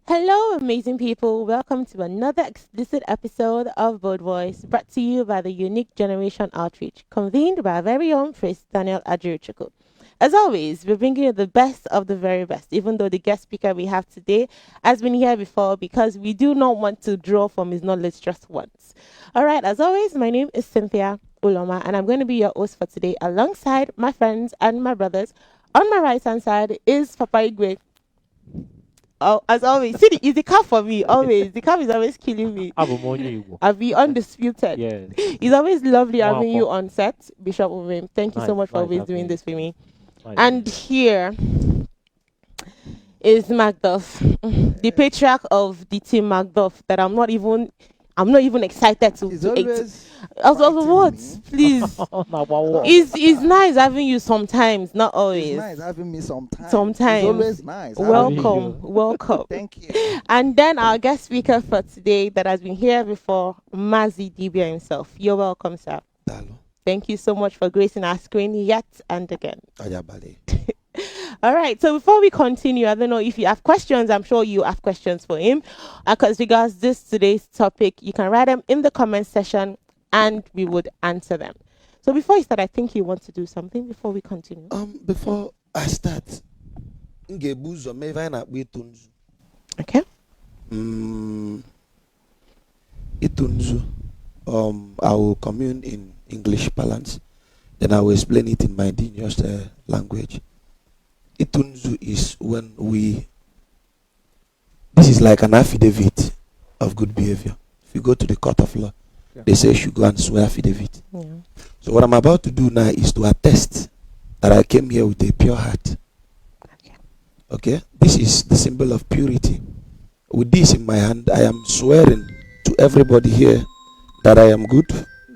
Hello, amazing people. Welcome to another explicit episode of Bold Voice, brought to you by the Unique Generation Outreach, convened by our very own priest, Daniel Adjurchuku. As always, we're bringing you the best of the very best, even though the guest speaker we have today has been here before, because we do not want to draw from his knowledge just once. All right, as always, my name is Cynthia Uloma, and I'm going to be your host for today alongside my friends and my brothers. On my right hand side is Papa Igwe. Oh, as always, see, it's the calf for me. Always, the calf is always killing me. I'll be undisputed. Yes. It's always lovely having you Wonderful. on set, Bishop Umim. Thank you so Nice, much for nice always having doing you. this for me. Nice And here is Macduff, the patriarch of the team Macduff. That I'm not even excited to. It's to always also, what? fighting me. Please, Now, wow. it's nice having you sometimes, not It's always. nice having me sometimes. Sometimes. It's always nice. Welcome, you. welcome. Thank you. And then our guest speaker for today that has been here before, Maazi Dibia himself. You're welcome, sir. Dalo. Thank you so much for gracing our screen yet and again. Ayabale. All right. So before we continue, I don't know if you have questions. I'm sure you have questions for him. Because regards this today's topic, you can write them in the comment section and we would answer them. So before you start, I think you want to do something before we continue. Before I start, ngebuzo meva na itunzu. Okay. Itunzu. I will commune in English balance. Then I will explain it in my indigenous language. Itunzu is when this is like an affidavit of good behavior. If you go to the court of law, they say you should go and swear affidavit. Yeah. So what I'm about to do now is to attest that I came here with a pure heart. Okay? This is the symbol of purity. With this in my hand, I am swearing to everybody here that I am good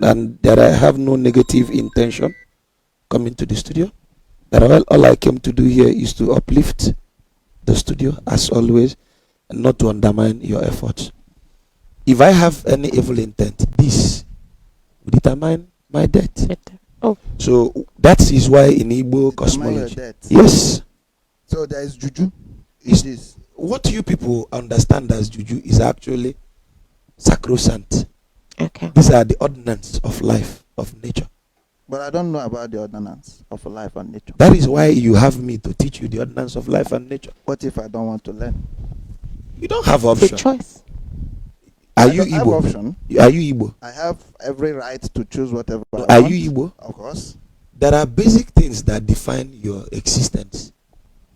and that I have no negative intention coming to the studio. That all I came to do here is to uplift the studio as always and not to undermine your efforts. If I have any evil intent, this will determine my death. Oh. So that is why in Igbo cosmology, yes. So there is juju. Is this what you people understand as juju is actually sacrosanct. Okay. These are the ordinance of life, of nature. But I don't know about the ordinance of life and nature. That is why you have me to teach you the ordinance of life and nature. What if I don't want to learn? You don't have It's a option. choice. Are I you don't have Igbo? option. Are you Igbo? I have every right to choose whatever I Are want. you Igbo? Of course. There are basic things that define your existence.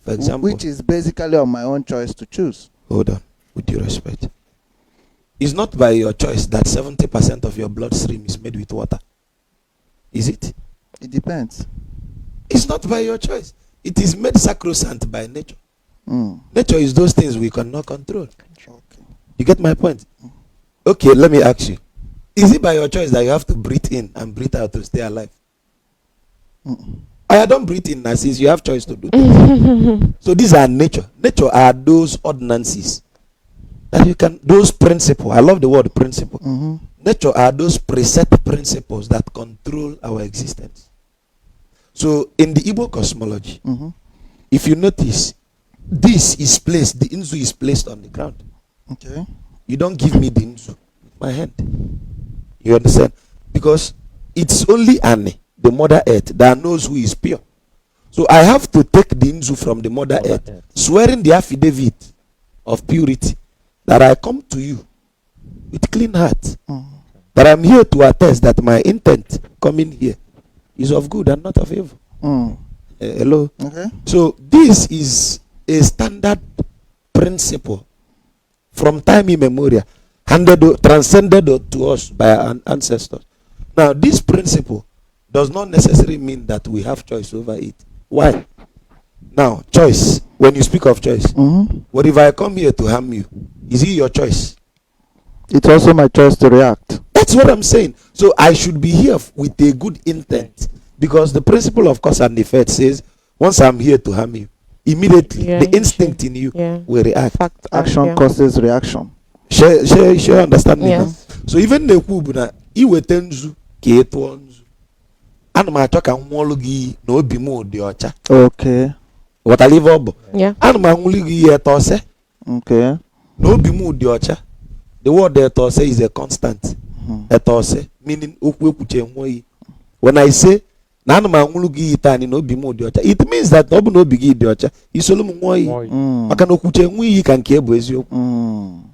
For example, Which is basically on my own choice to choose. hold on, with due respect. It's not by your choice that 70% of your bloodstream is made with water. Is it? It depends. It's not by your choice. It is made sacrosanct by nature. Mm. Nature is those things we cannot control. Okay. You get my point? Okay, let me ask you. Is it by your choice that you have to breathe in and breathe out to stay alive? Mm-mm. I don't breathe in now since you have choice to do things. So these are nature. Nature are those ordinances that you can, those principles. I love the word principle. Mm-hmm. Nature are those preset principles that control our existence. So in the Igbo cosmology, Mm-hmm. if you notice, this is placed, the Inzu is placed on the ground. Okay. You don't give me the Inzu with my hand. You understand? Because it's only Anne, the Mother Earth, that knows who is pure. So I have to take the Inzu from the Mother Earth, swearing the affidavit of purity that I come to you with clean heart. Mm. That I'm here to attest that my intent coming here is of good and not of evil. Mm. Hello? Okay. So this is a standard principle from time immemorial, transcended to us by our ancestors. Now, this principle does not necessarily mean that we have choice over it. Why? Now, choice. When you speak of choice, Mm-hmm. what if I come here to harm you? Is it your choice? It's also my choice to react. That's what I'm saying. So I should be here with a good intent, because the principle of cause and effect says once I'm here to harm you, immediately the instinct in you will react. Fact, Action causes reaction. Share understand me? Yes. So even the kubuna iwete nzu ka etu nzu. Ana m achọ ka nwolu gị na obi m dị ọcha. Okay. What I live up. Yeah. Ana m anwuli gị ihe tose. Okay. No be mu di ocha. The word etose is a constant. Etose meaning okwu ekwuche nwoyi. When I say na ana ma nwulu gi itani no bi mu di ocha, it means that obu no bi gi di ocha isolu mu nwoyi. Maka no kwuche nwoyi kan ke ebu eziokwu.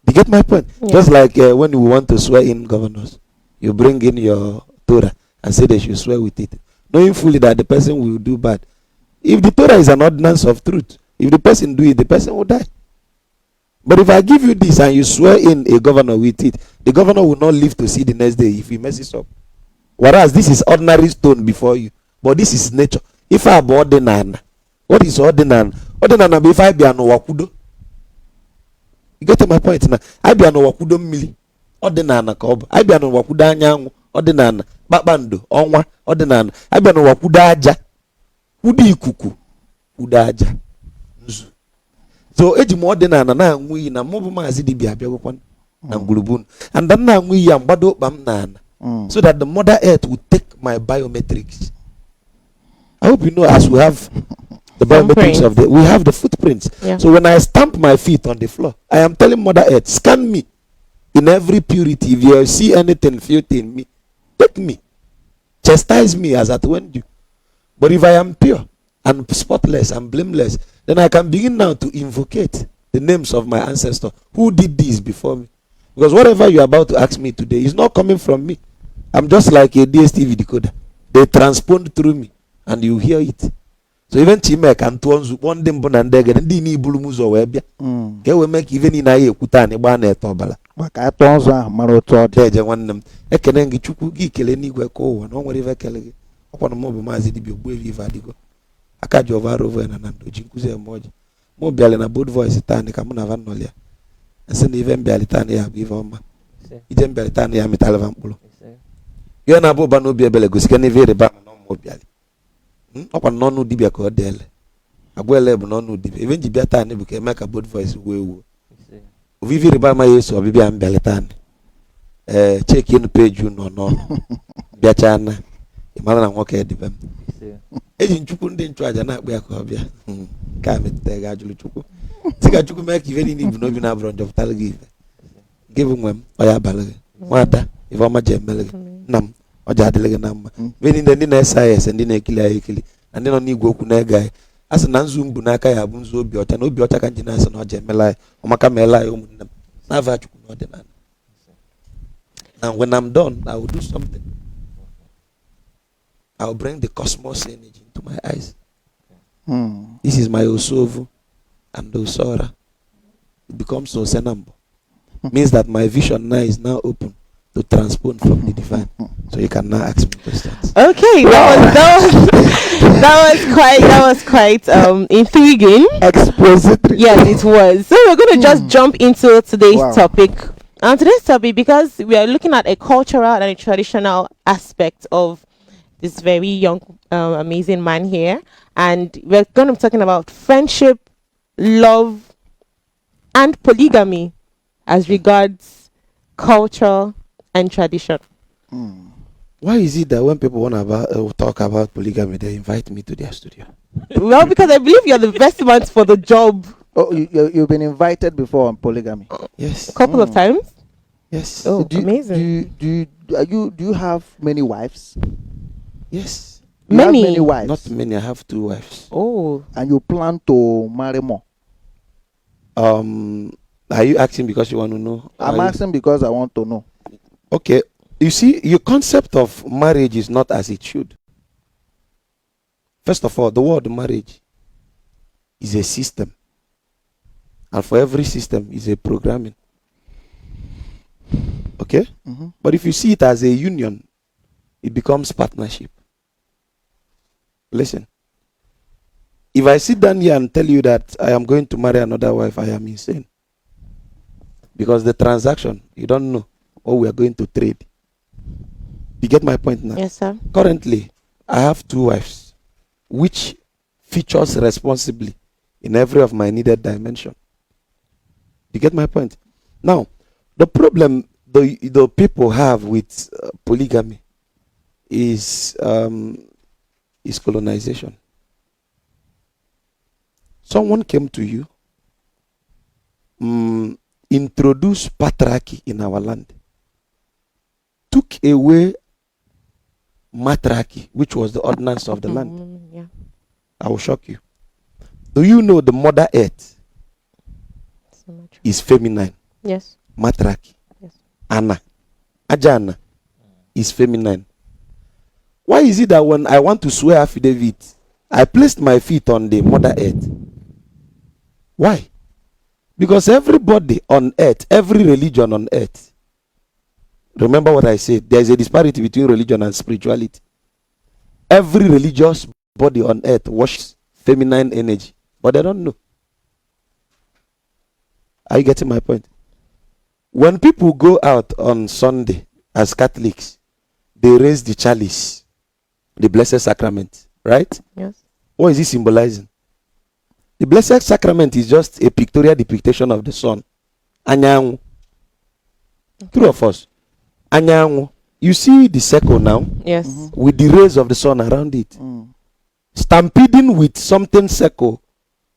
You get my point? Yeah. Just like when we want to swear in governors, you bring in your Torah and say they should swear with it, knowing fully that the person will do bad. If the Torah is an ordinance of truth, if the person do it, the person will die. But if I give you this and you swear in a governor with it, the governor will not live to see the next day if he messes up. Whereas this is ordinary stone before you, but this is nature. If I have ordinary, what is ordinary? Ordinary if I be an wakudo. You get to my point now. I be an wakudo mili. Ordinary kob. I be an wakuda anyangu. Ordinary. Bakbando. Onwa. Ordinary. I be an wakuda aja. Udi ikuku. Uda aja. Nzu. So eji mo ordinary na ngui na mo Maazi Dibia abịagokwan na ngulubun. And then na ngui ya mbado bam na. So that the mother earth will take my biometrics. I hope you know as we have the biometrics of we have the footprints. Yeah. So when I stamp my feet on the floor, I am telling Mother Earth, scan me in every purity. If you see anything filthy in me, take me. Chastise me as at when you. But if I am pure and spotless and blameless, then I can begin now to invocate the names of my ancestor who did this before me. Because whatever you're about to ask me today is not coming from me. I'm just like a DSTV decoder. They transpond through me and you hear it. So even Chimek and Tuanzu, one dem bonandega, and Dini Bulumuzo webia. Can we make even in a Kutani Bane Tobala? Maka Tonza, Maroto, Deja one them. Ekenengi Chuku, Kileni Weko, and one whatever Kelly. Upon a mobile Maazi Dibia, Wavy Vadigo. Akajo Varova and Anando, Jinkuze and Moji. Mobile and a good voice, Tani, Kamuna Vanolia. And send even Balitania, Bivoma. Even Balitania, Metalvampulo. You're not Bobano Biabelegos, can evade the Bama no mobile. Upon no Dibia ko del. Agwele bu no Dibia. Even Dibia tani buke make a bold voice we. Vivi riba ma yeso bibi ambeletan. Check in page you no. Bia chana. Imala na nwoke dibem. Eji nchukwu ndi nchu aja na akpa ko bia. Ka me tega ajulu chukwu. Tika chukwu make even ni bu no bi na bronjo vital give. Give nwem oya balage. Nwata ifoma jemelege. Nam oja adelege na mma. Veni ndi na SIS ndi na ekili and then on igwe okwu na guy as na nzu mbu n'aka ya bụ nzu obi ọcha na obi ọcha ka nji na-asa na oje emela ọmaka mela ya ụmụnne m na-ava chukwu n'ọdịnala. And when I'm done, I will do something. I will bring the cosmos energy into my eyes. This is my Osovu and Osora. It becomes Osenambo. Means that my vision now is now open to transpond from the divine. So you can now ask me questions. Okay, that was quite intriguing. Expository. Yes, it was. So we're going to just jump into today's topic. And today's topic, because we are looking at a cultural and a traditional aspect of this very young, amazing man here, and we're going to be talking about friendship, love, and polygamy as regards culture and tradition. Why is it that when people want to talk about polygamy, they invite me to their studio? Well, because I believe you're the best man for the job. Oh, you've been invited before on polygamy? Yes. A couple of times? Yes. Oh, amazing. Do you have many wives? Yes. You have many wives? Not many. I have 2 wives. Oh. And you plan to marry more? Are you asking because you want to know? I'm asking because I want to know. Okay. You see, your concept of marriage is not as it should. First of all, the word marriage is a system. And for every system is a programming. Okay? But if you see it as a union, it becomes partnership. Listen. If I sit down here and tell you that I am going to marry another wife, I am insane. Because the transaction, you don't know what we are going to trade. You get my point now? Yes, sir. Currently, I have 2 wives, which features responsibly in every of my needed dimension. You get my point? Now, the problem the people have with polygamy is colonization. Someone came to you, introduced patriarchy in our land, took away matriarchy, which was the ordinance of the land. Yeah. I will shock you. Do you know the Mother Earth is feminine? Yes. Matriarchy. Yes. Anna. Ajana is feminine. Why is it that when I want to swear affidavit, I placed my feet on the Mother Earth? Why? Because everybody on earth, every religion on earth, remember what I said, there is a disparity between religion and spirituality. Every religious body on earth worships feminine energy, but they don't know. Are you getting my point? When people go out on Sunday as Catholics, they raise the chalice, the Blessed Sacrament, right? Yes. What is it symbolizing? The Blessed Sacrament is just a pictorial depiction of the sun. Anyangu. True of us. Anyangu. You see the circle now? Yes. With the rays of the sun around it. Stampeding with something circle,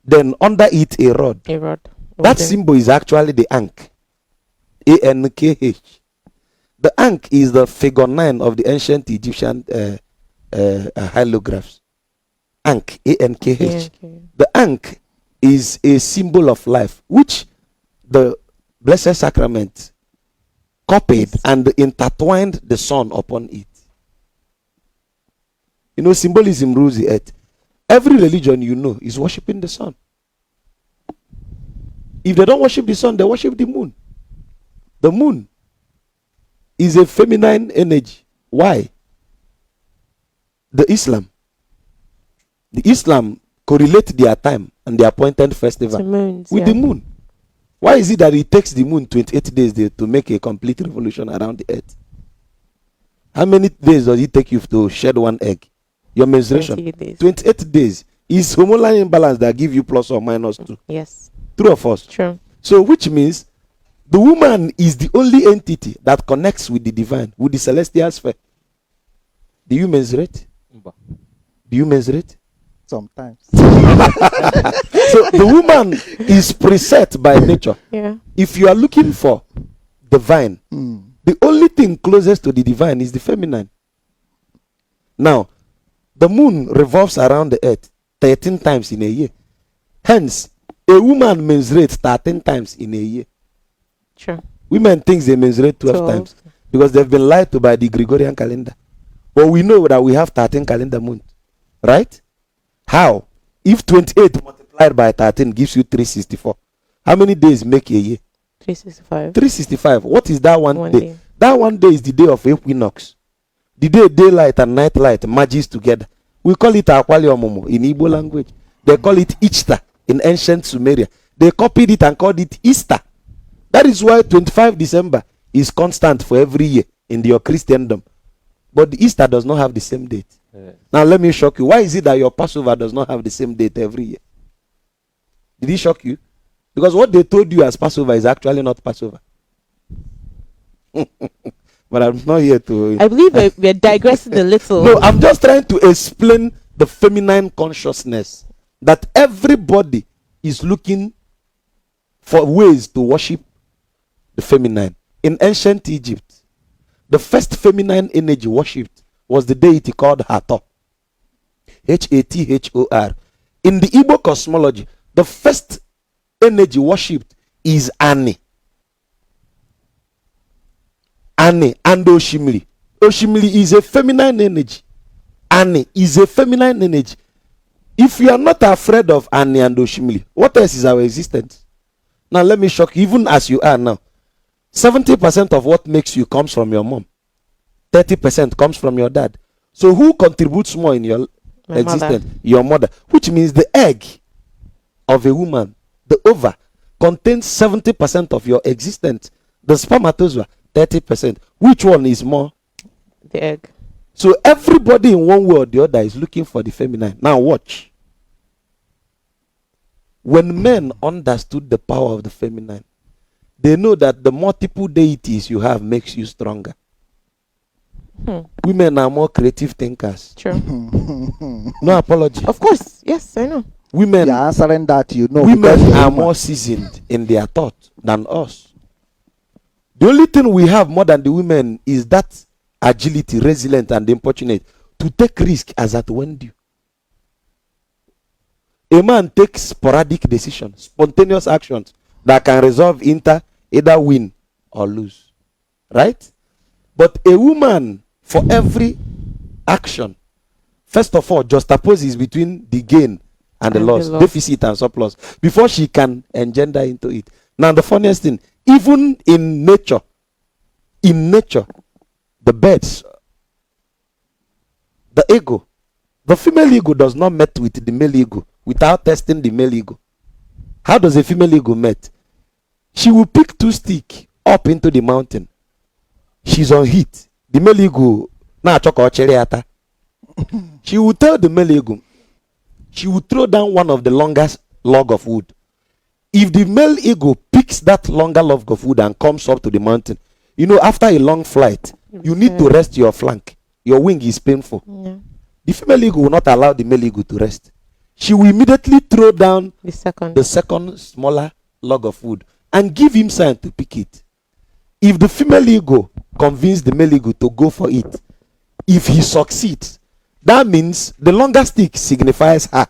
then under it a rod. A rod. That symbol is actually the Ankh. A-N-K-H. The Ankh is the figure 9 of the ancient Egyptian hieroglyphs. Ankh, A-N-K-H. The Ankh is a symbol of life, which the Blessed Sacrament copied and intertwined the sun upon it. You know, symbolism rules the earth. Every religion you know is worshipping the sun. If they don't worship the sun, they worship the moon. The moon is a feminine energy. Why? The Islam correlate their time and the appointed festival with the moon. Why is it that it takes the moon 28 days to make a complete revolution around the earth? How many days does it take you to shed one egg? Your menstruation. 28 days. Is hormonal imbalance that give you plus or minus 2. Yes. True or false? True. So which means the woman is the only entity that connects with the divine, with the celestial sphere. Do you menstruate? Do you menstruate? Sometimes. So the woman is preset by nature. Yeah. If you are looking for divine, the only thing closest to the divine is the feminine. Now, the moon revolves around the earth 13 times in a year. Hence, a woman menstruates 13 times in a year. Sure. Women think they menstruate 12 times because they've been lied to by the Gregorian calendar. But we know that we have 13 calendar months. Right? How? If 28 multiplied by 13 gives you 364, how many days make a year? 365. 365. What is that one day? Day? That one day is the day of equinox. The day daylight and night light merges together. We call it Akwaliomomo in Igbo language. They call it Easter in ancient Sumeria. They copied it and called it Easter. That is why 25 December is constant for every year in your Christendom. But the Easter does not have the same date. Yes. Now let me shock you. Why is it that your Passover does not have the same date every year? Did it shock you? Because what they told you as Passover is actually not Passover. But I'm not here to... I believe we're digressing a little. No, I'm just trying to explain the feminine consciousness. That everybody is looking for ways to worship the feminine. In ancient Egypt, the first feminine energy worshipped was the deity called Hathor. Hathor. In the Igbo cosmology, the first energy worshipped is Ani. Ani and Oshimiri. Oshimiri is a feminine energy. Ani is a feminine energy. If you are not afraid of Ani and Oshimiri, what else is our existence? Now let me shock you, even as you are now. 70% of what makes you comes from your mom. 30% comes from your dad. So who contributes more in your existence? Mother. Your mother. Which means the egg of a woman, the ova, contains 70% of your existence. The spermatozoa, 30%. Which one is more? The egg. So everybody in one way or the other is looking for the feminine. Now watch. When men understood the power of the feminine, they know that the multiple deities you have makes you stronger. Women are more creative thinkers. True. No apology. Of course. Yes, I know. Women, You're answering that, you know. women because you're are a woman. more seasoned in their thought than us. The only thing we have more than the women is that agility, resilient, and importunate to take risk as at when due. A man takes sporadic decisions, spontaneous actions that can resolve into either win or lose. Right? But a woman, for every action, first of all, juxtaposes between the gain and the loss, deficit and surplus, before she can engender into it. Now, the funniest thing, even in nature, the birds, the ego, the female ego does not met with the male ego without testing the male ego. How does a female ego met? She will pick 2 sticks up into the mountain. She's on heat. The male ego, she will tell the male ego, she will throw down one of the longest log of wood. If the male ego picks that longer log of wood and comes up to the mountain, you know, after a long flight, you need to rest your flank. Your wing is painful. Yeah. The female ego will not allow the male ego to rest. She will immediately throw down the second smaller log of wood and give him sign to pick it. If the female ego convinces the male ego to go for it, if he succeeds, that means the longer stick signifies her.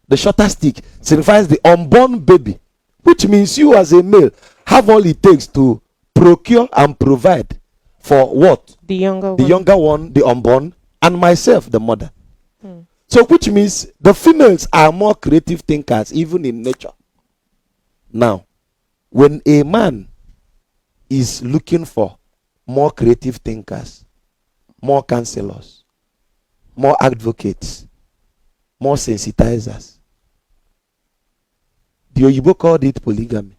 The shorter stick signifies the unborn baby, which means you as a male have all it takes to procure and provide for what? The younger one, the unborn, and myself, the mother. So which means the females are more creative thinkers even in nature. Now, when a man is looking for more creative thinkers, more counselors, more advocates, more sensitizers, the Oyibo called it polygamy.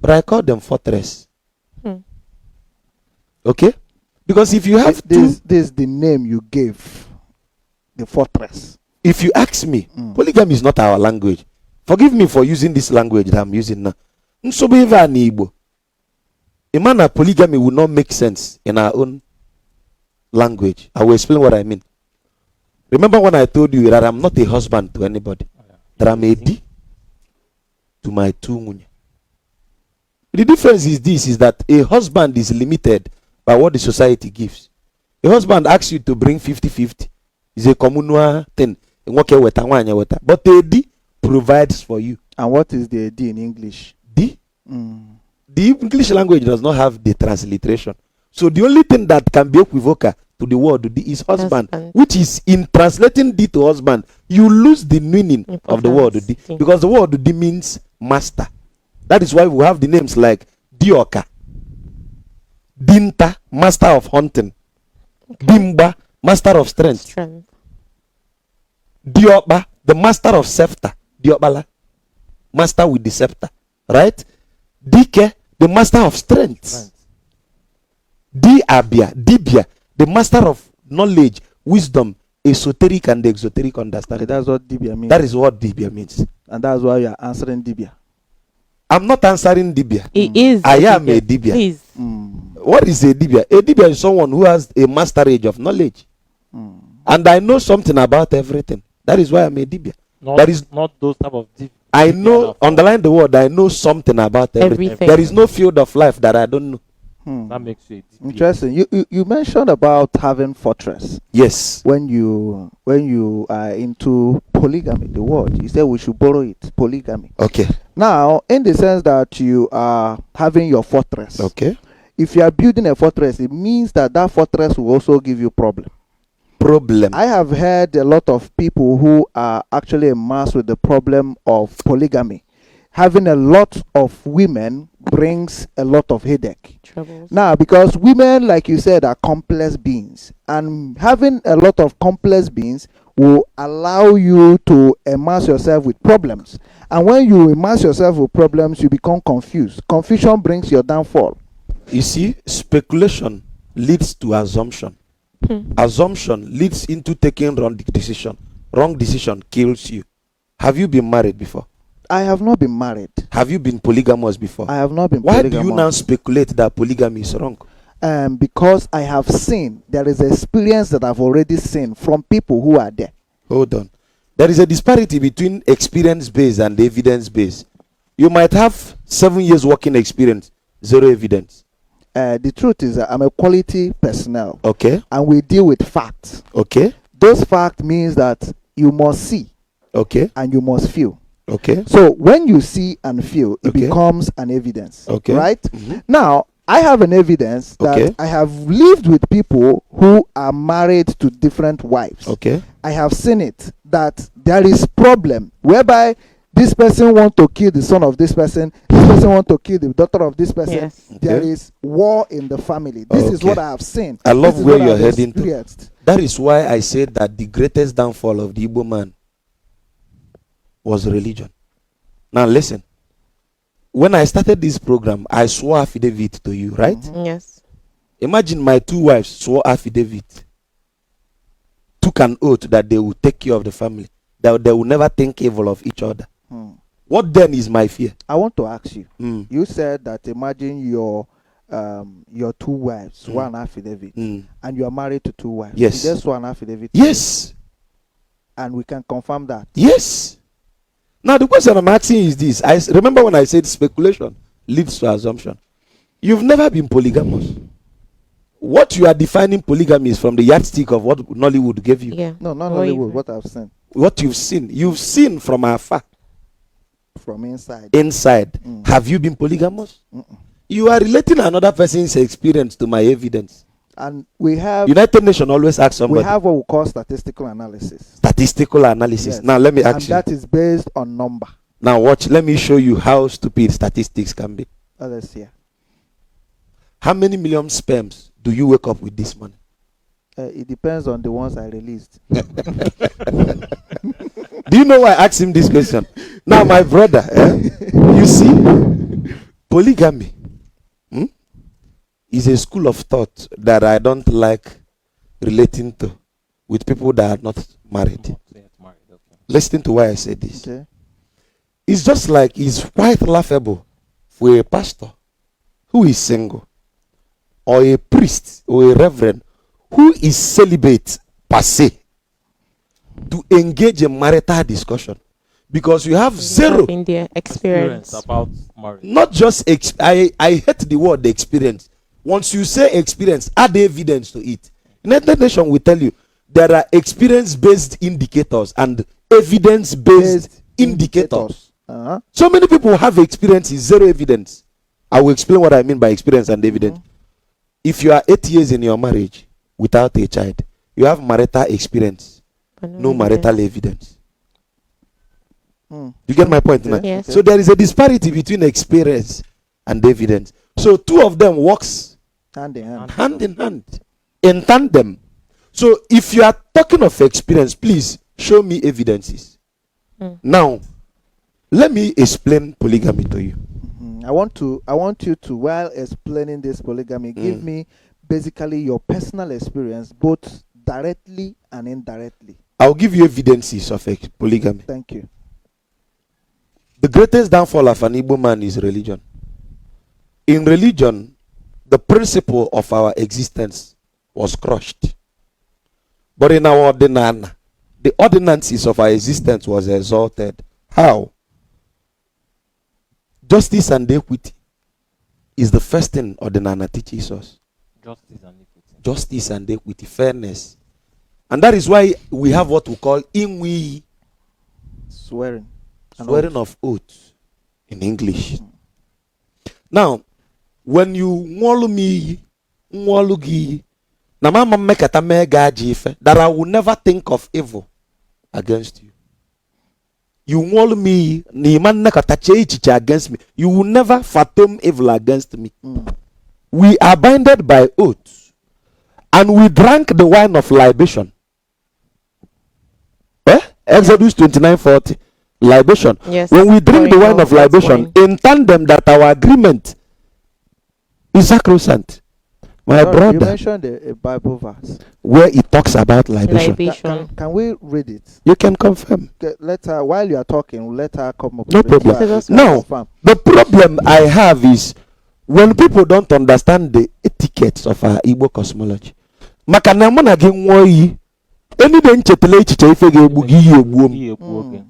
But I call them fortress. Okay? Because if you have this is the name you gave, the fortress. If you ask me, polygamy is not our language. Forgive me for using this language that I'm using now. A man of polygamy will not make sense in our own language. I will explain what I mean. Remember when I told you that I'm not a husband to anybody, that I'm a D to my 2 munye. The difference is this, is that a husband is limited by what the society gives. A husband asks you to bring 50-50. It's a communal thing. But a D provides for you. And what is the D in English? D? The English language does not have the transliteration. So the only thing that can be equivocal to the word D is husband, which is, in translating D to husband, you lose the meaning of the word D, because the word D means master. That is why we have the names like Dioka, Dinta, master of hunting, Dimba, master of strength, Dioba, the master of scepter, Diobala, master with the scepter, right? Dike, the master of strength. Dibia, the master of knowledge, wisdom, esoteric and exoteric understanding. Okay, that's what Dibia means. That is what Dibia means. And that's why you are answering Dibia. I'm not answering Dibia. I am a Dibia. Please. What is a Dibia? A Dibia is someone who has a masterage of knowledge. And I know something about everything. That is why I'm a Dibia. Not those type of Dibia. I know, underline the word, I know something about everything. There is no field of life that I don't know. That makes it interesting. You mentioned about having fortress. Yes. When you are into polygamy, the word you said we should borrow it. Polygamy. Okay. Now, in the sense that you are having your fortress. Okay. If you are building a fortress, it means that fortress will also give you problem. I have heard a lot of people who are actually immersed with the problem of polygamy. Having a lot of women brings a lot of headache. Troubles. Now, because women, like you said, are complex beings, and having a lot of complex beings will allow you to immerse yourself with problems. And when you immerse yourself with problems, you become confused. Confusion brings your downfall. You see, speculation leads to assumption. Assumption leads into taking wrong decision. Wrong decision kills you. Have you been married before? I have not been married. Have you been polygamous before? I have not been Why polygamous. do you now speculate that polygamy is wrong? Because I have seen, there is experience that I've already seen from people who are there. Hold on. There is a disparity between experience-based and evidence-based. You might have 7 years working experience, 0 evidence. The truth is that I'm a quality personnel. Okay. And we deal with facts. Okay. Those facts means that you must see. Okay. And you must feel. Okay. So when you see and feel, it Okay. becomes an evidence. Okay. Right? Mm-hmm. Now, I have an evidence that Okay. I have lived with people who are married to different wives. Okay. I have seen it that there is problem whereby this person want to kill the son of this person want to kill the daughter of this person. Yes. There Okay. is war in the family. This is Okay. what I have seen. I love This is where what you're I've heading to. experienced. That is why I said that the greatest downfall of the Igbo man was religion. Now listen. When I started this program, I swore affidavit to you, right? Mhm. Yes. Imagine my 2 wives swore affidavit, took an oath that they will take care of the family, that they will never think evil of each other. What then is my fear? I want to ask you. Mm. You said that imagine your 2 wives swore an affidavit, Mm. and you are married to 2 wives. Yes. Did they swore an affidavit? Yes. And we can confirm that. Yes. Now the question I'm asking is this. Remember when I said speculation leads to assumption. You've never been polygamous. What you are defining polygamy is from the yardstick of what Nollywood gave you. Yeah. No, not What only you- what I've seen What you've seen. You've seen from afar. from inside. Inside. Mm. Have you been polygamous? Mm-mm. You are relating another person's experience to my evidence. And we have United Nations always asks we somebody. have what we call statistical analysis. Statistical analysis. Yes. Now let me And ask you. that is based on number. Now watch. Let me show you how stupid statistics can be. Let's see. How many million sperms do you wake up with this morning? It depends on the ones I released. Do you know why I asked him this question? Now, my brother, you see, polygamy is a school of thought that I don't like relating to with people that are not married. Listen to why I say this. Okay. It's just like it's quite laughable for a pastor who is single, or a priest or a reverend who is celibate per se, to engage in marital discussion, because you have zero in their experience. about marriage. not just I hate the word experience. Once you say experience, add evidence to it. United Nations will tell you there are experience based indicators and evidence based indicators. Uh-huh. So many people have experience is zero evidence. I will explain what I mean by experience and evidence. If you are 8 years in your marriage without a child, you have marital experience, But no marital evidence. Mm. You get my point now? Yes. So there is a disparity between experience and evidence. So 2 of them works Hand in hand. hand in hand, in tandem. So if you are talking of experience, please show me evidences. Now, let me explain polygamy to you. I want you to, while explaining this polygamy, give me basically your personal experience, both directly and indirectly. I'll give you evidences of polygamy. Thank you. The greatest downfall of an Igbo man is religion. In religion, the principle of our existence was crushed. But in our ordinance, the ordinances of our existence was exalted. How? Justice and equity is the first thing ordinance teaches us. Justice and equity. Justice and equity, fairness. And that is why we have what we call inwi, Swearing. swearing of oath in English. Now, when you nwolu me, nwolu gi, na mama mekata mega jife, that I will never think of evil against you. You nwolu me, ni man nekata che against me. You will never fathom evil against me. We are binded by oath, and we drank the wine of libation. Exodus 29:40, libation. Yes. When we drink the wine of God's libation, wine. in tandem that our agreement is sacrosanct. My Sorry, you brother, mentioned a Bible verse. where it talks about libation. Libation. Can we read it? You can confirm. Let her, while you are talking, let her come up. No with it. problem. So I can Now, confirm. the problem I have is when people don't understand the etiquettes of our Igbo cosmology. Maka na mụ na gị nwụọ iyi, Any then chetele chiche ife ga-egbu gị ihe egbu m. Ihe egbu oge.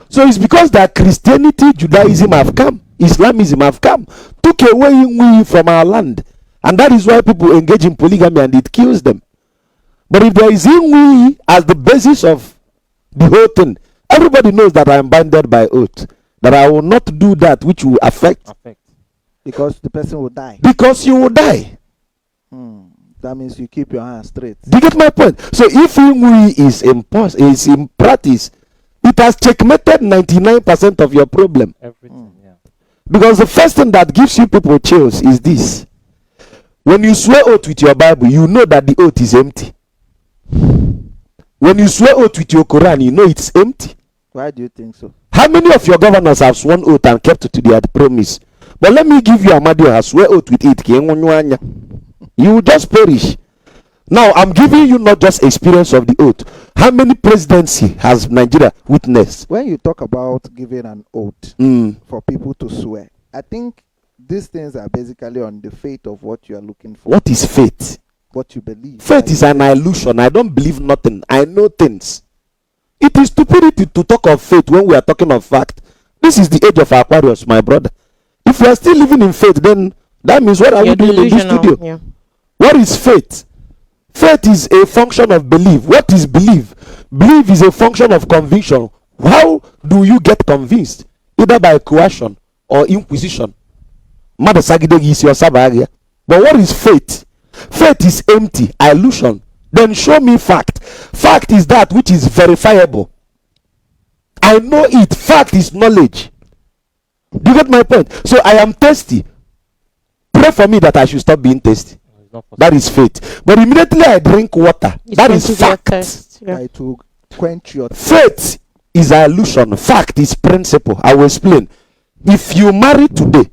So it's because that Christianity, Judaism have come, Islamism have come, took away we from our land. And that is why people engage in polygamy and it kills them. But if there is we as the basis of the whole thing, everybody knows that I am bounded by oath, that I will not do that which will affect. Because the person will die. Because you will die. That means you keep your hands straight. Do you get my point? So if we is in practice, it has checkmated 99% of your problem. Everything, yeah. Because the first thing that gives you people chills is this. When you swear oath with your Bible, you know that the oath is empty. When you swear oath with your Quran, you know it's empty. Why do you think so? How many of your governors have sworn oath and kept to their promise? But let me give you Amadio has swear oath with it. You will just perish. Now, I'm giving you not just experience of the oath. How many presidency has Nigeria witnessed? When you talk about giving an oath for people to swear, I think these things are basically on the faith of what you are looking for. What is faith? What you believe. Faith is an illusion. I don't believe nothing. I know things. It is stupidity to talk of faith when we are talking of fact. This is the age of Aquarius, my brother. If we are still living in faith, then that means what are we doing in this studio? Yeah. What is faith? Faith is a function of belief. What is belief? Belief is a function of conviction. How do you get convinced? Either by coercion or inquisition. But what is faith? Faith is empty, illusion. Then show me fact. Fact is that which is verifiable. I know it. Fact is knowledge. Do you get my point? So I am thirsty. Pray for me that I should stop being thirsty. That is faith. But immediately I drink water. That is fact. Yeah. To quench your faith is illusion. Fact is principle. I will explain. If you marry today,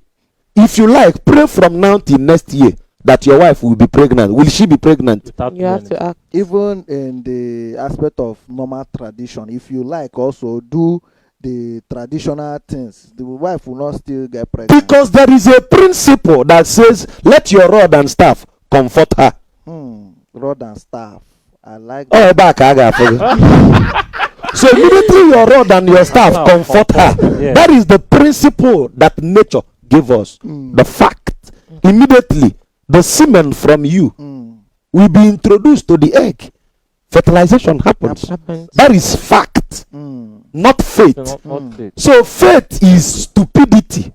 if you like, pray from now till next year that your wife will be pregnant. Will she be pregnant? You have to act. Even in the aspect of normal tradition, if you like, also do the traditional things, the wife will not still get pregnant. Because there is a principle that says, let your rod and staff comfort her. Rod and staff. I like that. Oh, back, I got So immediately your rod and your staff comfort her. Yeah. That is the principle that nature gave us. The fact. Immediately, the semen from you will be introduced to the egg. Fertilization happens. That is fact. Not faith. Not faith. So faith is stupidity.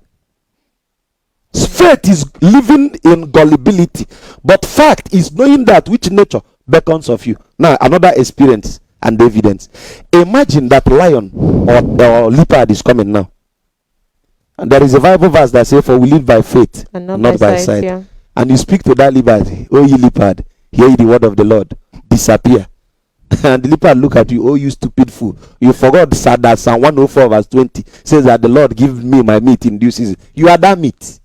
Faith is living in gullibility. But fact is knowing that which nature beckons of you. Now, another experience and evidence. Imagine that lion or leopard is coming now. And there is a Bible verse that says, for we live by faith and not by sight. Yeah. And you speak to that leopard, oh ye leopard, hear ye the word of the Lord, disappear. And the leopard look at you, oh you stupid fool. You forgot that Psalm 104 verse 20 says that the Lord give me my meat in due season. You are that meat.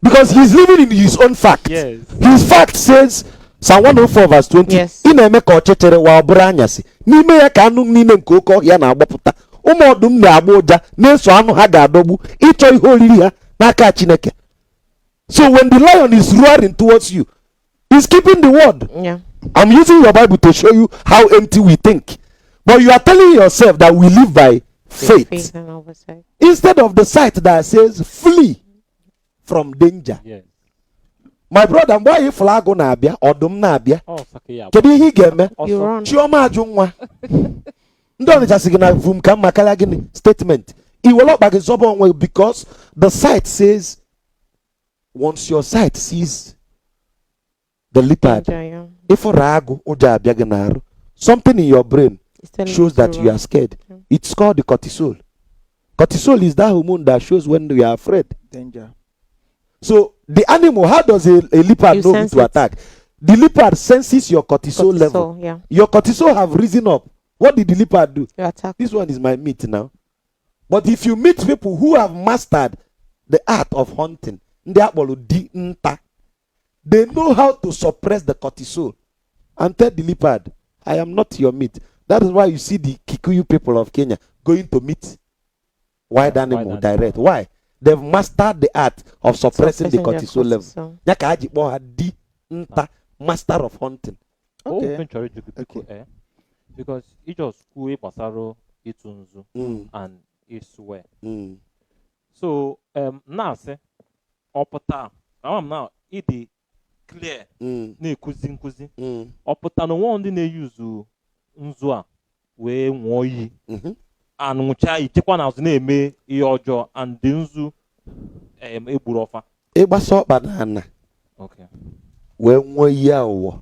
Because he's living in his own fact. Yes. His fact says, Psalm 104 verse 20. Yes. Ina-eme ka ochere wa oburu anyasi. N'ime ya ka anu n'ime nke oke ọhịa na-agbapụta. Ụmụ ọdụm na-agba ụja na-eso anụ ha ga-adọgbu ịchọ ihe oriri ha n'aka Chineke. So when the lion is roaring towards you, he's keeping the word. Yeah. I'm using your Bible to show you how empty we think. But you are telling yourself that we live by faith. And oversight. Instead of the sight that says flee from danger. Yes. My brother, why you flag on Abia or Dum Nabia? Oh, Sakia. Can you hear me? You run. Chioma Jungwa. Don't just signal from Kamakala statement. It will not back his way because the sight says once your sight sees the leopard, if ragu uja biaganaru, something in your brain shows that you are scared. Yeah. It's called the cortisol. Cortisol is that hormone that shows when we are afraid. danger. So the animal, how does a leopard know who to attack? The leopard senses your cortisol level. Yeah. Your cortisol have risen up. What did the leopard do? You attack. This one is my meat now. But if you meet people who have mastered the art of hunting, they know how to suppress the cortisol and tell the leopard, I am not your meat. That is why you see the Kikuyu people of Kenya going to meet wild animal direct. Why? They've mastered the art of suppressing the cortisol level. Master of hunting. Okay. Open church people because it just school pasaro itunzu and iswe. So now say opota now it clear na-ekuzi nkuzi ọpụta na nwa ndị na-eyuzu nzu a wee nwụọ iyi anụcha ichekwa na azụ na-eme ihe ọjọọ and nzu egburu ọfa ịgbasa ọkpa na ana wee nwụọ iyi awụwọ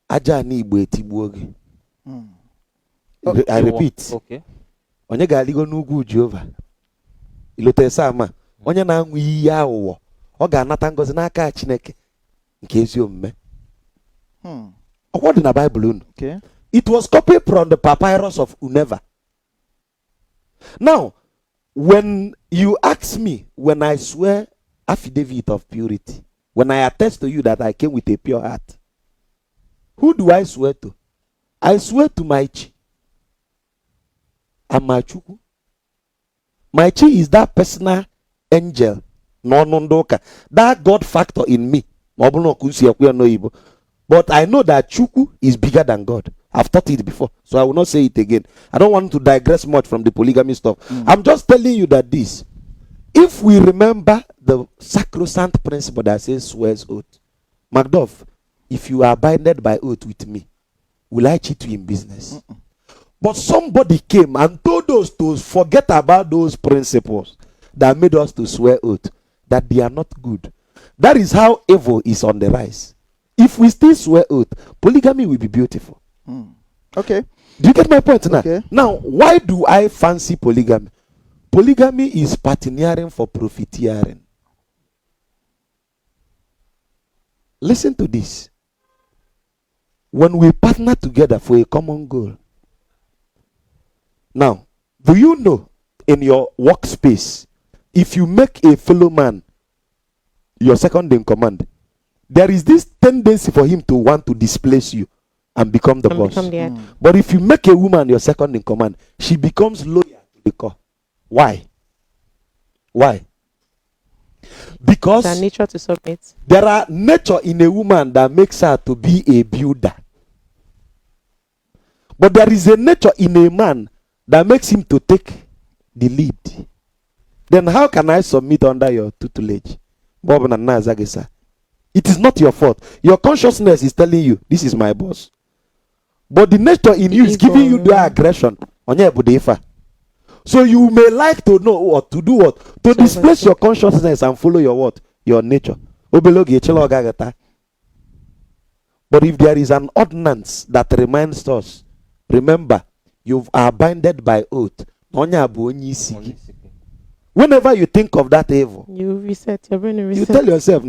aja na igbo etigbuo gị. I repeat, onye ga-aligo n'ugwu Jehova ilote sama onye na-aṅụ iyi awụwọ ọ ga-anata ngọzi n'aka Chineke nke ezi omume. What in the Bible? Okay. It was copied from the papyrus of Uneva. Now, when you ask me, when I swear affidavit of purity, when I attest to you that I came with a pure heart, who do I swear to? I swear to my chi and my chuku. My chi is that personal angel, that God factor in me. But I know that Chuku is bigger than God. I've taught it before, so I will not say it again. I don't want to digress much from the polygamy stuff. I'm just telling you that this, if we remember the sacrosanct principle that says swears oath, Macduff, if you are binded by oath with me, will I cheat you in business? But somebody came and told us to forget about those principles that made us to swear oath, that they are not good. That is how evil is on the rise. If we still swear oath, polygamy will be beautiful. Okay. Do you get my point now? Okay. Now, why do I fancy polygamy? Polygamy is partnering for profiteering. Listen to this. When we partner together for a common goal. Now, do you know in your workspace, if you make a fellow man your second in command, there is this tendency for him to want to displace you and become the boss. But if you make a woman your second in command, she becomes loyal to the core. Why? Why? Because the nature to submit. There are nature in a woman that makes her to be a builder. But there is a nature in a man that makes him to take the lead. Then how can I submit under your tutelage? It is not your fault. Your consciousness is telling you, this is my boss. But the nature in you is giving you the aggression. So you may like to know what to do, what to displace your consciousness and follow your what? Your nature. But if there is an ordinance that reminds us, remember, you are binded by oath. Whenever you think of that evil, you reset your brain. You tell yourself, it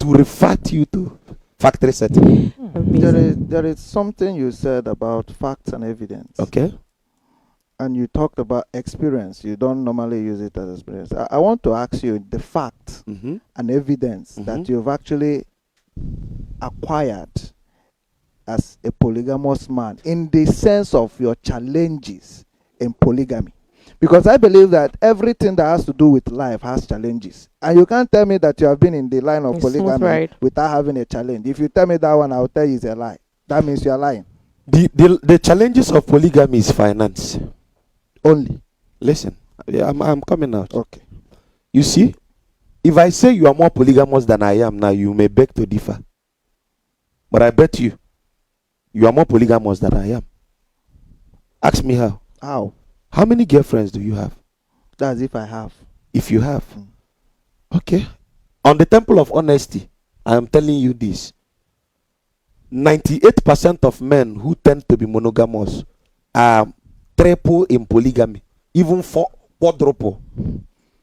will refer you to factory setting. There is something you said about facts and evidence. Okay. And you talked about experience. You don't normally use it as experience. I want to ask you the fact and evidence that you've actually acquired as a polygamous man in the sense of your challenges in polygamy. Because I believe that everything that has to do with life has challenges. And you can't tell me that you have been in the line of polygamy without having a challenge. If you tell me that one, I'll tell you it's a lie. That means you're lying. The challenges of polygamy is finance. Only. Listen, I'm coming out. Okay. You see, if I say you are more polygamous than I am now, you may beg to differ. But I bet you are more polygamous than I am. Ask me how. How? How many girlfriends do you have? That's if I have. If you have. Okay. On the temple of honesty, I am telling you this. 98% of men who tend to be monogamous are triple in polygamy. Even quadruple.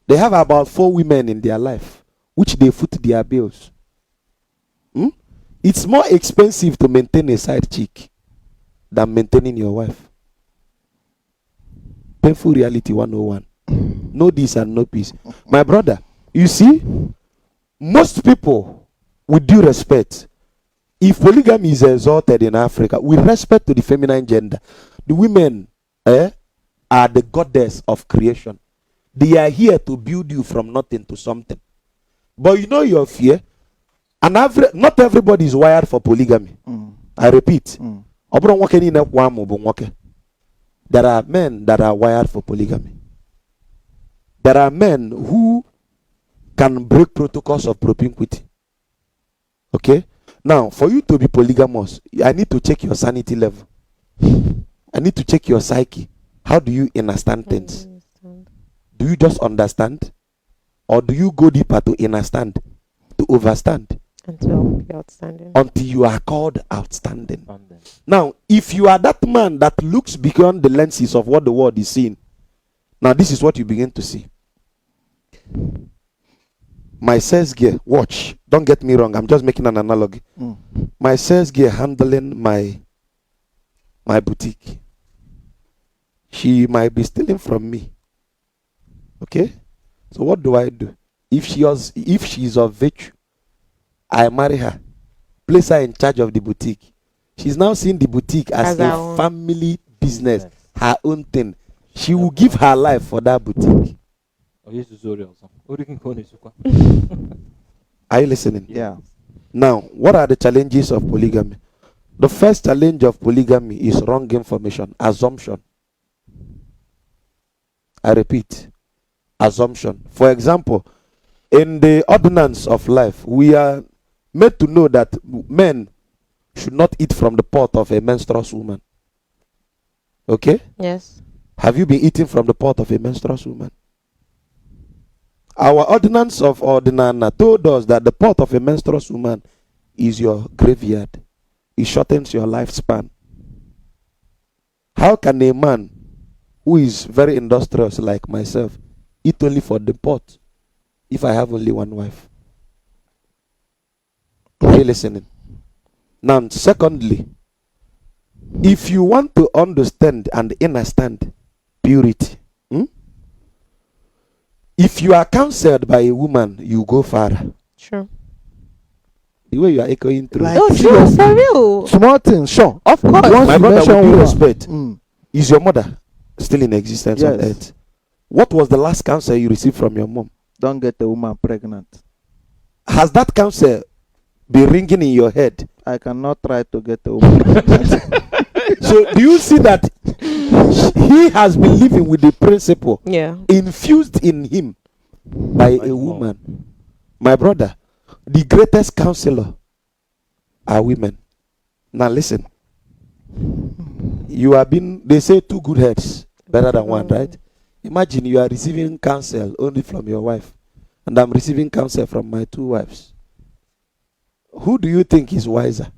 They have about 4 women in their life, which they foot their bills. It's more expensive to maintain a side chick than maintaining your wife. Painful reality 101. No this and no peace. My brother, you see, most people, with due respect, if polygamy is exalted in Africa, with respect to the feminine gender, the women are the goddess of creation. They are here to build you from nothing to something. But you know your fear. Not everybody is wired for polygamy. I repeat. There are men that are wired for polygamy. There are men who can break protocols of propinquity. Okay? Now, for you to be polygamous, I need to check your sanity level. I need to check your psyche. How do you understand things? Do you just understand? Or do you go deeper to understand? To overstand? Until you're outstanding. Until you are called outstanding. Now, if you are that man that looks beyond the lenses of what the world is seeing, now this is what you begin to see. My sales gear, watch, don't get me wrong, I'm just making an analogy. My sales gear handling my boutique. She might be stealing from me. Okay? So what do I do? If she is of virtue, I marry her, place her in charge of the boutique. She's now seeing the boutique as a family business, her own thing. She will give her life for that boutique. Are you listening? Yeah. Now, what are the challenges of polygamy? The first challenge of polygamy is wrong information, assumption. I repeat, assumption. For example, in the ordinance of life, we are made to know that men should not eat from the pot of a menstruous woman. Okay? Yes. Have you been eating from the pot of a menstruous woman? Our ordinance of Ordinana told us that the pot of a menstruous woman is your graveyard. It shortens your lifespan. How can a man who is very industrious like myself eat only for the pot if I have only one wife? Are you listening? Now, secondly, if you want to understand and understand purity, if you are counseled by a woman, you go far. Sure. The way you are echoing through. Oh, sure, for real. Small things, sure. Of course. My brother, with due respect, Mm. is your mother still in existence on earth? What was the last counsel you received from your mom? Don't get a woman pregnant. Has that counsel been ringing in your head? I cannot try to get a woman pregnant. So do you see that he has been living with the principle infused in him by a woman? My brother, the greatest counselor are women. Now listen. You have been, they say 2 good heads better than one, right? Imagine you are receiving counsel only from your wife, and I'm receiving counsel from my 2 wives. Who do you think is wiser?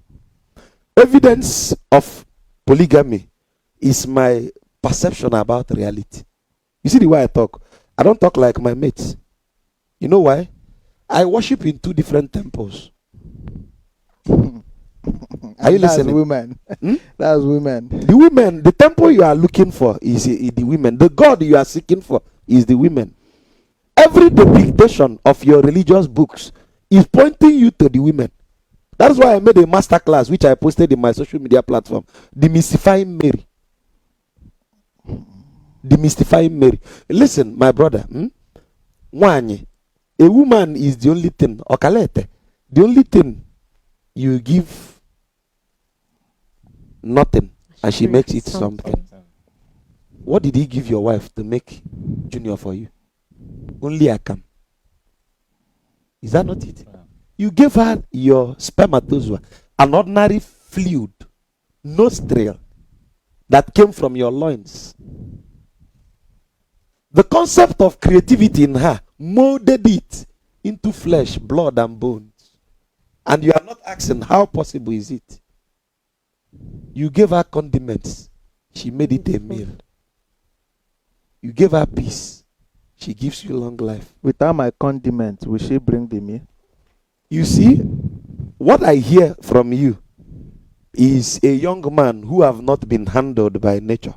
Evidence of polygamy is my perception about reality. You see the way I talk? I don't talk like my mates. You know why? I worship in 2 different temples. Are you listening? That's women. That's women. The women, the temple you are looking for is the women. The God you are seeking for is the women. Every dictation of your religious books is pointing you to the women. That's why I made a masterclass, which I posted in my social media platform. Demystifying Mary. Demystifying Mary. Listen, my brother. Wanye, a woman is the only thing, okalete, the only thing you give nothing and she makes it something. What did he give your wife to make Junior for you? Only a cam. Is that not it? You gave her your spermatozoa, an ordinary fluid, nostril that came from your loins. The concept of creativity in her molded it into flesh, blood, and bones. And you are not asking how possible is it. You gave her condiments, she made it a meal. You gave her peace, she gives you long life. Without my condiments, will she bring the meal? You see, what I hear from you is a young man who have not been handled by nature.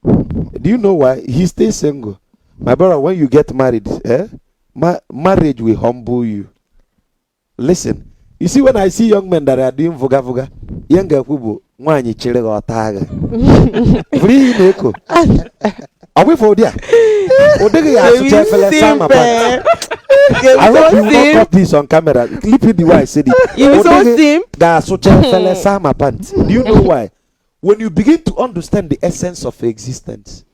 Do you know why? He stays single. My brother, when you get married, marriage will humble you. Listen, you see, when I see young men that are doing voga voga, younger people, wanyi chile go taga. Free neko. Are we for there? Odege ya sucha fele sama pa. I hope you will not cut this on camera. Clip it the way I said it. You so simp. Do you know why? When you begin to understand the essence of existence,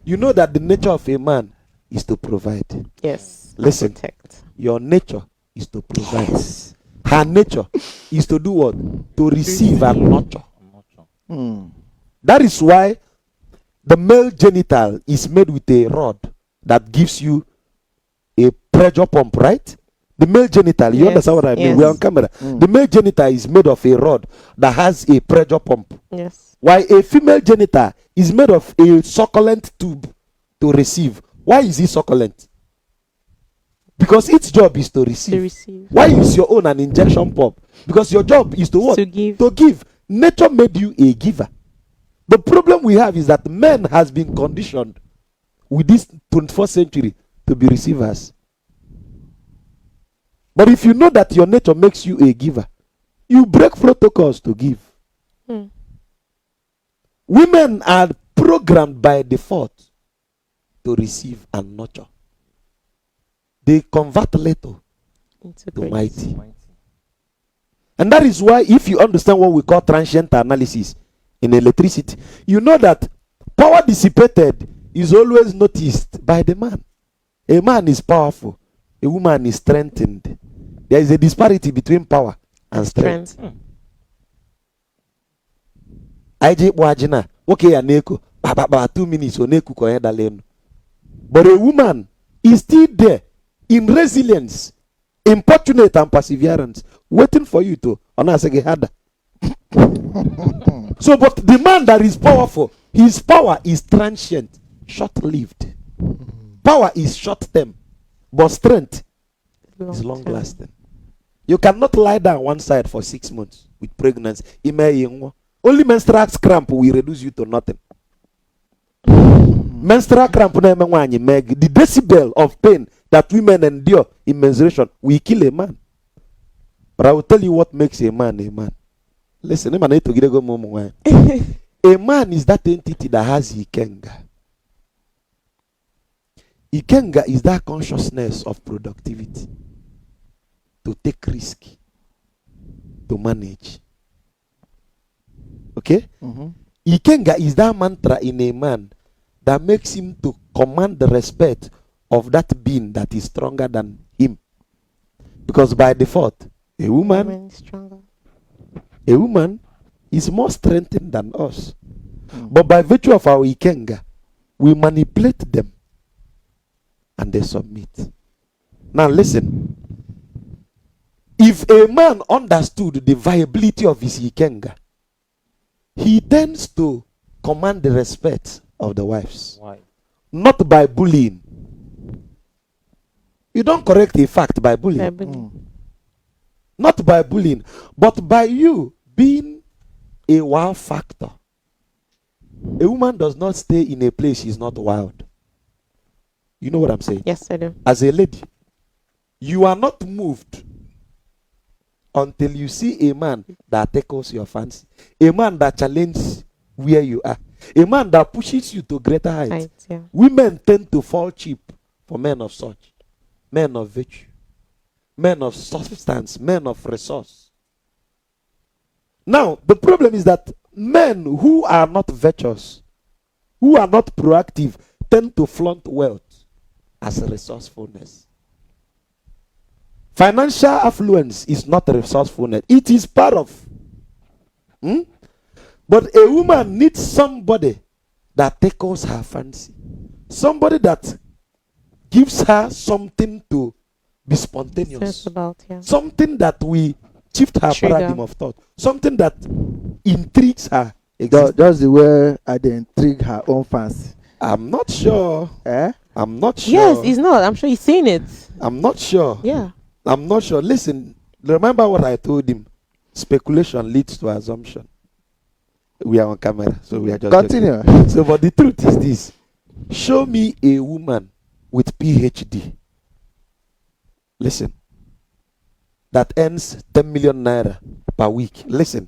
you know that the nature of a man is to provide. Yes. Listen, your nature is to provide. Yes. Her nature is to do what? To receive and nurture. That is why the male genital is made with a rod that gives you a pressure pump, right? The male genital, you understand what I mean? We're on camera. The male genital is made of a rod that has a pressure pump. Yes. While a female genital is made of a succulent tube to receive. Why is it succulent? Because its job is to receive. Why is your own an injection pump? Because your job is to what? To give. To give. Nature made you a giver. The problem we have is that men has been conditioned with this 21st century to be receivers. But if you know that your nature makes you a giver, you break protocols to give. Women are programmed by default to receive and nurture. They convert little to mighty. And that is why, if you understand what we call transient analysis in electricity, you know that power dissipated is always noticed by the man. A man is powerful, a woman is strengthened. There is a disparity between power and strength. IJ Wajina, okay, Aneko, 2 minutes, Oneku Koyedaleno. But a woman is still there in resilience, importunate and perseverance, waiting for you to Onasegehada. So, but the man that is powerful, his power is transient, short-lived. Power is short-term, but strength is long-lasting. You cannot lie down one side for 6 months with pregnancy. Only menstrual cramp will reduce you to nothing. Menstrual cramp, the decibel of pain that women endure in menstruation will kill a man. But I will tell you what makes a man a man. Listen, a man is that entity that has ikenga. Ikenga is that consciousness of productivity, to take risk, to manage. Okay? Ikenga is that mantra in a man that makes him to command the respect of that being that is stronger than him. Because by default, a woman is more strengthened than us. But by virtue of our ikenga, we manipulate them and they submit. Now listen. If a man understood the viability of his ikenga, he tends to command the respect of the wives. Why? Not by bullying. You don't correct a fact by bullying. Not by bullying, but by you being a wow factor. A woman does not stay in a place she's not wild. You know what I'm saying? Yes, I do. As a lady, you are not moved until you see a man that tickles your fancy. A man that challenges where you are. A man that pushes you to greater heights. Yeah. Women tend to fall cheap for men of such. Men of virtue. Men of substance. Men of resource. Now, the problem is that men who are not virtuous, who are not proactive, tend to flaunt wealth as resourcefulness. Financial affluence is not resourcefulness. It is part of. But a woman needs somebody that tickles her fancy. Somebody that gives her something to be spontaneous. Something that we shift her paradigm of thought. Something that intrigues her. Just the way I intrigue her own fancy. I'm not sure. I'm not sure. Yes, he's not. I'm sure he's seen it. I'm not sure. Yeah. I'm not sure. Listen, remember what I told him. Speculation leads to assumption. We are on camera, so we are just continue. So, but the truth is this: show me a woman with PhD. Listen, that earns 10 million naira per week. Listen,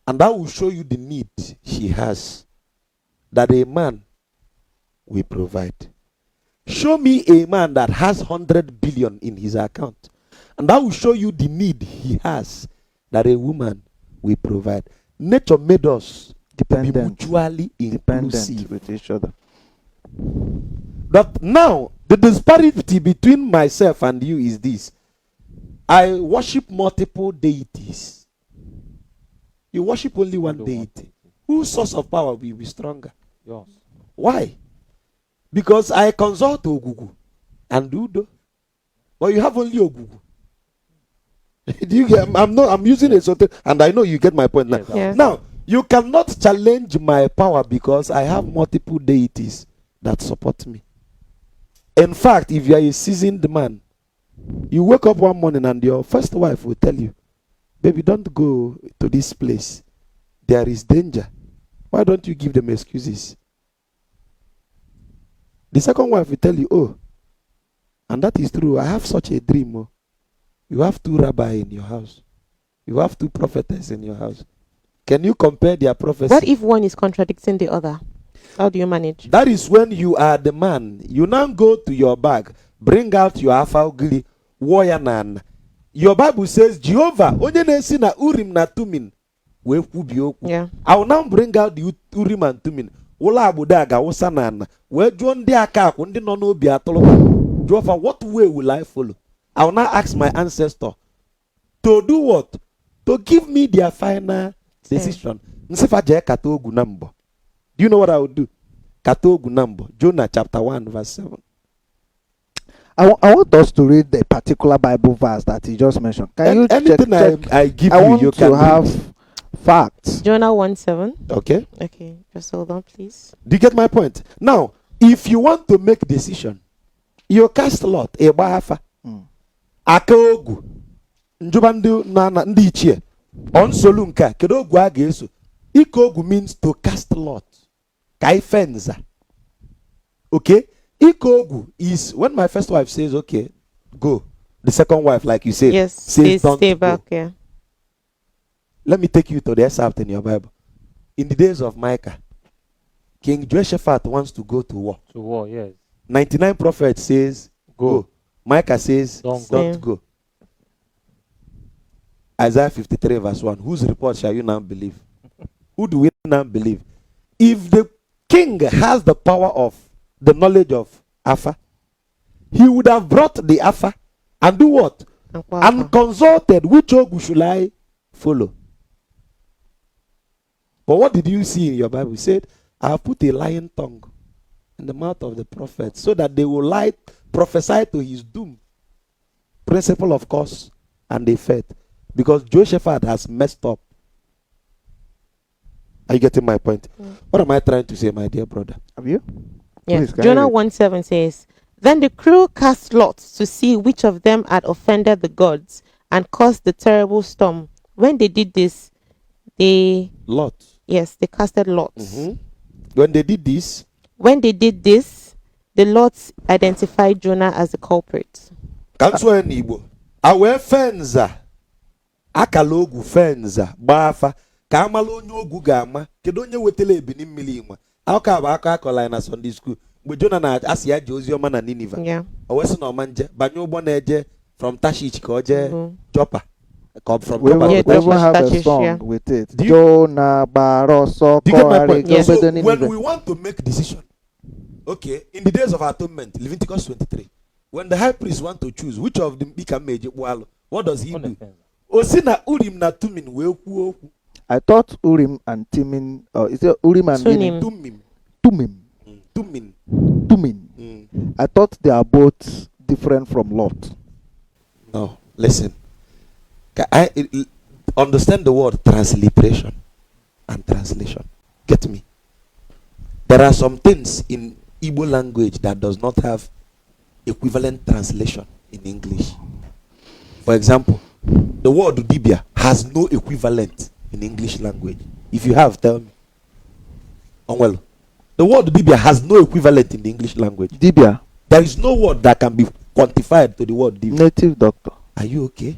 and that will show you the need she has that a man will provide. Show me a man that has 100 billion in his account, and that will show you the need he has that a woman will provide. Nature made us to be mutually inclusive with each other. But now, the disparity between myself and you is this. I worship multiple deities. You worship only one deity. Whose source of power will be stronger? Yours. Why? Because I consult Ogugu and Udo. But you have only Ogugu. Do you get? I'm using it, and I know you get my point now. Yes. Now, you cannot challenge my power because I have multiple deities that support me. In fact, if you are a seasoned man, you wake up one morning and your first wife will tell you, baby, don't go to this place. There is danger. Why don't you give them excuses? The second wife will tell you, oh, and that is true. I have such a dream. Oh. You have 2 rabbis in your house. You have 2 prophetess in your house. Can you compare their prophecy? What if one is contradicting the other? How do you manage? That is when you are the man. You now go to your bag, bring out your afagli, warrior. Your Bible says, Jehovah, onye na-esi na Urim na Tumin, we kwubi okwu. Yeah. I will now bring out the Urim and Tumin. Ụlọ abuda ga ụsa na ana wee jụọ ndị aka akwụ ndị nọ n'obi atụrụ Jehovah, what way will I follow? I will now ask my ancestor to do what? To give me their final decision. Nsifa je kata ogu na mbọ. Do you know what I would do? Kata ogu na mbọ. Jonah chapter 1 verse 7. I want us to read the particular Bible verse that he just mentioned. Can you anything check? I give I you, want you to can have read. facts. Jonah 1:7. Okay. Okay, just hold on, please. Do you get my point? Now, if you want to make decision, you cast lot. Ebahafa. Aka ogu. Njuba ndị ichie. Onsolu nka. Kedu ogu a ga-eso? Ike ogu means to cast lot. Kai fenza. Okay? Ike ogu is when my first wife says, okay, go. The second wife, like you said, Yes, says don't stay go. back, yeah. Let me take you to the excerpt in your Bible. In the days of Micah, King Jehoshaphat wants to go to war. To war, yes. 99 prophets says, go. Micah says, don't go. Isaiah 53 verse 1. Whose report shall you now believe? Who do we now believe? If the king has the power of the knowledge of Alpha, he would have brought the Alpha and do what? And consulted which ogu should I follow. But what did you see in your Bible? It said, I have put a lying tongue in the mouth of the prophets so that they will prophesy to his doom. Principle of course, and they fed. Because Jehoshaphat has messed up. Are you getting my point? What am I trying to say, my dear brother? Have you? Yes. Please, Jonah 1:7 says, then the crew cast lots to see which of them had offended the gods and caused the terrible storm. When they did this, they casted lots. When they did this, the lots identified Jonah as the culprit. Kanswa Igbo. Awe fenza. Akalogu fenza. Bafa. Ka amala onye ogu ga-ama. Kedu onye wetele ebini mmiri nwa. Aka ba aka akọla na Sunday school. Mgbe Jonah na asị ya je ozi ọma na Nineveh. Yeah. O wesi na ọma nje. Banye ụgbọ na-eje from Tashish ka o je Joppa. We will have a song with it. Jonah Baroso. Do you get my point? Yes. So when we want to make decision, okay, in the days of atonement, Leviticus 23, when the high priest want to choose which of them become major, what does he do? Osina Urim na Tumin we. I thought Urim and Timin, is it Urim and Tumin. I thought they are both different from Lot. No, listen. I understand the word transliteration and translation. Get me? There are some things in Igbo language that does not have equivalent translation in English. For example, the word Dibia has no equivalent in English language. If you have, tell me. Well, the word Dibia has no equivalent in the English language. Dibia. There is no word that can be quantified to the word Dibia. Native doctor. Are you okay?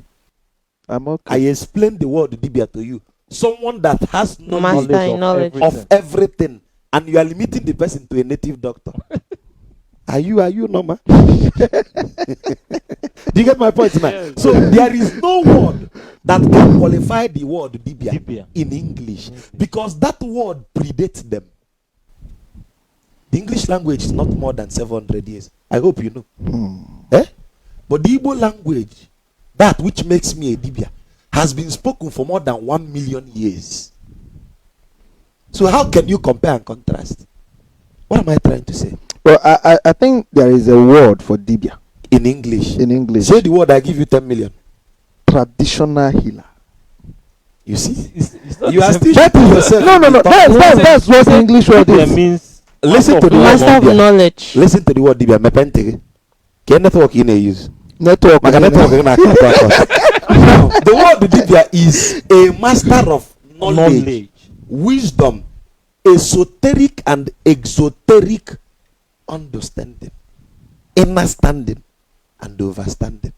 I'm okay. I explained the word Dibia to you. Someone that has knowledge of everything, and you are limiting the person to a native doctor. Are you normal? Do you get my point now? Yes. So there is no word that can qualify the word Dibia Dibia. in English because that word predates them. The English language is not more than 700 years. I hope you know. Eh? But the Igbo language, that which makes me a Dibia, has been spoken for more than 1 million years. So how can you compare and contrast? What am I trying to say? Well, I think there is a word for Dibia In English. in English. Say the word, I give you 10 million. Traditional healer. You see? It's not You are the still same. shooting yourself. No. That's what the English word Dibia is. means Listen to the word Master of Dibia. knowledge. Listen to the word Dibia. Mepentege. Can network you use? Network. Maka network you na Now, the word Dibia is a master of knowledge, wisdom, esoteric and exoteric understanding, understanding, and overstanding.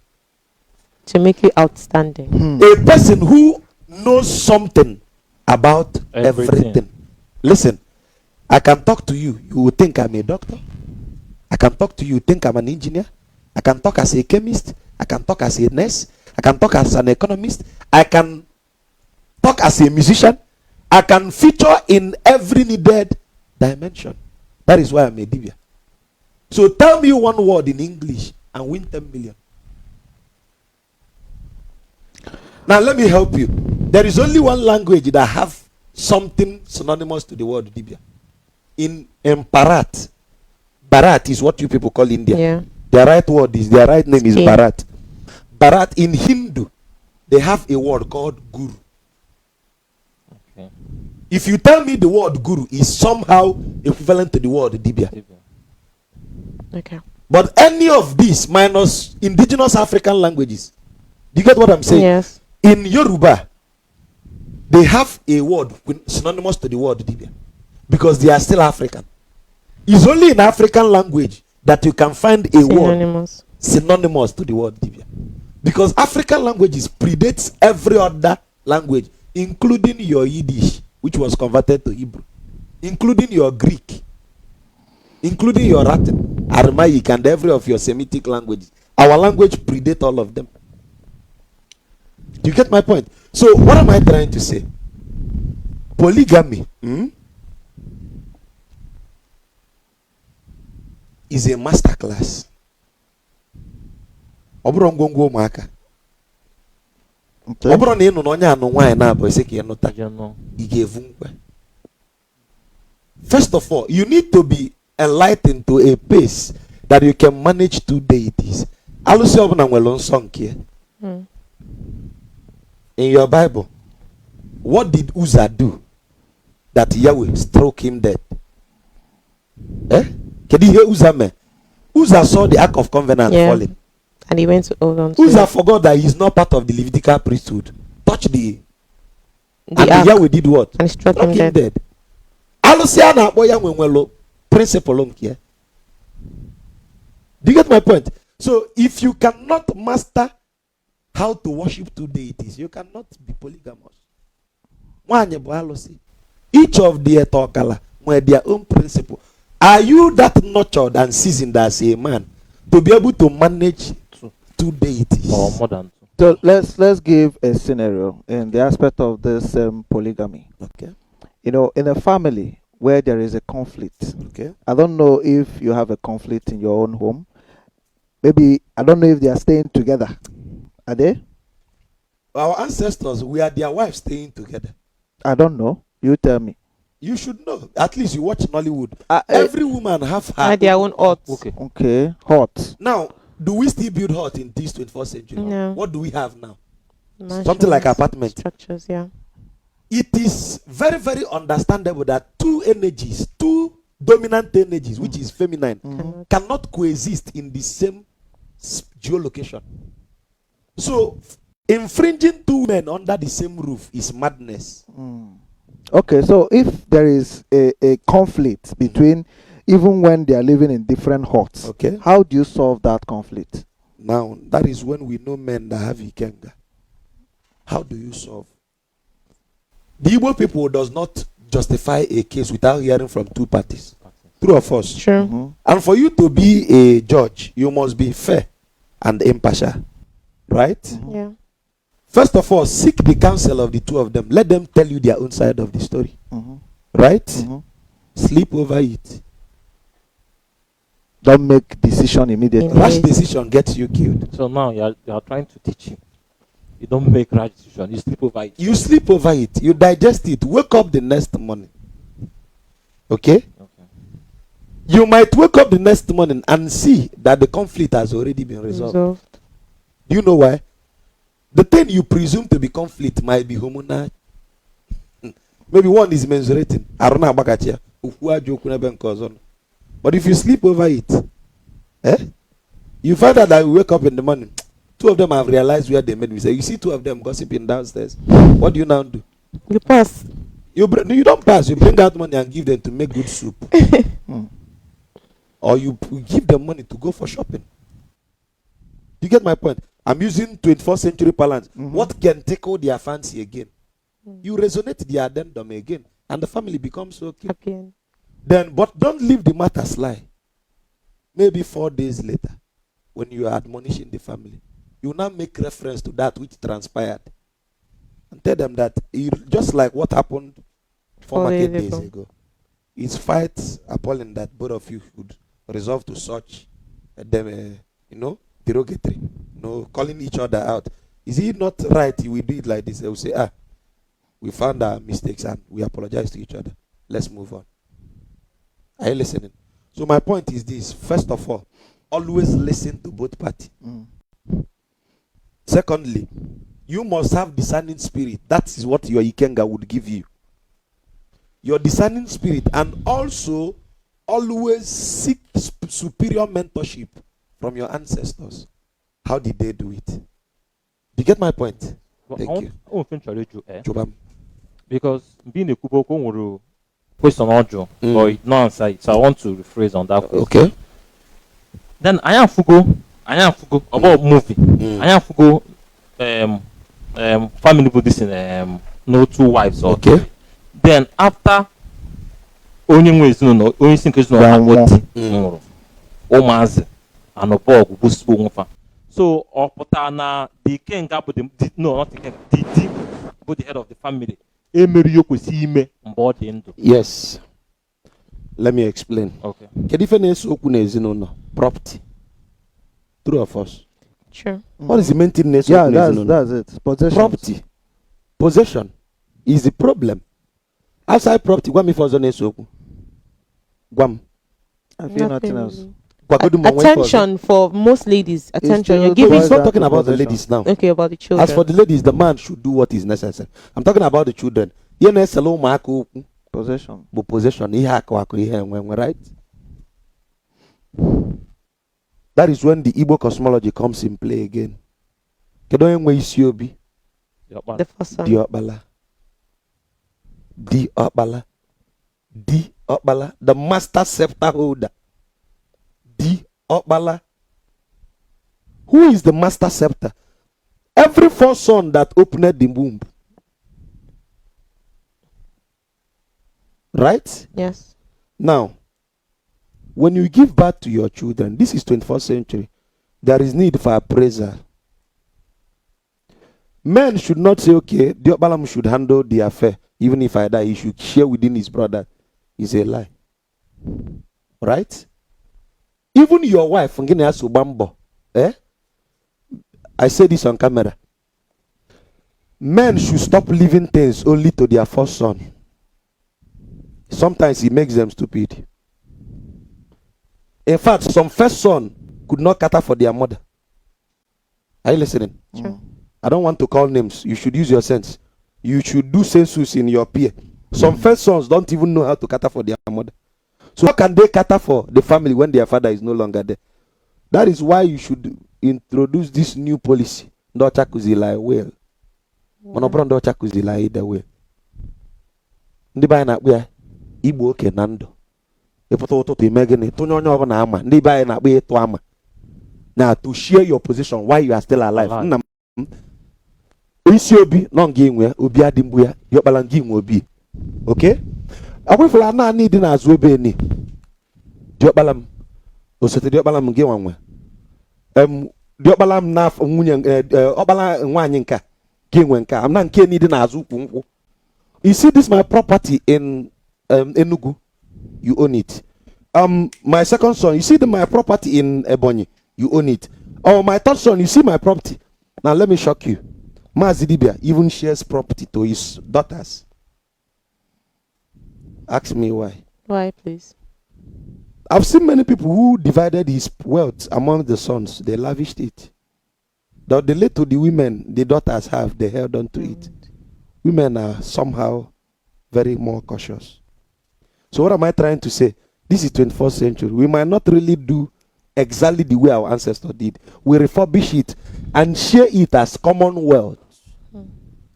To make you outstanding. A person who knows something about everything. Listen, I can talk to you, you will think I'm a doctor. I can talk to you, think I'm an engineer. I can talk as a chemist. I can talk as a nurse. I can talk as an economist. I can talk as a musician. I can feature in every needed dimension. That is why I'm a Dibia. So tell me one word in English and win 10 million. Now let me help you. There is only one language that have something synonymous to the word Dibia. In Bharat. Bharat is what you people call India. Yeah. Their right word is, their right name is Spain. Bharat. Bharat in Hindu, they have a word called Guru. Okay. If you tell me the word Guru is somehow equivalent to the word Dibia. Okay. But any of these minus indigenous African languages, do you get what I'm saying? Yes. In Yoruba, they have a word synonymous to the word Dibia because they are still African. It's only in African language that you can find a word Synonymous. synonymous to the word Dibia. Because African languages predates every other language, including your Yiddish, which was converted to Hebrew, including your Greek, including your Latin, Aramaic, and every of your Semitic languages. Our language predates all of them. Do you get my point? So what am I trying to say? Polygamy is a masterclass. Obro ngwongwo ụmụaka. Ọ bụrụ na ị nụ na onye anụ nwaanyị na-abụ isi ka ị nụta, ị ga-evu nkwe. First of all, you need to be enlightened to a pace that you can manage two deities. Alụsị ọbụla nwere nsọ nke ya. In your Bible, what did Uzzah do that Yahweh struck him dead? Kedu ihe Uzzah mee? Uzzah saw the Ark of Covenant falling. And he went to hold on to Uzzah it. forgot that he's not part of the Levitical priesthood. Touch the and ark, Yahweh did what? and struck him dead. Alụsị a na-akpọ ya nwelo principle nke ya. Do you get my point? So if you cannot master how to worship two deities, you cannot be polygamous. Nwanyị bụ alụsị. Each of the etokala nwere their own principle. Are you that nurtured and seasoned as a man to be able to manage two deities? Or more than two. So let's give a scenario in the aspect of this polygamy. Okay. You know, in a family where there is a conflict. Okay. I don't know if you have a conflict in your own home. Maybe I don't know if they are staying together. Are they? Our ancestors, we are their wives staying together. I don't know. You tell me. You should know. At least you watch Nollywood. Every woman have her Had their own odds. Okay. Okay. Hot. Now, do we still build hut in this 21st century? No. What do we have now? Mansions, Something like apartment. structures. Yeah. It is very, very understandable that two energies, two dominant energies, which is feminine, cannot coexist in the same geolocation. So, infringing two men under the same roof is madness. Okay, so if there is a conflict between, even when they are living in different huts, Okay. how do you solve that conflict? Now, that is when we know men that have ikenga. How do you solve? The Igbo people does not justify a case without hearing from two parties. True or false? True. And for you to be a judge, you must be fair and impartial. Right? Yeah. First of all, seek the counsel of the two of them. Let them tell you their own side of the story. Right? Sleep over it. Don't make decision immediately. Rash decision gets you killed. So now you are trying to teach him. You don't make rash decision. You sleep over it. You sleep over it. You digest it. Wake up the next morning. Okay? You might wake up the next morning and see that the conflict has already been resolved. Do you know why? The thing you presume to be conflict might be hormonal. Maybe one is menstruating. But if you sleep over it, you find out that you wake up in the morning. Two of them have realized where they made mistake. You see two of them gossiping downstairs. What do you now do? You pass. You don't pass. You bring out money and give them to make good soup. Or you give them money to go for shopping. You get my point? I'm using 21st century parlance. What can tickle their fancy again? You resonate the addendum again. And the family becomes okay. Again. Then, but don't leave the matter slide. Maybe 4 days later, when you are admonishing the family, you now make reference to that which transpired. And tell them that just like what happened 4 days ago. It's quite appalling that both of you should resolve to such them, derogatory, calling each other out. Is it not right we do it like this? They will say, we found our mistakes and we apologize to each other. Let's move on. Are you listening? So my point is this. First of all, always listen to both parties. Secondly, you must have discerning spirit. That is what your Ikenga would give you. Your discerning spirit, and also always seek superior mentorship from your ancestors. How did they do it? Do you get my point? Thank you. I want to challenge you, because being a Kuboko question or no answer it, so I want to rephrase on that question. Okay. Then I am fugo about movie. I am fugo family Buddhism no 2 wives or okay. Then after only Maazi and a bog boost so or the king got no not the king the head of the family. Yes. Let me explain. Okay. Property. True or false? Sure. What is the maintenance? Yeah, that's it. Possession. Property. Possession is the problem. Outside property, Guam for Zonesoku. Guam. I feel nothing else. Attention for most ladies. Attention. You're giving. He's not talking about the ladies now. Okay, about the children. As for the ladies, the man should do what is necessary. I'm talking about the children. Possession. Possession. Right? That is when the Igbo cosmology comes in play again. The first one. The Okbala, the master scepter holder. The Okbala. Who is the master scepter? Every first son that opened the womb. Right? Yes. Now, when you give birth to your children, this is 21st century, there is need for appraisal. Men should not say, okay, the Okbalam should handle the affair. Even if I die, he should share within his brother. It's a lie. Right? Even your wife, I say this on camera. Men should stop leaving things only to their first son. Sometimes it makes them stupid. In fact, some first son could not cater for their mother. Are you listening? Sure. I don't want to call names. You should use your sense. You should do census in your peer. Some first sons don't even know how to cater for their mother. So how can they cater for the family when their father is no longer there? That is why you should introduce this new policy. Ndocha kuzila well. Monobron ndocha kuzila either way. Ndi ba na akpia Igbo oke na ndụ. Epụta ụtụtụ ime gịnị tụnye onye ọbụla ama. Ndị be anyị na-akpọ ịtụ ama. Now to share your position while you are still alive. Nna m isi obi nọ nga enwe obi adị mgbu ya yọkpala nga inwe obi. Okay? Akwụfụla naanị dị n'azụ obe ni. diokpalam osote diokpalam gị nwanwe diokpalam na nwunye ọkpala nwaanyị nka gị nwe nka am na nke ni dị n'azụ ukwu nkwụ. You see this my property in Enugu, you own it. My second son, you see my property in Ebonyi, you own it. Oh, my third son, you see my property. Now let me shock you. Maazi Dibia even shares property to his daughters. Ask me why. Why, please? I've seen many people who divided his wealth among the sons. They lavished it. The little the women, the daughters have, they held on to it. Women are somehow very more cautious. So what am I trying to say? This is 21st century. We might not really do exactly the way our ancestors did. We refurbish it and share it as commonwealth.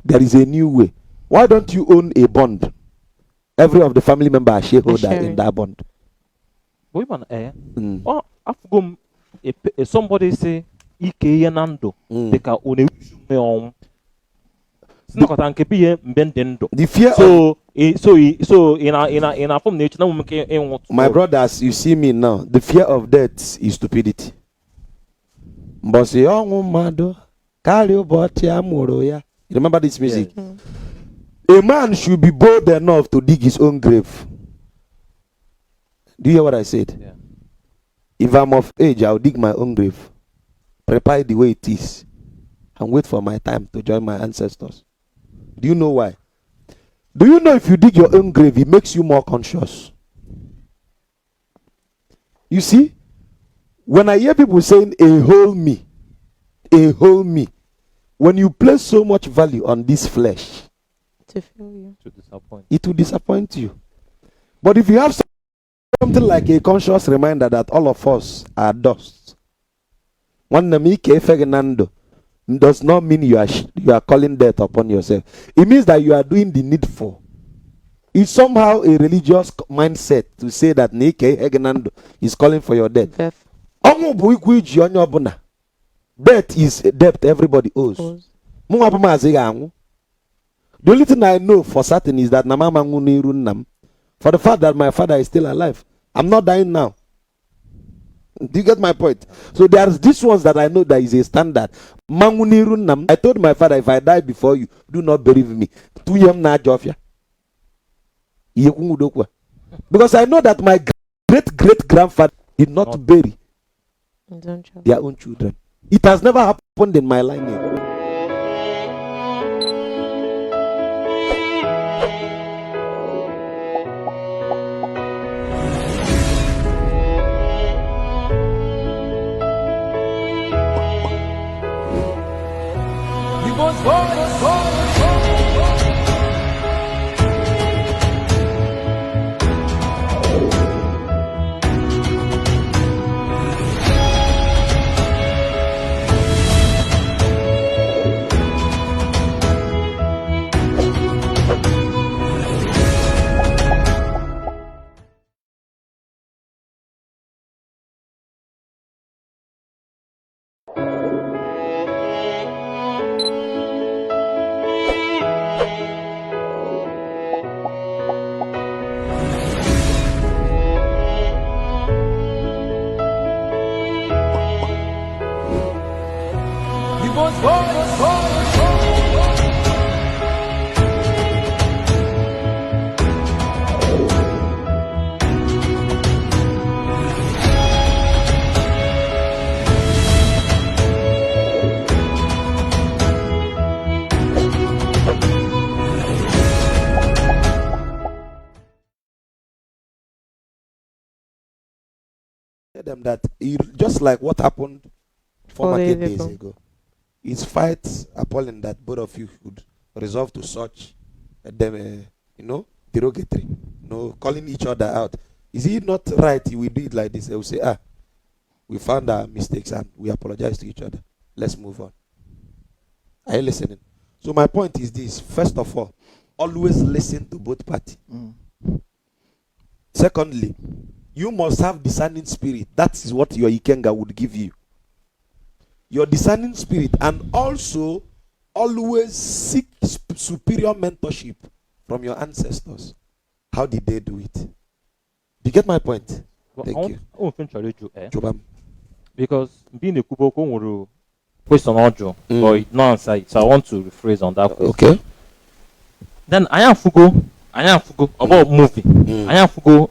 There is a new way. Why don't you own a bond? Every of the family member are shareholder in that bond. Women, oh, if somebody say, "Ike yanando," they can own a the fear in a form nature. My brothers, you see me now. The fear of death is stupidity. You remember this music? A man should be bold enough to dig his own grave. Do you hear what I said? Yeah. If I'm of age, I'll dig my own grave. Prepare the way it is. And wait for my time to join my ancestors. Do you know why? Do you know if you dig your own grave, it makes you more conscious? You see, when I hear people saying a whole me, when you place so much value on this flesh, To feel you. To disappoint. it will disappoint you. But if you have something like a conscious reminder that all of us are dust, one Fernando does not mean you are calling death upon yourself. It means that you are doing the needful. It's somehow a religious mindset to say that Nike Hegenando is calling for your death. Death. Death is a debt everybody owes. The only thing I know for certain is that for the fact that my father is still alive, I'm not dying now. Do you get my point? So there's these ones that I know that is a standard. I told my father, if I die before you, do not bury me. Because I know that my great grandfather did not bury their own children. It has never happened in my lineage. Them that just like what happened 4 days ago, it's quite appalling that both of you would resolve to such them, derogatory, calling each other out. Is it not right we do it like this? They will say, we found our mistakes and we apologize to each other. Let's move on. Are you listening? So my point is this: first of all, always listen to both parties. Secondly, you must have discerning spirit. That is what your Ikenga would give you. Your discerning spirit, and also always seek superior mentorship from your ancestors. How did they do it? You get my point? Thank you. Chubam. Because being a Kuboko will question audio, but no answer it. So I want to rephrase on that question. Okay. Then I am Fugo about movie. I am Fugo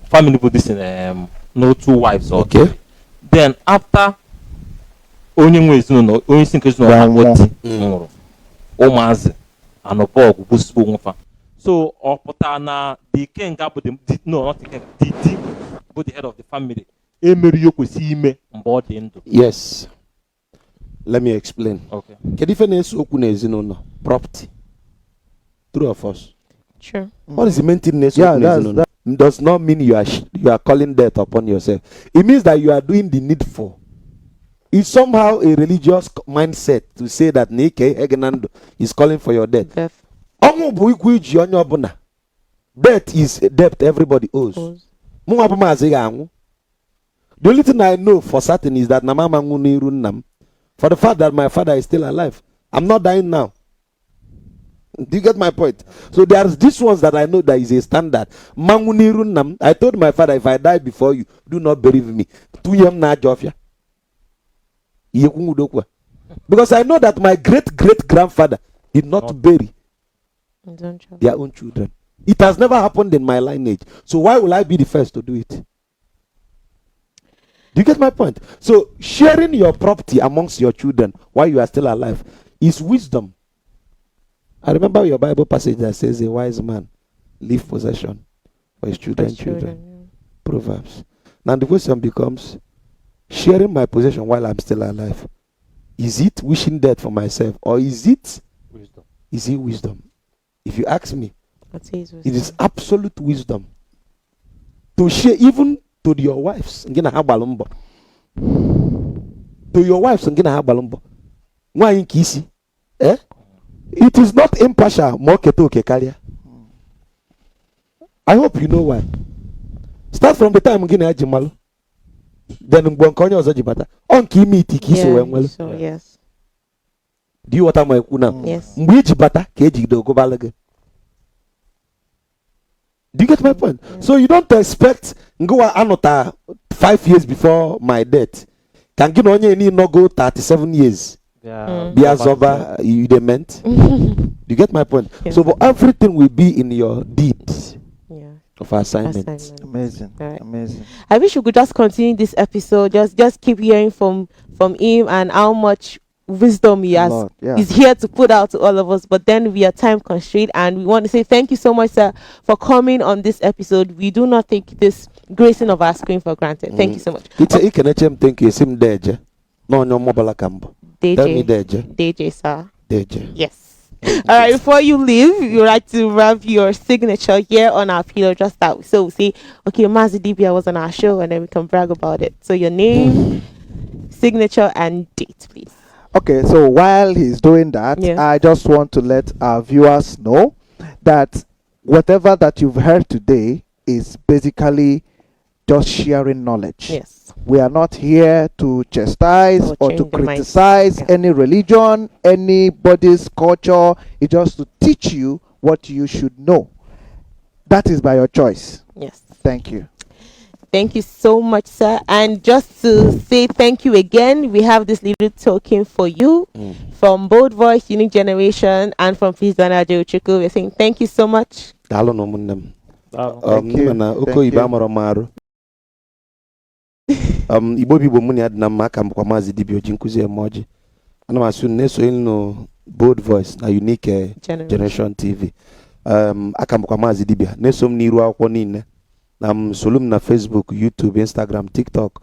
family Buddhist in no two wives or okay. Then after only ways no only thing is no Maazi and a bog busbu. So Opotana the king got the no not the king the head of the family. Yes. Let me explain. Okay. Property. True or false? Sure. What is the main thing? That does not mean you are calling death upon yourself. It means that you are doing the needful. It's somehow a religious mindset to say that Nike Egenando is calling for your death. Death is a debt everybody owes. The only thing I know for certain is that for the fact that my father is still alive, I'm not dying now. Do you get my point? So there's this ones that I know that is a standard. I told my father, if I die before you, do not bury me. Because I know that my great grandfather did not bury their own children. It has never happened in my lineage. So why will I be the first to do it? Do you get my point? So sharing your property amongst your children while you are still alive is wisdom. I remember your Bible passage that says a wise man leave possession for his children. Yeah. Proverbs. Now the question becomes, sharing my possession while I'm still alive, is it wishing death for myself, or is it wisdom? Is it wisdom? If you ask me, it is absolute wisdom to share even to your wives. To your wives, why kisi? It is not impartial. I hope you know why. Start from the time Jimalu. Then yes. Do you what am I kuna? Yes. Do you get my point? Yeah. So you don't expect Ngoa Anota 5 years before my death. Can you only no go 37 years? Yeah. Be as over you they meant. Do you get my point? Yes. So but everything will be in your deeds. Yeah. Of assignment. Amazing. Right. Amazing. I wish we could just continue this episode. Just keep hearing from him and how much wisdom he has is here to put out to all of us, but then we are time constrained, and we want to say thank you so much, sir, for coming on this episode. We do not take this gracing of our screen for granted. Thank you so much. It's a thank you. Sim Deja. No mobile cambo. DJ, sir. DJ. Yes. All right, before you leave, you like to rub your signature here on our pillow, just that. So we say, okay, Maazi Dibia was on our show, and then we can brag about it. So your name, signature, and date, please. Okay, so while he's doing that, I just want to let our viewers know that whatever that you've heard today is basically just sharing knowledge. Yes. We are not here to chastise or to criticize any religion, anybody's culture. It's just to teach you what you should know. That is by your choice. Yes. Thank you. Thank you so much, sir. And just to say thank you again, we have this little token for you from Bold Voice, Unique Generation, and from Please Dana Adeochukwu. We're saying thank you so much. Thank you. Igbo Bibo muni adna maka kwa Maazi Dibia jinkuzi emoji. Ana masun so ino Bold Voice na Unique Generation TV. Akam kwa Maazi Dibia. Nesom niru akwụkwọ niile. Solum na Facebook, YouTube, Instagram, TikTok,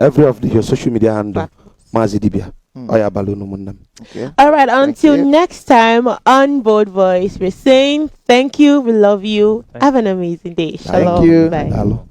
every of your social media handle, Maazi Dibia. Oya balonu munam. Okay. All right, until next time on Bold Voice, we're saying thank you, we love you. Have an amazing day. Shalom. Thank you. Bye. Hello.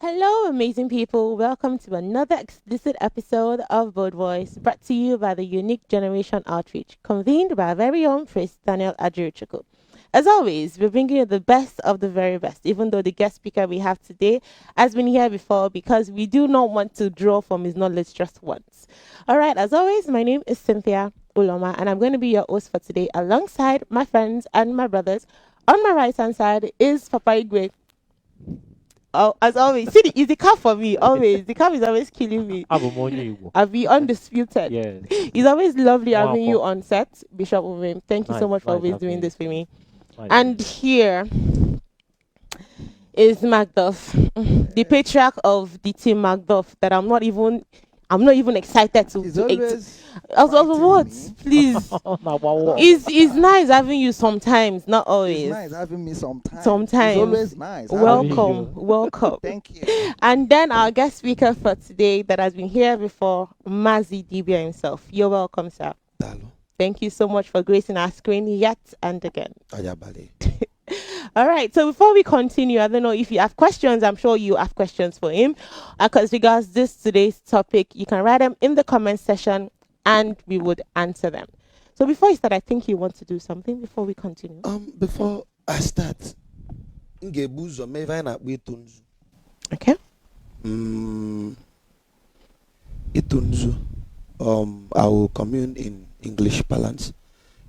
Hello, amazing people. Welcome to another explicit episode of Bold Voice, brought to you by the Unique Generation Outreach, convened by our very own priest, Daniel Adjurchukwu. As always, we're bringing you the best of the very best, even though the guest speaker we have today has been here before, because we do not want to draw from his knowledge just once. All right, as always, my name is Cynthia Uloma, and I'm going to be your host for today alongside my friends and my brothers. On my right-hand side is Papa Igwe. Oh, as always, see, it's the calf for me. Always, the calf is always killing me. I'll be undisputed. Yes. It's always lovely having you on set, Bishop Umim. Thank you so much for always doing this for me. And here is Macduff, the patriarch of the team Macduff. That I'm not even excited to. He's always what? me. Please. It's nice having you sometimes, not always. It's nice having me sometimes. Sometimes. It's always nice. Welcome. Thank you. And then our guest speaker for today that has been here before, Maazi Dibia himself. You're welcome, sir. Dalo. Thank you so much for gracing our screen yet and again. Ayabale. All right. So before we continue, I don't know if you have questions. I'm sure you have questions for him. Because regards today's topic, you can write them in the comment section and we would answer them. So before you start, I think you want to do something before we continue. Before I start, Okay. Itunzu. I will commune in English balance,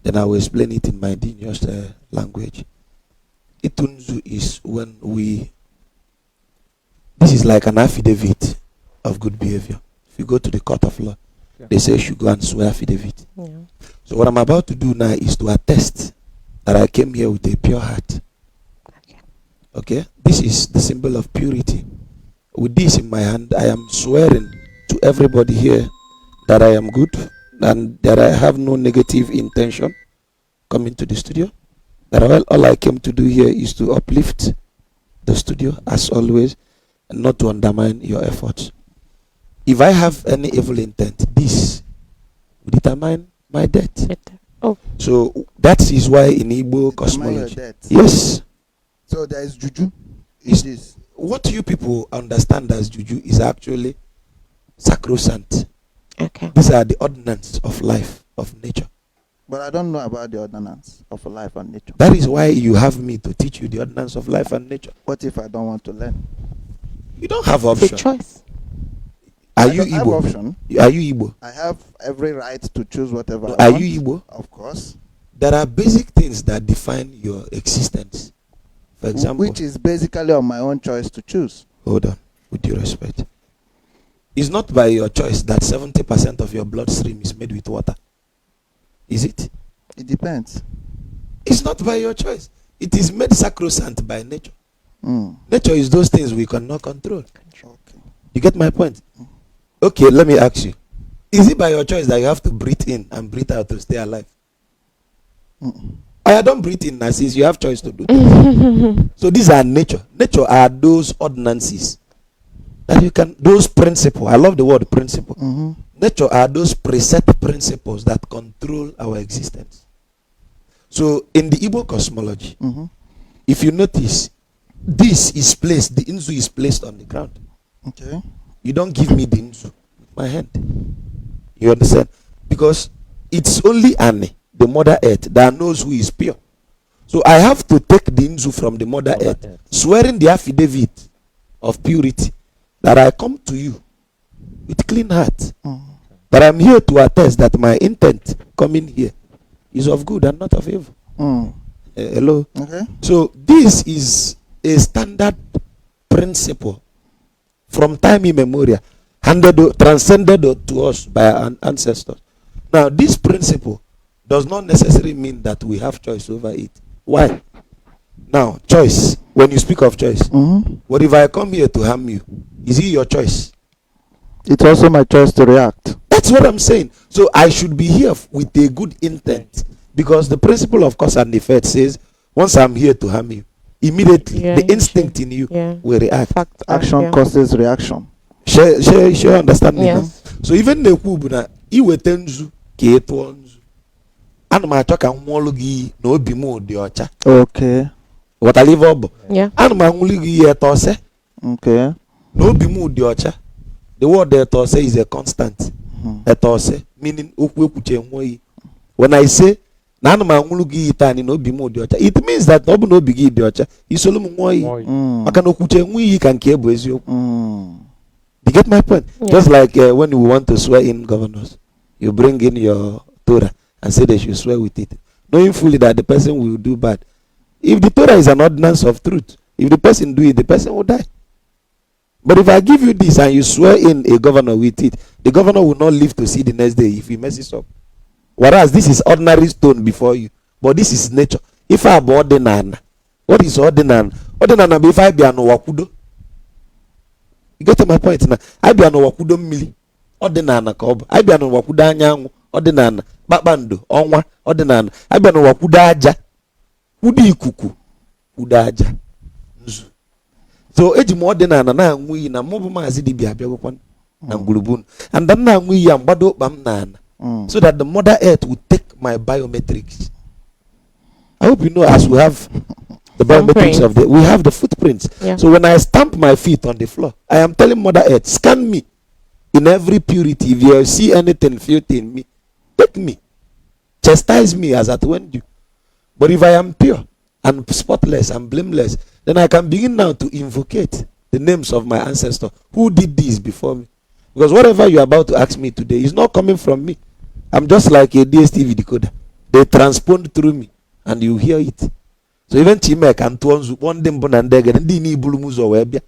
then I will explain it in my indigenous language. Itunzu is when this is like an affidavit of good behavior. If you go to the court of law, they say you should go and swear affidavit. Yeah. So what I'm about to do now is to attest that I came here with a pure heart. Okay? This is the symbol of purity. With this in my hand, I am swearing to everybody here that I am good and that I have no negative intention coming to the studio. That all I came to do here is to uplift the studio as always and not to undermine your efforts. If I have any evil intent, this will determine my death. Oh. So that is why in Igbo cosmology. Yes. So there is juju. Is this what you people understand as juju is actually sacrosanct. Okay. These are the ordinance of life, of nature. But I don't know about the ordinance of life and nature. That is why you have me to teach you the ordinance of life and nature. What if I don't want to learn? You don't have The option. choice. Are you I have Igbo? option. Are you Igbo? I have every right to choose whatever I Are want. you Igbo? Of course. There are basic things that define your existence. For example, Which is basically on my own choice to choose. hold on, with due respect. It's not by your choice that 70% of your bloodstream is made with water. Is it? It depends. It's not by your choice. It is made sacrosanct by nature. Mm. Nature is those things we cannot control. Okay. You get my point? Okay, let me ask you. Is it by your choice that you have to breathe in and breathe out to stay alive? I don't breathe in, since you have choice to do that. So these are nature. Nature are those ordinances that you can, those principles. I love the word principle. Nature are those preset principles that control our existence. So in the Igbo cosmology, if you notice, this is placed, the Inzu is placed on the ground. Okay. You don't give me the Inzu with my hand. You understand? Because it's only Anne, the Mother Earth, that knows who is pure. So I have to take the Inzu from the Mother Earth, swearing the affidavit of purity, that I come to you with clean heart. That I'm here to attest that my intent coming here is of good and not of evil. Hello? Okay. So this is a standard principle from time immemorial, transcended to us by our ancestors. Now, this principle does not necessarily mean that we have choice over it. Why? Now, choice. When you speak of choice, what if I come here to harm you? Is it your choice? It's also my choice to react. That's what I'm saying. So I should be here with a good intent, because the principle of cause and effect says, once I'm here to harm you, immediately the instinct in you will react. Action causes reaction. Share understand me now? Yes. So even the kubuna iwete nzu ka etu nzu, ana m achọ ka nwụọlụ gị na obi m dị ọcha. Okay. What I live up. Yeah. Ana m anwụlụ gị etose. Okay. Na obi m dị ọcha. The word etose is a constant. Etose meaning okwu ekwuche nwoyi. When I say na ana m anwụlụ gị itani na obi m dị ọcha, it means that ọ bụ na obi gị dị ọcha, isolu m nwoyi. Maka na okwuche nwoyi ka nke bụ eziokwu. You get my point? Yeah. Just like when we want to swear in governors, you bring in your Torah and say they should swear with it, knowing fully that the person will do bad. If the Torah is an ordinance of truth, if the person do it, the person will die. But if I give you this and you swear in a governor with it, the governor will not live to see the next day if he messes up. Whereas this is ordinary stone before you, but this is nature. If I have ordinana, what is ordinana? Ordinana be if I be an wakudo. You get to my point now. I be an wakudo mili. Ordinana kob. I be an wakuda anyangu. Ordinana. Bakbando. Onwa. Ordinana. I be an wakuda aja. Udi ikuku. Uda aja. Nzu. So eji mo ordinana na ngui na mobu Maazi Dibia abịagokwan na ngulubun. And then na ngui ya mbado bam nana. So that the Mother Earth will take my biometrics. I hope you know, as we have the biometrics of we have the footprints. Yeah. So when I stamp my feet on the floor, I am telling Mother Earth, scan me in every purity. If you see anything filthy in me, take me. Chastise me as at when you. But if I am pure and spotless and blameless, then I can begin now to invocate the names of my ancestor who did this before me. Because whatever you are about to ask me today is not coming from me. I'm just like a DSTV decoder. They transpond through me and you hear it. So even Chimek and Tuanzu, one them bon and degger, and Dini Bulumuzo webia.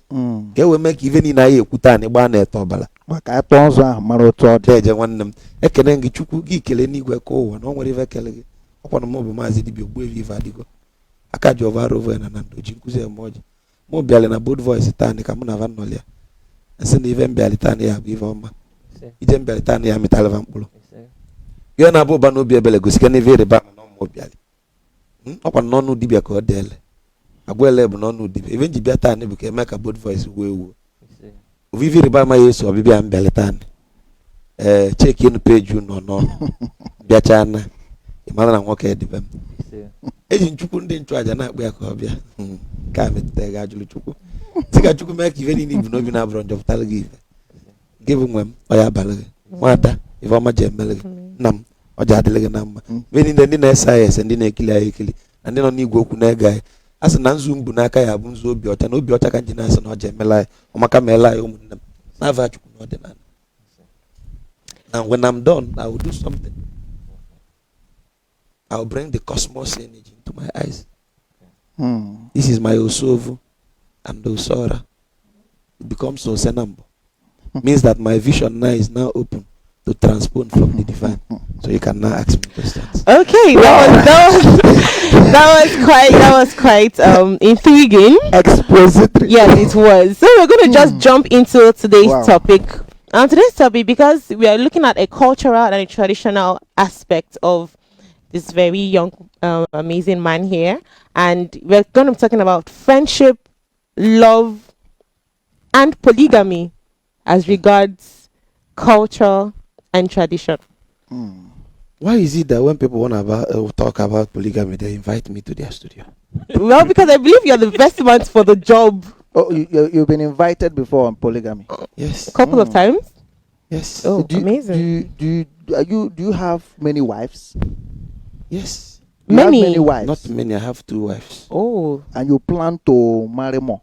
They will make even in a Kutan, a banner tobala. Maka Tonza, Maroto, Deja one them. Ekenengi Chuku, Gikele, Weko, and whatever Kelly. Upon a mobile Maazi Dibia, Wavy Vadigo. A cajo of Arova and Anando, Jinkuze Moji. Mobile and a boat voice, Tani, Kamuna Vanolia. And send even Balitania, Bivoma. Even Balitania, Metalvampulo. You are not Bobano Biabelegos, can evade about no mobile. Upon no Dibia called Dele. A well able no Dibia. Even Dibia never can make a boat voice. Vivi Ribama is or Bibia and Beletan. Check in page you no Biachana. Imana walk at them. Agent Chukun didn't try to not wear Cobia. Come it, the Gajulu Chuku. Think I took make even in even a branch of Talagi. Give them Oyabalag. Wata, if I'm a gemel, Nam. Or Jadeleganam, meaning the dinner SIS and dinner Kili, and then only go Kunagai. As an Anzum Bunaka, Abunzo Biota, no Biota Canjinas and Gemela, or Macamela, Navachu. And when I'm done, I will do something. I'll bring the cosmos energy into my eyes. This is my Osovu and Osora. It becomes Osenambo. Means that my vision now is now open to transpond from the divine. So you can now ask me questions. Okay, that was quite intriguing. Expository. Yes, it was. So we're gonna just jump into today's topic. On today's topic, because we are looking at a cultural and a traditional aspect of this very young, amazing man here, and we're going to be talking about friendship, love, and polygamy as regards culture and tradition. Why is it that when people want to talk about polygamy, they invite me to their studio? Well, because I believe you're the best man for the job. Oh, you've been invited before on polygamy. Yes. A couple of times. Yes. Oh, amazing. Do you have many wives? Yes. You have Many? many wives. Not many. I have 2 wives. Oh, And you plan to marry more?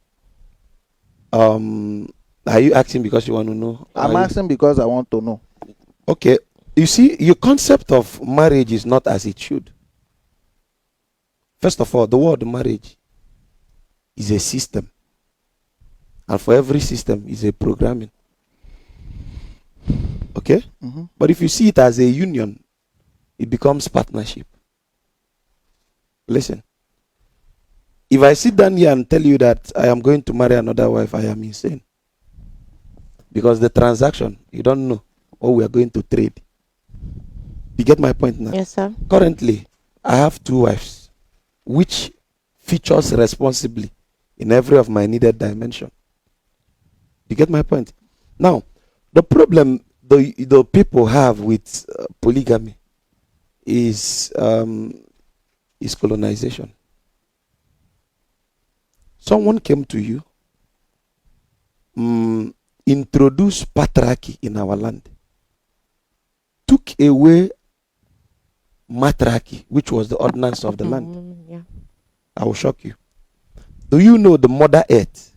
Are you asking because you want to know? I'm asking because I want to know. Okay. You see, your concept of marriage is not as it should. First of all, the word marriage is a system. And for every system is a programming. Okay? Mm-hmm. But if you see it as a union, it becomes partnership. Listen. If I sit down here and tell you that I am going to marry another wife, I am insane. Because the transaction, you don't know what we are going to trade. You get my point now? yes, sir. Currently, I have 2 wives, which features responsibly in every of my needed dimension. You get my point? Now, the problem the people have with polygamy is colonization. Someone came to you, introduced patriarchy in our land, took away matriarchy, which was the ordinance of the land. Yeah. I will shock you. Do you know the Mother Earth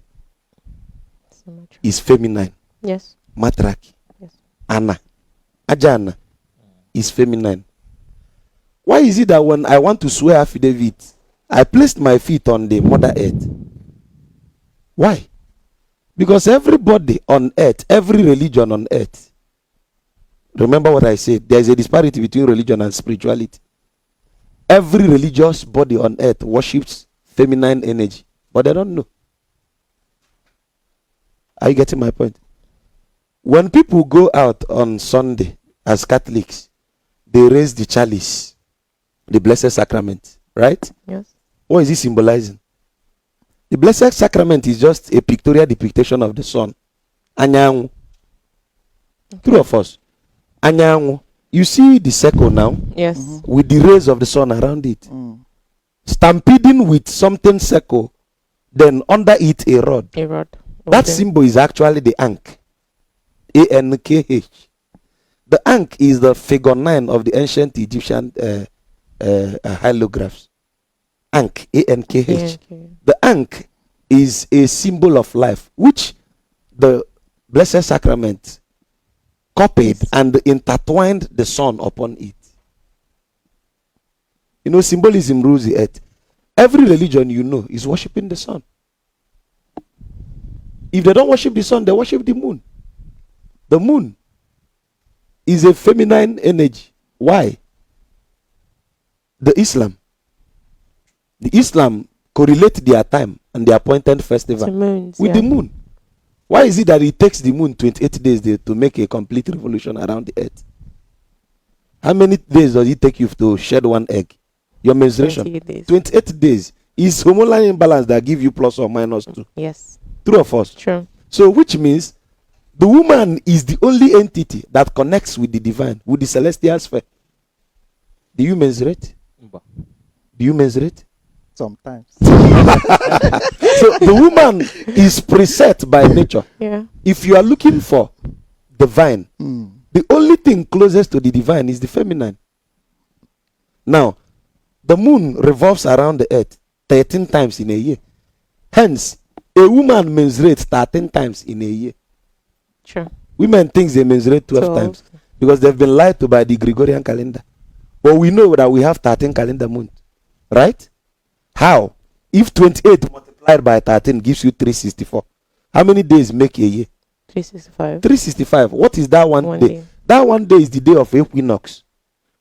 So much. is feminine? Yes. Matriarchy. Yes. Anna. Ajana is feminine. Why is it that when I want to swear affidavit, I placed my feet on the Mother Earth? Why? Because everybody on earth, every religion on earth, remember what I said, there is a disparity between religion and spirituality. Every religious body on earth worships feminine energy, but they don't know. Are you getting my point? When people go out on Sunday as Catholics, they raise the chalice, the Blessed Sacrament, right? Yes. What is it symbolizing? The Blessed Sacrament is just a pictorial depiction of the sun. Anyangu. True or false? Anyangu. You see the circle now? Yes. With the rays of the sun around it. Stampeding with something circle, then under it a rod. A rod. That Okay. symbol is actually the Ankh. A-N-K-H. The Ankh is the figure 9 of the ancient Egyptian hieroglyphs. Ankh, A-N-K-H. Yeah, okay. The Ankh is a symbol of life, which the Blessed Sacrament copied and intertwined the sun upon it. You know, symbolism rules the earth. Every religion you know is worshipping the sun. If they don't worship the sun, they worship the moon. The moon is a feminine energy. Why? The Islam correlate their time and their appointed festival To moons, with yeah. the moon. Why is it that it takes the moon 28 days to make a complete revolution around the earth? How many days does it take you to shed one egg? Your menstruation. 28 days. 28 days. Is hormonal imbalance that give you plus or minus 2. Yes. True or false? True. So which means the woman is the only entity that connects with the divine, with the celestial sphere. Do you menstruate? Mba. Do you menstruate? Sometimes. So the woman is preset by nature. Yeah. If you are looking for divine, the only thing closest to the divine is the feminine. Now, the moon revolves around the earth 13 times in a year. Hence, a woman menstruates 13 times in a year. True. Women think they menstruate 12 times because they've been lied to by the Gregorian calendar. But we know that we have 13 calendar months. Right? How? If 28 multiplied by 13 gives you 364, how many days make a year? 365. 365. What is that one day? Day. That one day is the day of equinox.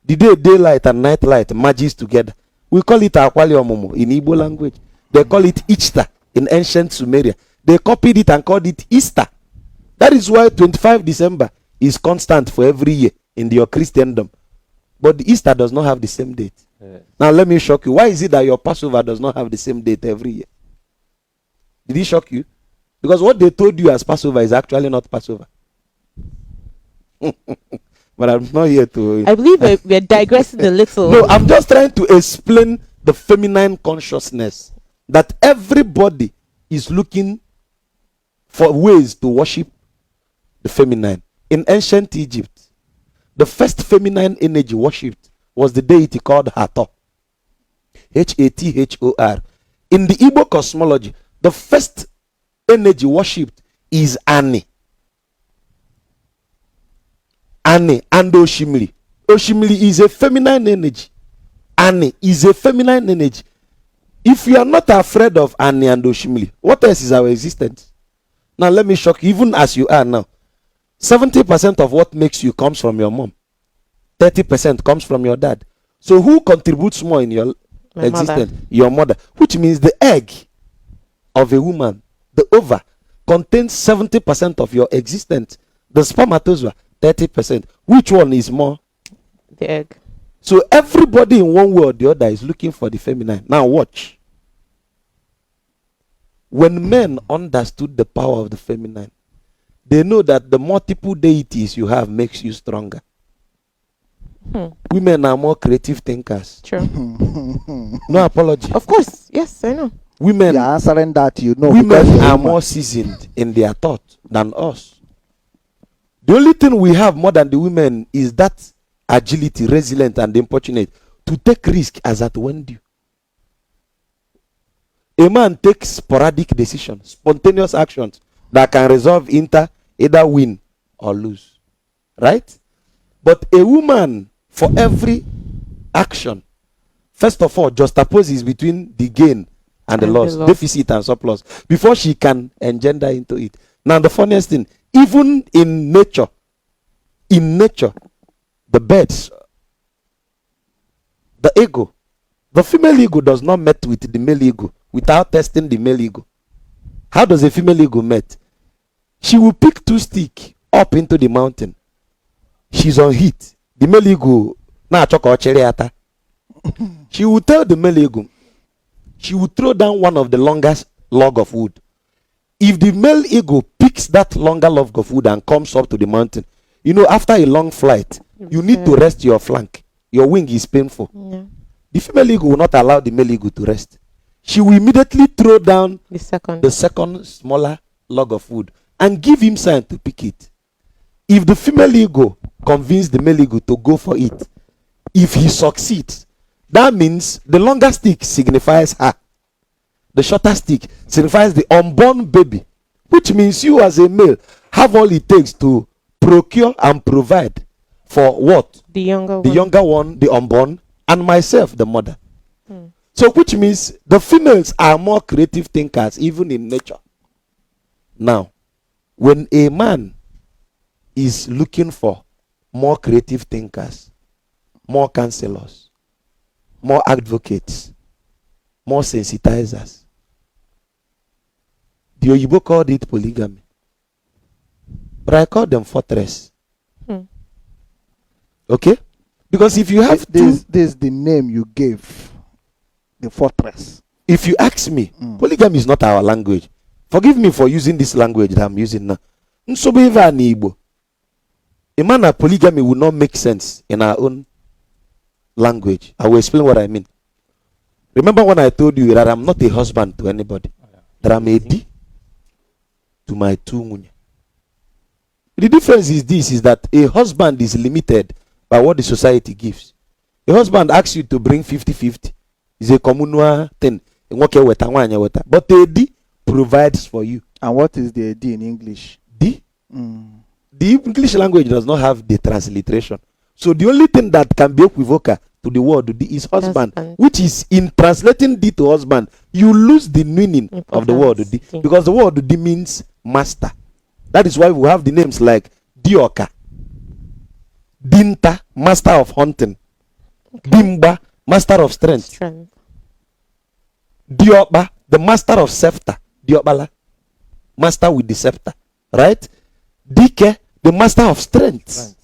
The day daylight and night light merges together. We call it Akwaliomomo in Igbo language. They call it Ichta in ancient Sumeria. They copied it and called it Easter. That is why 25 December is constant for every year in your Christendom. But the Easter does not have the same date. Yes. Now let me shock you. Why is it that your Passover does not have the same date every year? Did it shock you? Because what they told you as Passover is actually not Passover. But I'm not here to... I believe we're digressing a little. No, I'm just trying to explain the feminine consciousness. That everybody is looking for ways to worship the feminine. In ancient Egypt, the first feminine energy worshipped was the deity called Hathor. Hathor. In the Igbo cosmology, the first energy worshipped is Ani. Ani and Oshimiri. Oshimiri is a feminine energy. Ani is a feminine energy. If you are not afraid of Ani and Oshimiri, what else is our existence? Now let me shock you, even as you are now. 70% of what makes you comes from your mom. 30% comes from your dad. So who contributes more in your existence? Mother. Your mother. Which means the egg of a woman, the ova, contains 70% of your existence. The spermatozoa, 30%. Which one is more? The egg. So everybody in one way or the other is looking for the feminine. Now watch. When men understood the power of the feminine, they know that the multiple deities you have makes you stronger. Women are more creative thinkers. True. No apology. Of course. Yes, I know. Women, You're answering that, you know. women because you're are human. more seasoned in their thought than us. The only thing we have more than the women is that agility, resilient, and importunate to take risk as at when due. A man takes sporadic decisions, spontaneous actions that can resolve either win or lose. Right? But a woman, for every action, first of all, juxtaposes between the gain and the loss, deficit and surplus, before she can engender into it. Now, the funniest thing, even in nature, the birds, the ego, the female ego does not met with the male ego without testing the male ego. How does a female ego met? She will pick 2 sticks up into the mountain. She's on heat. The male ego, she will tell the male ego, she will throw down one of the longest log of wood. If the male ego picks that longer log of wood and comes up to the mountain, you know, after a long flight, you need to rest your flank. Your wing is painful. Yeah. The female ego will not allow the male ego to rest. She will immediately throw down The second smaller log of wood and give him sign to pick it. If the female ego convinces the male ego to go for it, if he succeeds, that means the longer stick signifies her. The shorter stick signifies the unborn baby, which means you as a male have all it takes to procure and provide for what? The younger one, the unborn, and myself, the mother. So which means the females are more creative thinkers even in nature. Now, when a man is looking for more creative thinkers, more counselors, more advocates, more sensitizers, the Oyibo called it polygamy. But I call them fortress. Okay? Because if you have this is the name you gave, the fortress. If you ask me, polygamy is not our language. Forgive me for using this language that I'm using now. A man of polygamy will not make sense in our own language. I will explain what I mean. Remember when I told you that I'm not a husband to anybody, that I'm a D to my 2 munye. The difference is this, is that a husband is limited by what the society gives. A husband asks you to bring 50-50. It's a communal thing. But a D provides for you. And what is the D in English? D? The English language does not have the transliteration. So the only thing that can be equivocal to the word D is husband, which is in translating D to husband, you lose the meaning of the word D, because the word D means master. That is why we have the names like Dioka, Dinta, master of hunting, Bimba, master of strength, Dioba, the master of scepter, Diobala, master with the scepter, right? Dike, the master of strength.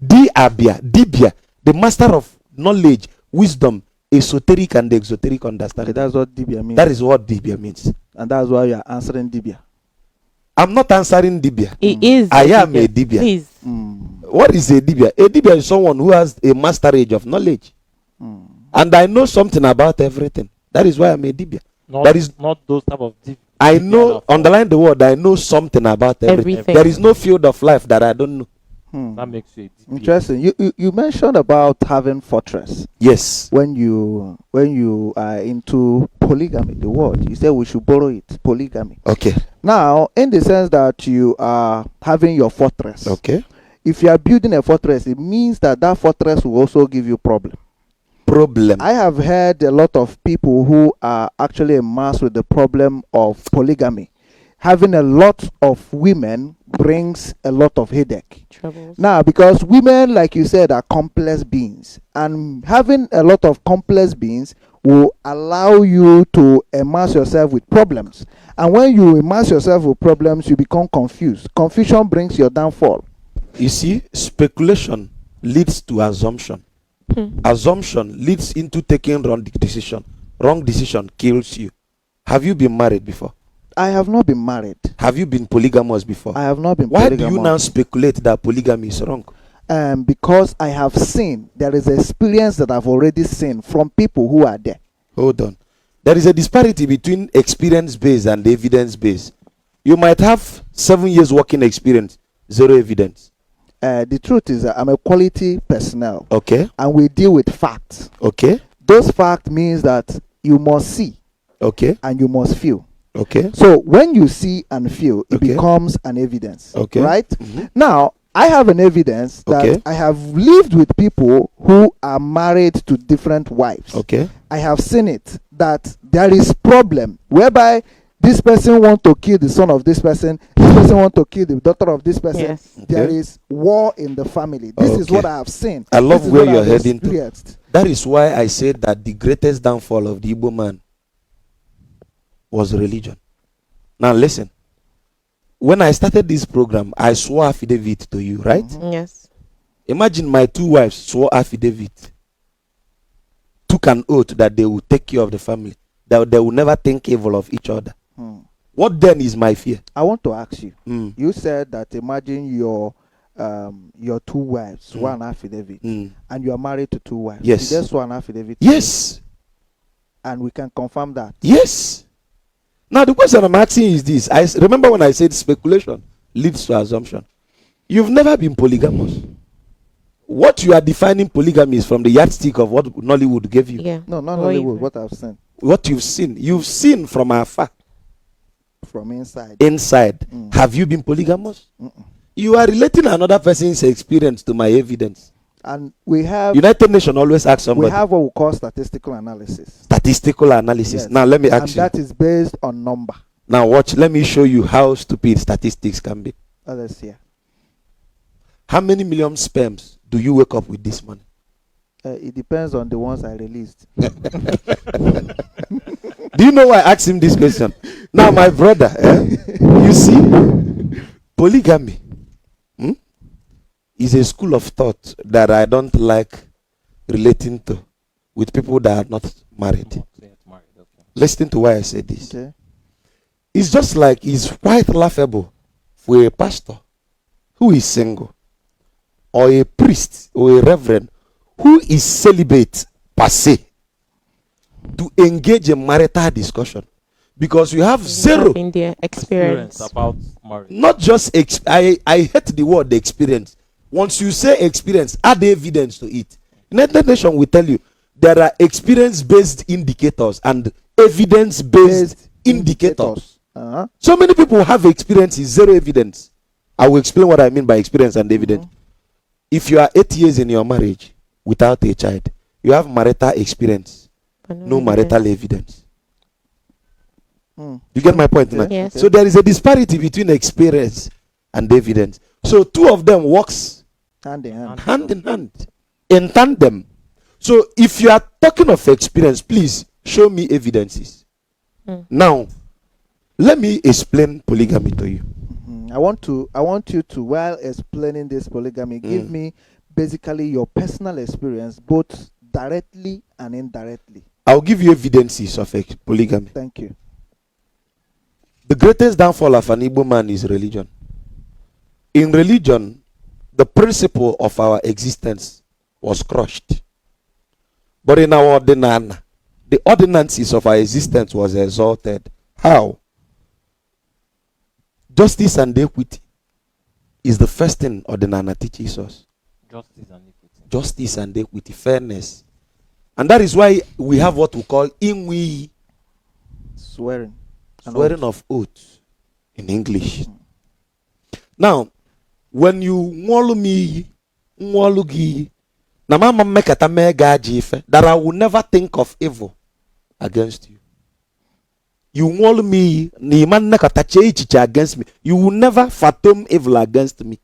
Dibia, the master of knowledge, wisdom, esoteric and exoteric understanding. Okay, that's what Dibia means. That is what Dibia means. And that's why you are answering Dibia. I'm not answering Dibia. He is. I am a Dibia. Please. What is a Dibia? A Dibia is someone who has a masterage of knowledge. And I know something about everything. That is why I'm a Dibia. That is not those type of Dibia. I know, underline the word, I know something about everything. There is no field of life that I don't know. That makes you a Dibia. Interesting. You mentioned about having fortress. Yes. When you are into polygamy, the word you said we should borrow it. Polygamy. Okay. Now, in the sense that you are having your fortress. Okay. If you are building a fortress, it means that that fortress will also give you problem. I have heard a lot of people who are actually immersed with the problem of polygamy. Having a lot of women brings a lot of headache. Troubles. Now, because women, like you said, are complex beings, and having a lot of complex beings will allow you to immerse yourself with problems. And when you immerse yourself with problems, you become confused. Confusion brings your downfall. You see, speculation leads to assumption. Assumption leads into taking wrong decision. Wrong decision kills you. Have you been married before? I have not been married. Have you been polygamous before? I have not been Why polygamous. do you now speculate that polygamy is wrong? Because I have seen, there is experience that I've already seen from people who are there. Hold on. There is a disparity between experience-based and evidence-based. You might have 7 years working experience, zero evidence. The truth is that I'm a quality personnel. Okay. And we deal with facts. Okay. Those facts means that you must see. Okay. And you must feel. Okay. So when you see and feel, it becomes an evidence. Okay. Right? Now, I have an evidence that I have lived with people who are married to different wives. Okay. I have seen it, that there is problem whereby this person want to kill the son of this person want to kill the daughter of this person. Yes. There is war in the family. This is what I have seen. I love where you're heading to. Experienced. That is why I said that the greatest downfall of the Igbo man was religion. Now listen. When I started this program, I swore affidavit to you, right? Yes. Imagine my 2 wives swore affidavit, took an oath that they will take care of the family, that they will never think evil of each other. What then is my fear? I want to ask you. You said that imagine your 2 wives swore an affidavit, and you are married to 2 wives. Yes. Did they swear an affidavit? Yes. And we can confirm that. Yes. Now the question I'm asking is this. I remember when I said speculation leads to assumption. You've never been polygamous. What you are defining polygamy is from the yardstick of what Nollywood gave you. Yeah. No, not Nollywood. What I've seen. What you've seen. You've seen from afar. From inside. Inside. Have you been polygamous? You are relating another person's experience to my evidence. And we have United Nations always asks somebody. We have what we call statistical analysis. Statistical analysis. Yes. Now let me ask you. And that is based on number. Now watch. Let me show you how stupid statistics can be. Let's see. How many million sperms do you wake up with this morning? It depends on the ones I released. Do you know why I asked him this question? Now, my brother, you see, polygamy is a school of thought that I don't like relating to with people that are not married. Listen to why I say this. Okay. It's just like it's quite laughable for a pastor who is single, or a priest or a reverend who is celibate per se, to engage in marital discussion, because you have zero in their experience about marriage. Not just I hate the word experience. Once you say experience, add evidence to it. United Nations will tell you there are experience-based indicators and evidence-based indicators. So many people have experience is zero evidence. I will explain what I mean by experience and evidence. If you are 8 years in your marriage without a child, you have marital experience, no marital evidence. You get my point now? Yes. So there is a disparity between experience and evidence. So two of them works hand in hand, in tandem. So if you are talking of experience, please show me evidences. Now, let me explain polygamy to you. I want you to, while explaining this polygamy, give me basically your personal experience, both directly and indirectly. I'll give you evidences of polygamy. Thank you. The greatest downfall of an Igbo man is religion. In religion, the principle of our existence was crushed. But in our ordinance, the ordinances of our existence was exalted. How? Justice and equity is the first thing ordinance teaches us. Justice and equity. Justice and equity, fairness. And that is why we have what we call inwi, Swearing of oath in English. Now, when you nwolu me, nwolu gi, na mama mekata mega jife, that I will never think of evil against you. You nwolu me, ni man nekata che against me. You will never fathom evil against me.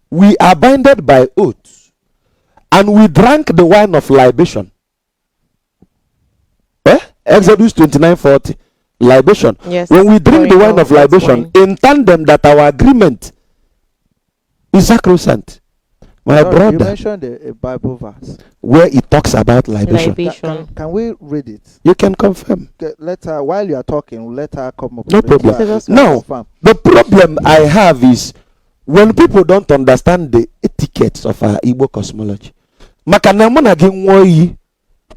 We are binded by oath, and we drank the wine of libation. Exodus 29:40. Libation. Yes. When we drink the wine of libation, in tandem that our agreement is sacrosanct. My brother, you mentioned a Bible verse where it talks about libation. Can we read it? You can confirm. Let her, while you are talking, let her come up. No problem. Now, the problem I have is when people don't understand the etiquettes of our Igbo cosmology. Makana mona gi nwoyi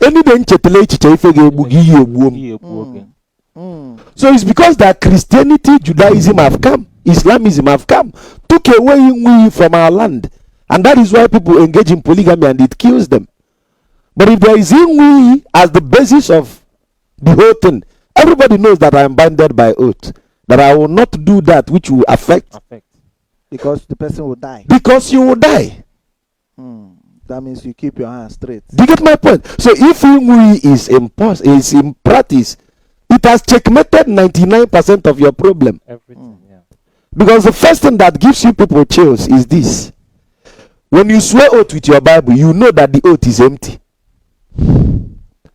eni de nchetele echiche ife ga-egbu gi ihe egbu m. So it's because that Christianity, Judaism have come, Islamism have come, took away we from our land. And that is why people engage in polygamy and it kills them. But if there is we as the basis of the whole thing, everybody knows that I am bounded by oath, that I will not do that which will affect. Because the person will die. Because you will die. That means you keep your hands straight. Do you get my point? So if we is in practice, it has checkmated 99% of your problem. Everything, yeah. Because the first thing that gives you people chills is this. When you swear oath with your Bible, you know that the oath is empty.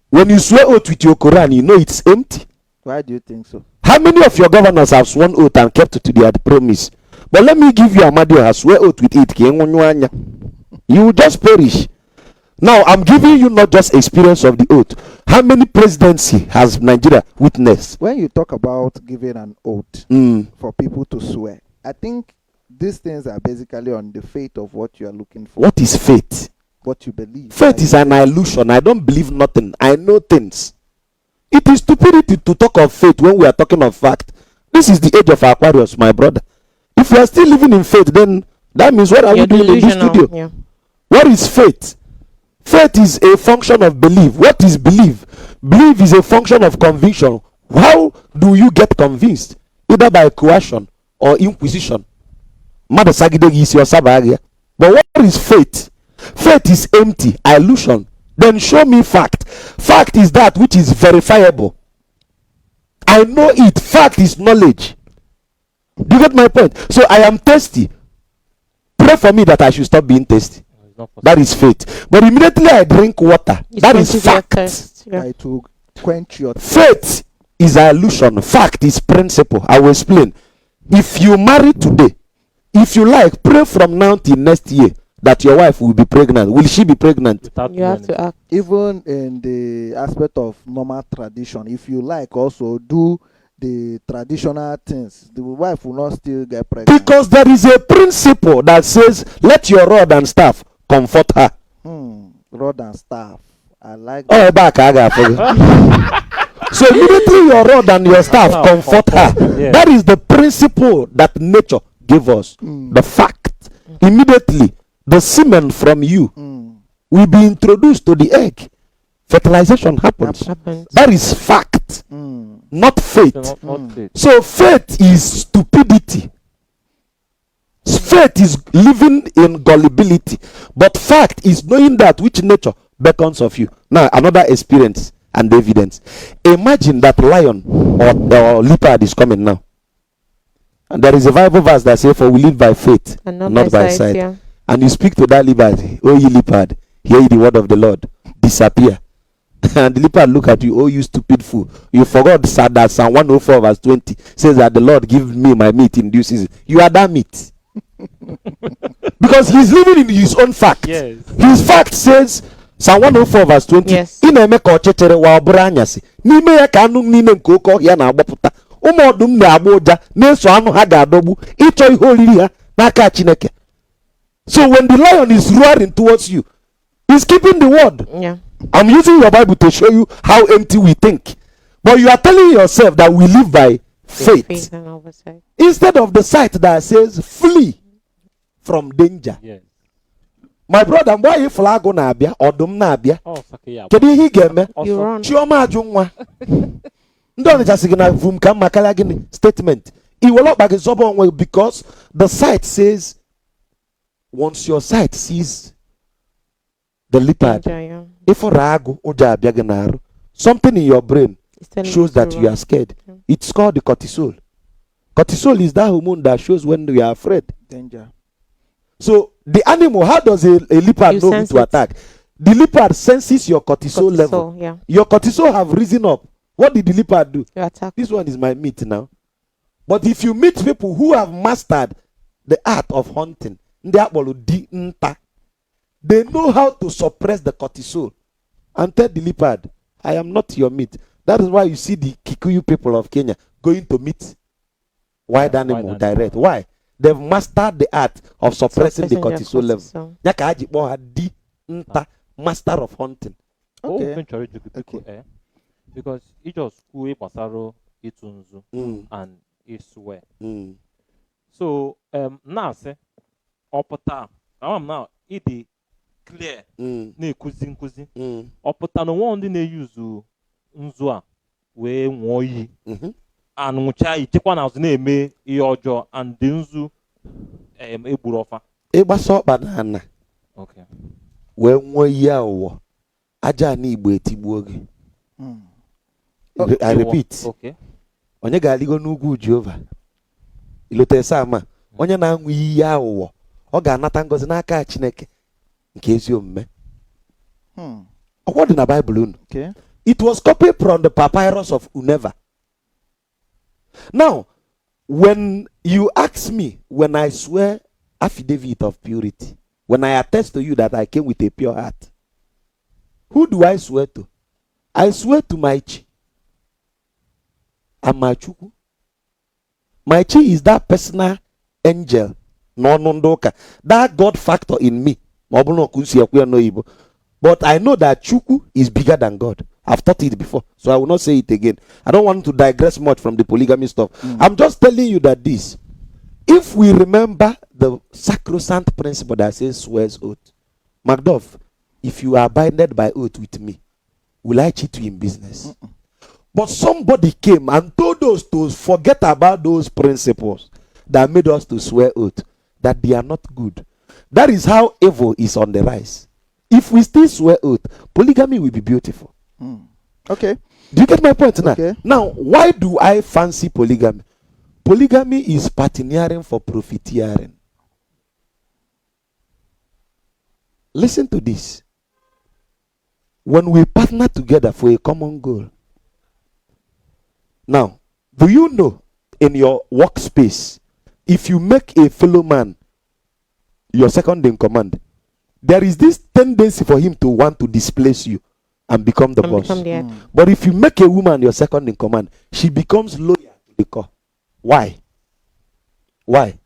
When you swear oath with your Quran, you know it's empty. Why do you think so? How many of your governors have sworn oath and kept to their promise? But let me give you Amadio has swear oath with it. You will just perish. Now, I'm giving you not just experience of the oath. How many presidency has Nigeria witnessed? When you talk about giving an oath for people to swear, I think these things are basically on the faith of what you are looking for. What is faith? What you believe. Faith is an illusion. I don't believe nothing. I know things. It is stupidity to talk of faith when we are talking of fact. This is the age of Aquarius, my brother. If you are still living in faith, then that means what are we doing in this studio? Yeah. What is faith? Faith is a function of belief. What is belief? Belief is a function of conviction. How do you get convinced? Either by coercion or inquisition. But what is faith? Faith is empty, illusion. Then show me fact. Fact is that which is verifiable. I know it. Fact is knowledge. Do you get my point? So I am thirsty. Pray for me that I should stop being thirsty. That is faith. But immediately I drink water. That is fact. To quench your faith is illusion. Fact is principle. I will explain. If you marry today, if you like, pray from now till next year that your wife will be pregnant. Will she be pregnant? You have to act. Even in the aspect of normal tradition, if you like, also do the traditional things, the wife will not still get pregnant. Because there is a principle that says, let your rod and staff comfort her. Rod and staff. I like that. Oh, back I got for you. So immediately your rod and your staff comfort her. Yeah. That is the principle that nature gave us. The fact. Immediately the semen from you will be introduced to the egg. Fertilization happens. That is fact. Not faith. Not faith. So faith is stupidity. Faith is living in gullibility. But fact is knowing that which nature beckons of you. Now another experience and evidence. Imagine that lion or leopard is coming now. And there is a Bible verse that says, for we live by faith and not by sight. And you speak to that leopard, oh ye leopard, hear ye the word of the Lord, disappear. And the leopard look at you, oh, you stupid fool. You forgot that Psalm 104 verse 20 says that the Lord give me my meat in due season. You are that meat. Because he's living in his own fact. Yes. His fact says, Psalm 104 verse 20. Yes. Ị na-eme ka ọchịchịrị wa ọbụrụ anyasị. N'ime ya ka anụ niile nke oke ọhịa na-agbapụta. Ụmụ ọdụm na-agba ụja na-eso anụ ha ga-adọgbu ịchọ ihe oriri ha n'aka Chineke. So when the lion is roaring towards you, he's keeping the word. Yeah. I'm using your Bible to show you how empty we think. But you are telling yourself that we live by faith. And oversight. Instead of the sight that says flee from danger. Yes. My brother, why you flag on Abia or Dum Nabia? Oh, Sakia. Can you hear me? You run. Chioma Jungwa. Don't just signal from Kamakala statement. It will not back his way because the sight says once your sight sees the leopard, Yeah. if ragu oja biaganaru, something in your brain shows that you are scared. Yeah. It's called the cortisol. Cortisol is that hormone that shows when you are afraid. Danger. So the animal, how does a leopard know who to attack? The leopard senses your cortisol level. Yeah. Your cortisol have risen up. What did the leopard do? You attack. This one is my meat now. But if you meet people who have mastered the art of hunting, they know how to suppress the cortisol and tell the leopard, I am not your meat. That is why you see the Kikuyu people of Kenya going to meet wild animal direct. Why? They've mastered the art of suppressing the cortisol level. Nyaka aji bo di nta master of hunting. Okay. Because each of school pasaro itunzu and iswe. So now say opota. Now it clear na kuzi opota no one na use nzu a we nwo yi and ncha ichekwa na na eme ihe ọjọọ and the nzu egburu ọfa Ịgbasa ọkpa n'ana. okay Wee nwo yi awọ aja na Igbo etigbuo gị. I repeat. Okay. Onye ga-aligo n'ugwu Jehova. Ilote sama. Onye na-aṅụ iyi awụwọ, ọ ga-anata ngọzi n'aka Chineke nke ezi omume. Ọkwọ dị na Bible unu. Okay. It was copied from the papyrus of Uneva. Now, when you ask me, when I swear affidavit of purity, when I attest to you that I came with a pure heart, who do I swear to? I swear to my chi and my chuku. My chi is that personal angel, that God factor in me. But I know that chuku is bigger than God. I've taught it before, so I will not say it again. I don't want to digress much from the polygamy stuff. I'm just telling you that this, if we remember the sacrosanct principle that says swears oath, Macduff, if you are binded by oath with me, will I cheat you in business? But somebody came and told us to forget about those principles that made us to swear oath, that they are not good. That is how evil is on the rise. If we still swear oath, polygamy will be beautiful. Okay. Do you get my point now? Okay. Now, why do I fancy polygamy? Polygamy is partnering for profiteering. Listen to this. When we partner together for a common goal. Now, do you know in your workspace, if you make a fellow man your second in command, there is this tendency for him to want to displace you and become the boss. But if you make a woman your second in command, she becomes loyal to the core. Why? Why?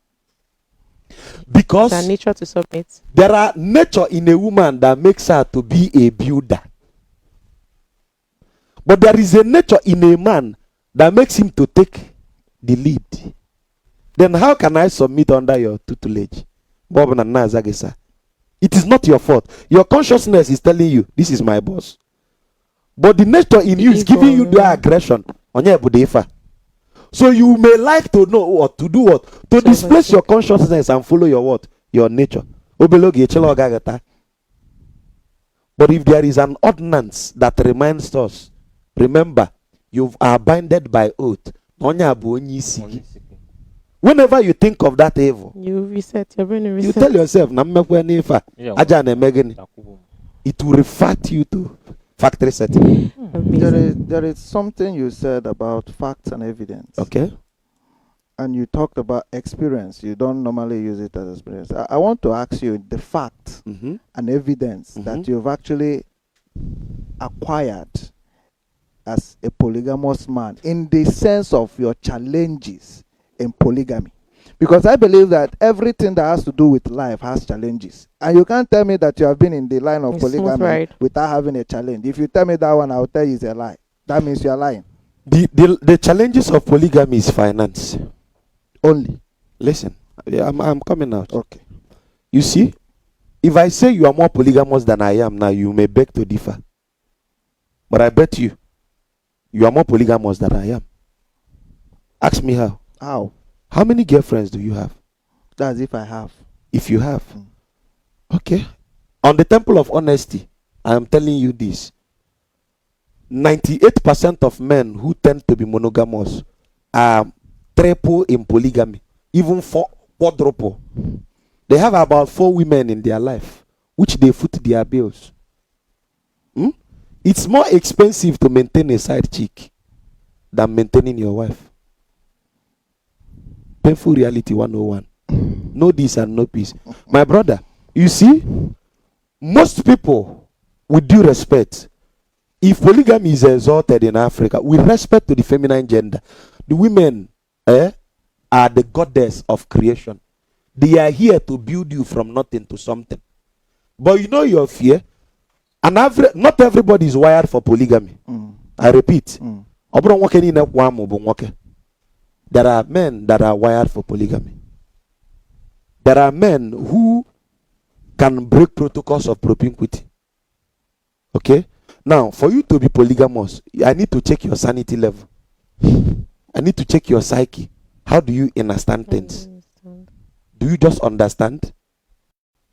Because the nature to submit. There are nature in a woman that makes her to be a builder. But there is a nature in a man that makes him to take the lead. Then how can I submit under your tutelage? Bob and Nazagesa. It is not your fault. Your consciousness is telling you, this is my boss. But the nature in you is giving you the aggression. So you may like to know what to do, what to displace your consciousness and follow your what? Your nature. But if there is an ordinance that reminds us, remember, you are binded by oath. Whenever you think of that evil, you reset your brain. You tell yourself, it will refert you to factory setting. There is something you said about facts and evidence. Okay. And you talked about experience. You don't normally use it as experience. I want to ask you the fact and evidence that you've actually acquired as a polygamous man in the sense of your challenges in polygamy. Because I believe that everything that has to do with life has challenges. And you can't tell me that you have been in the line of polygamy without having a challenge. If you tell me that one, I'll tell you it's a lie. That means you are lying. The challenges of polygamy is finance. Only. Listen, I'm coming out. Okay. You see, if I say you are more polygamous than I am now, you may beg to differ. But I bet you are more polygamous than I am. Ask me how. How? How many girlfriends do you have? That's if I have. If you have. Okay. On the temple of honesty, I am telling you this. 98% of men who tend to be monogamous are triple in polygamy, even quadruple. They have about 4 women in their life, which they foot their bills. It's more expensive to maintain a side chick than maintaining your wife. Painful reality 101. No this and no peace. My brother, you see, most people, with due respect, if polygamy is exalted in Africa, with respect to the feminine gender, the women are the goddess of creation. They are here to build you from nothing to something. But you know your fear. Not everybody is wired for polygamy. I repeat. There are men that are wired for polygamy. There are men who can break protocols of propinquity. Okay? Now, for you to be polygamous, I need to check your sanity level. I need to check your psyche. How do you understand things? Do you just understand?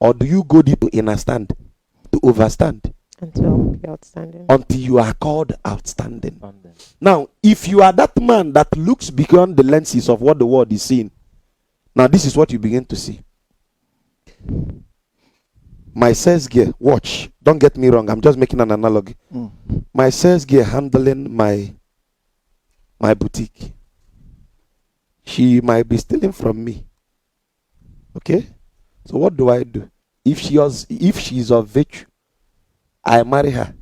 Or do you go deep to understand? To overstand? Until you're outstanding. Until you are called outstanding. Now, if you are that man that looks beyond the lenses of what the world is seeing, now this is what you begin to see. My sales gear, watch, don't get me wrong, I'm just making an analogy. My sales gear handling my boutique. She might be stealing from me. Okay? So what do I do? If she is of virtue, I marry her,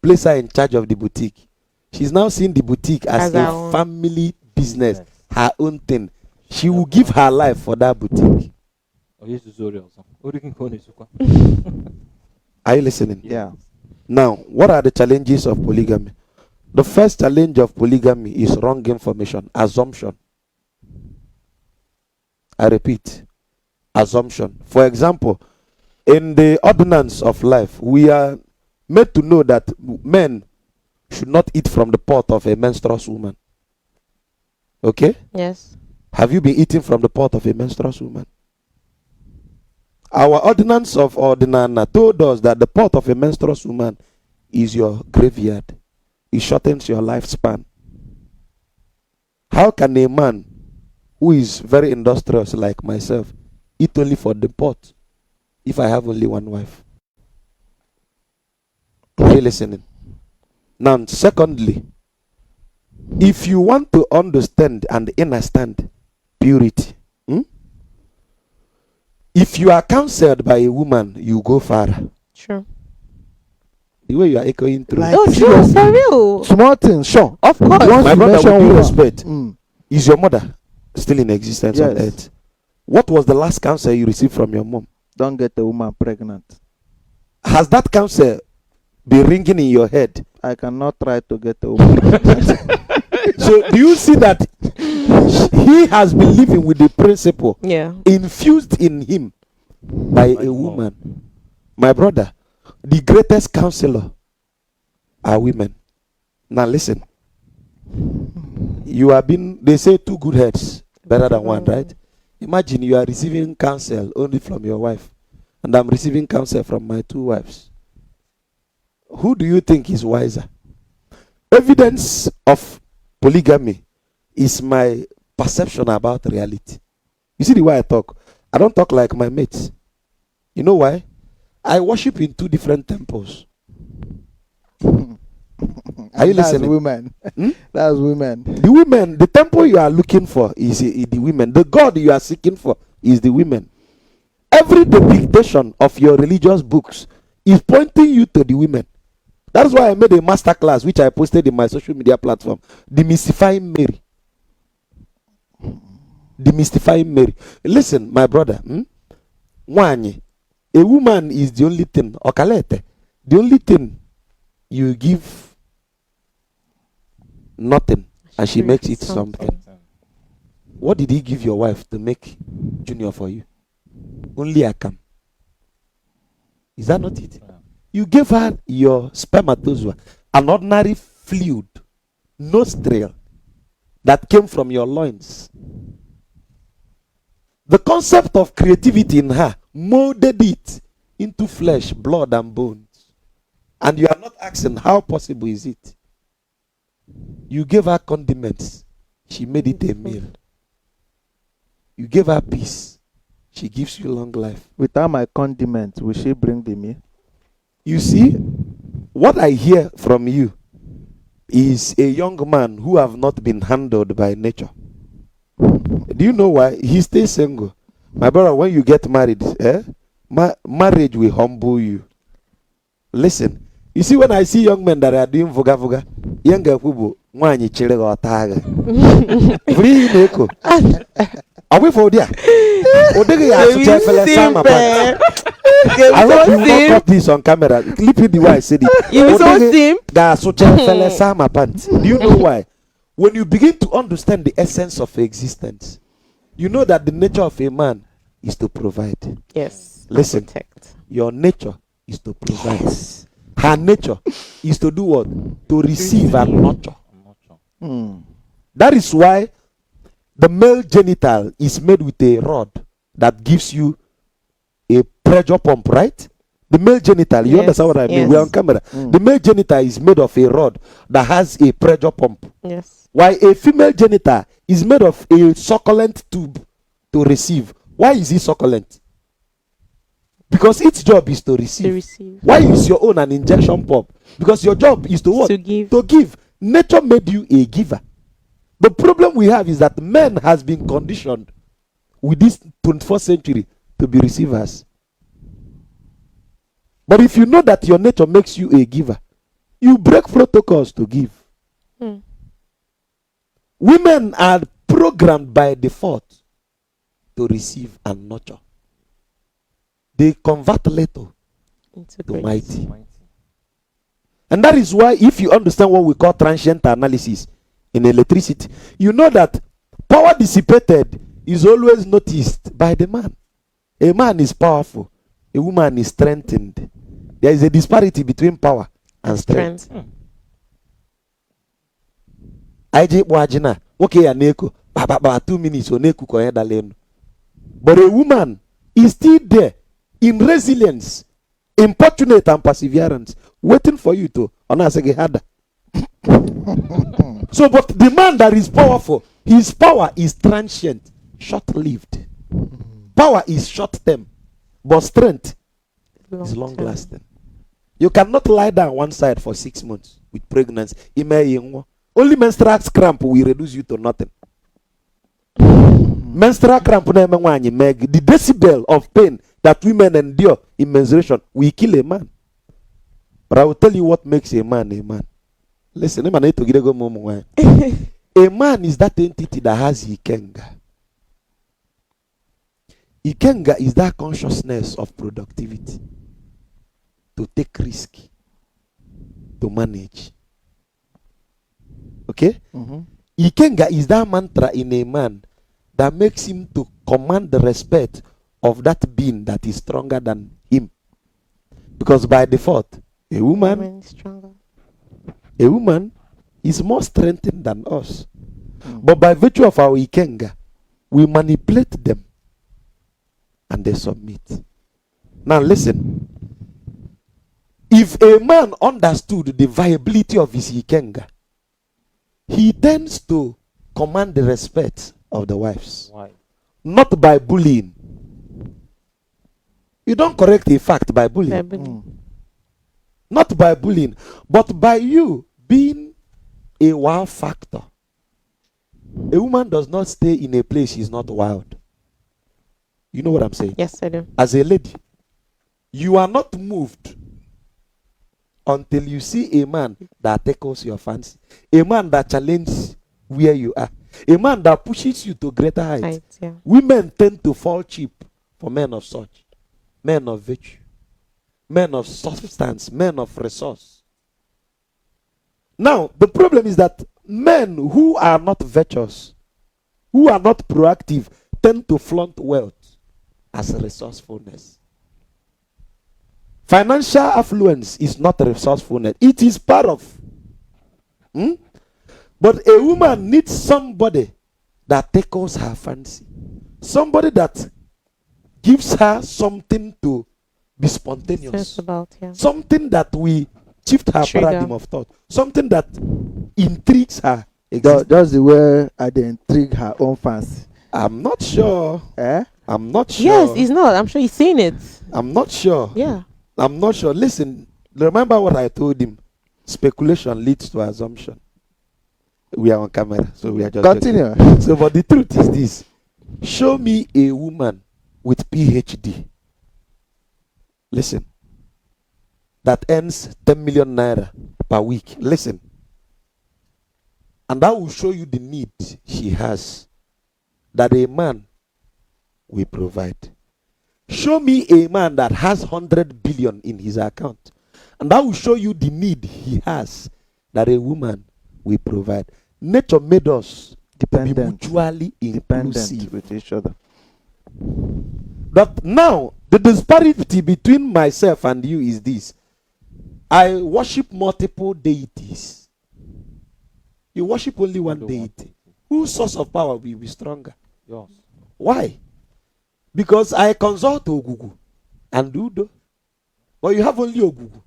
place her in charge of the boutique. She's now seeing the boutique as a family business, her own thing. She will give her life for that boutique. Are you listening? Yeah. Now, what are the challenges of polygamy? The first challenge of polygamy is wrong information, assumption. I repeat, assumption. For example, in the ordinance of life, we are made to know that men should not eat from the pot of a menstruous woman. Okay? Yes. Have you been eating from the pot of a menstruous woman? Our ordinance of Ordinana told us that the pot of a menstruous woman is your graveyard. It shortens your lifespan. How can a man who is very industrious like myself eat only for the pot if I have only one wife? Are you listening? Now, secondly, if you want to understand and understand purity, if you are counseled by a woman, you go far. Sure. The way you are echoing through. Like, sure, for real. Small thing, sure. Of course. My brother, with due respect, Mm. is your mother still in existence on earth? What was the last counsel you received from your mom? Don't get the woman pregnant. Has that counsel been ringing in your head? I cannot try to get the woman pregnant. So do you see that he has been living with the principle infused in him by a woman? My brother, the greatest counselor are women. Now listen. You have been, they say 2 good heads better than one, right? Imagine you are receiving counsel only from your wife, and I'm receiving counsel from my 2 wives. Who do you think is wiser? Evidence of polygamy is my perception about reality. You see the way I talk? I don't talk like my mates. You know why? I worship in 2 different temples. Are you listening? That's women. That's women. The women, the temple you are looking for is the women. The God you are seeking for is the women. Every dictation of your religious books is pointing you to the women. That's why I made a masterclass, which I posted in my social media platform. Demystifying Mary. Demystifying Mary. Listen, my brother. Wanye, a woman is the only thing, okalete, the only thing you give nothing and she makes it something. What did he give your wife to make Junior for you? Only a cam. Is that not it? You gave her your spermatozoa, an ordinary fluid, nostril that came from your loins. The concept of creativity in her molded it into flesh, blood, and bones. And you are not asking, how possible is it? You gave her condiments. She made it a meal. You gave her peace. She gives you long life. Without my condiments, will she bring the meal? You see, what I hear from you is a young man who have not been handled by nature. Do you know why? He stays single. My brother, when you get married, marriage will humble you. Listen, you see, when I see young men that are doing voga voga, younger people, mwani chile go taga. Free neko. Are we for there? I hope you will not cut this on camera. Clip it the way I said it. You so sim. Do you know why? When you begin to understand the essence of existence, you know that the nature of a man is to provide. Yes. Listen, Protect. your nature is to provide. Yes. Her nature is to do what? To receive and nurture. That is why the male genital is made with a rod that gives you a pressure pump, right? The male genital, you understand what I mean? Yes. We're on camera. The male genital is made of a rod that has a pressure pump. Yes. While a female genital is made of a succulent tube to receive. Why is it succulent? Because its job is to receive. Why is your own an injection pump? Because your job is to what? To give. To give. Nature made you a giver. The problem we have is that men has been conditioned with this 21st century to be receivers. But if you know that your nature makes you a giver, you break protocols to give. Women are programmed by default to receive and nurture. They convert little to mighty. And that is why, if you understand what we call transient analysis in electricity, you know that power dissipated is always noticed by the man. A man is powerful, a woman is strengthened. There is a disparity between power and strength. Okay, 2 minutes, but a woman is still there in resilience, importunate and perseverance, waiting for you to so, but the man that is powerful, his power is transient, short-lived. Power is short-term, but strength is long-lasting. You cannot lie down one side for 6 months with pregnancy. Only menstrual cramp will reduce you to nothing. Menstrual cramp, the decibel of pain that women endure in menstruation will kill a man. But I will tell you what makes a man a man. Listen, a man is that entity that has ikenga. Ikenga is that consciousness of productivity, to take risk, to manage. Okay? Ikenga is that mantra in a man that makes him to command the respect of that being that is stronger than him. Because by default, a woman is more strengthened than us. But by virtue of our ikenga, we manipulate them and they submit. Now listen. If a man understood the viability of his ikenga, he tends to command the respect of the wives. Why? Not by bullying. You don't correct a fact by bullying. By bullying. Not by bullying, but by you being a wow factor. A woman does not stay in a place she's not wild. You know what I'm saying? Yes, I do. As a lady, you are not moved until you see a man that tickles your fancy, a man that challenges where you are, a man that pushes you to greater heights. Right, yeah. Women tend to fall cheap for men of such, men of virtue, men of substance, men of resource. Now, the problem is that men who are not virtuous, who are not proactive, tend to flaunt wealth as resourcefulness. Financial affluence is not resourcefulness. It is part of. But a woman needs somebody that tickles her fancy. Somebody that gives her something to be spontaneous. About, yeah. Something that will shift her Trigger. paradigm of thought. Something that intrigues her. Just the way I intrigue her own fancy. I'm not sure. I'm not sure. Yes, he's not. I'm sure he's seen it. I'm not sure. Yeah. I'm not sure. Listen, remember what I told him. Speculation leads to assumption. We are on camera, so we are just continue. joking. So, but the truth is this: show me a woman with PhD. Listen, that earns 10 million naira per week. Listen, and that will show you the need she has that a man will provide. Show me a man that has 100 billion in his account, and that will show you the need he has that a woman will provide. Nature made us Dependent. to be mutually Dependent inclusive with each other. But now the disparity between myself and you is this: I worship multiple deities. You worship only one deity. Whose source of power will be stronger? Yours. Why? Because I consult Ogugu and Udo, but you have only Ogugu.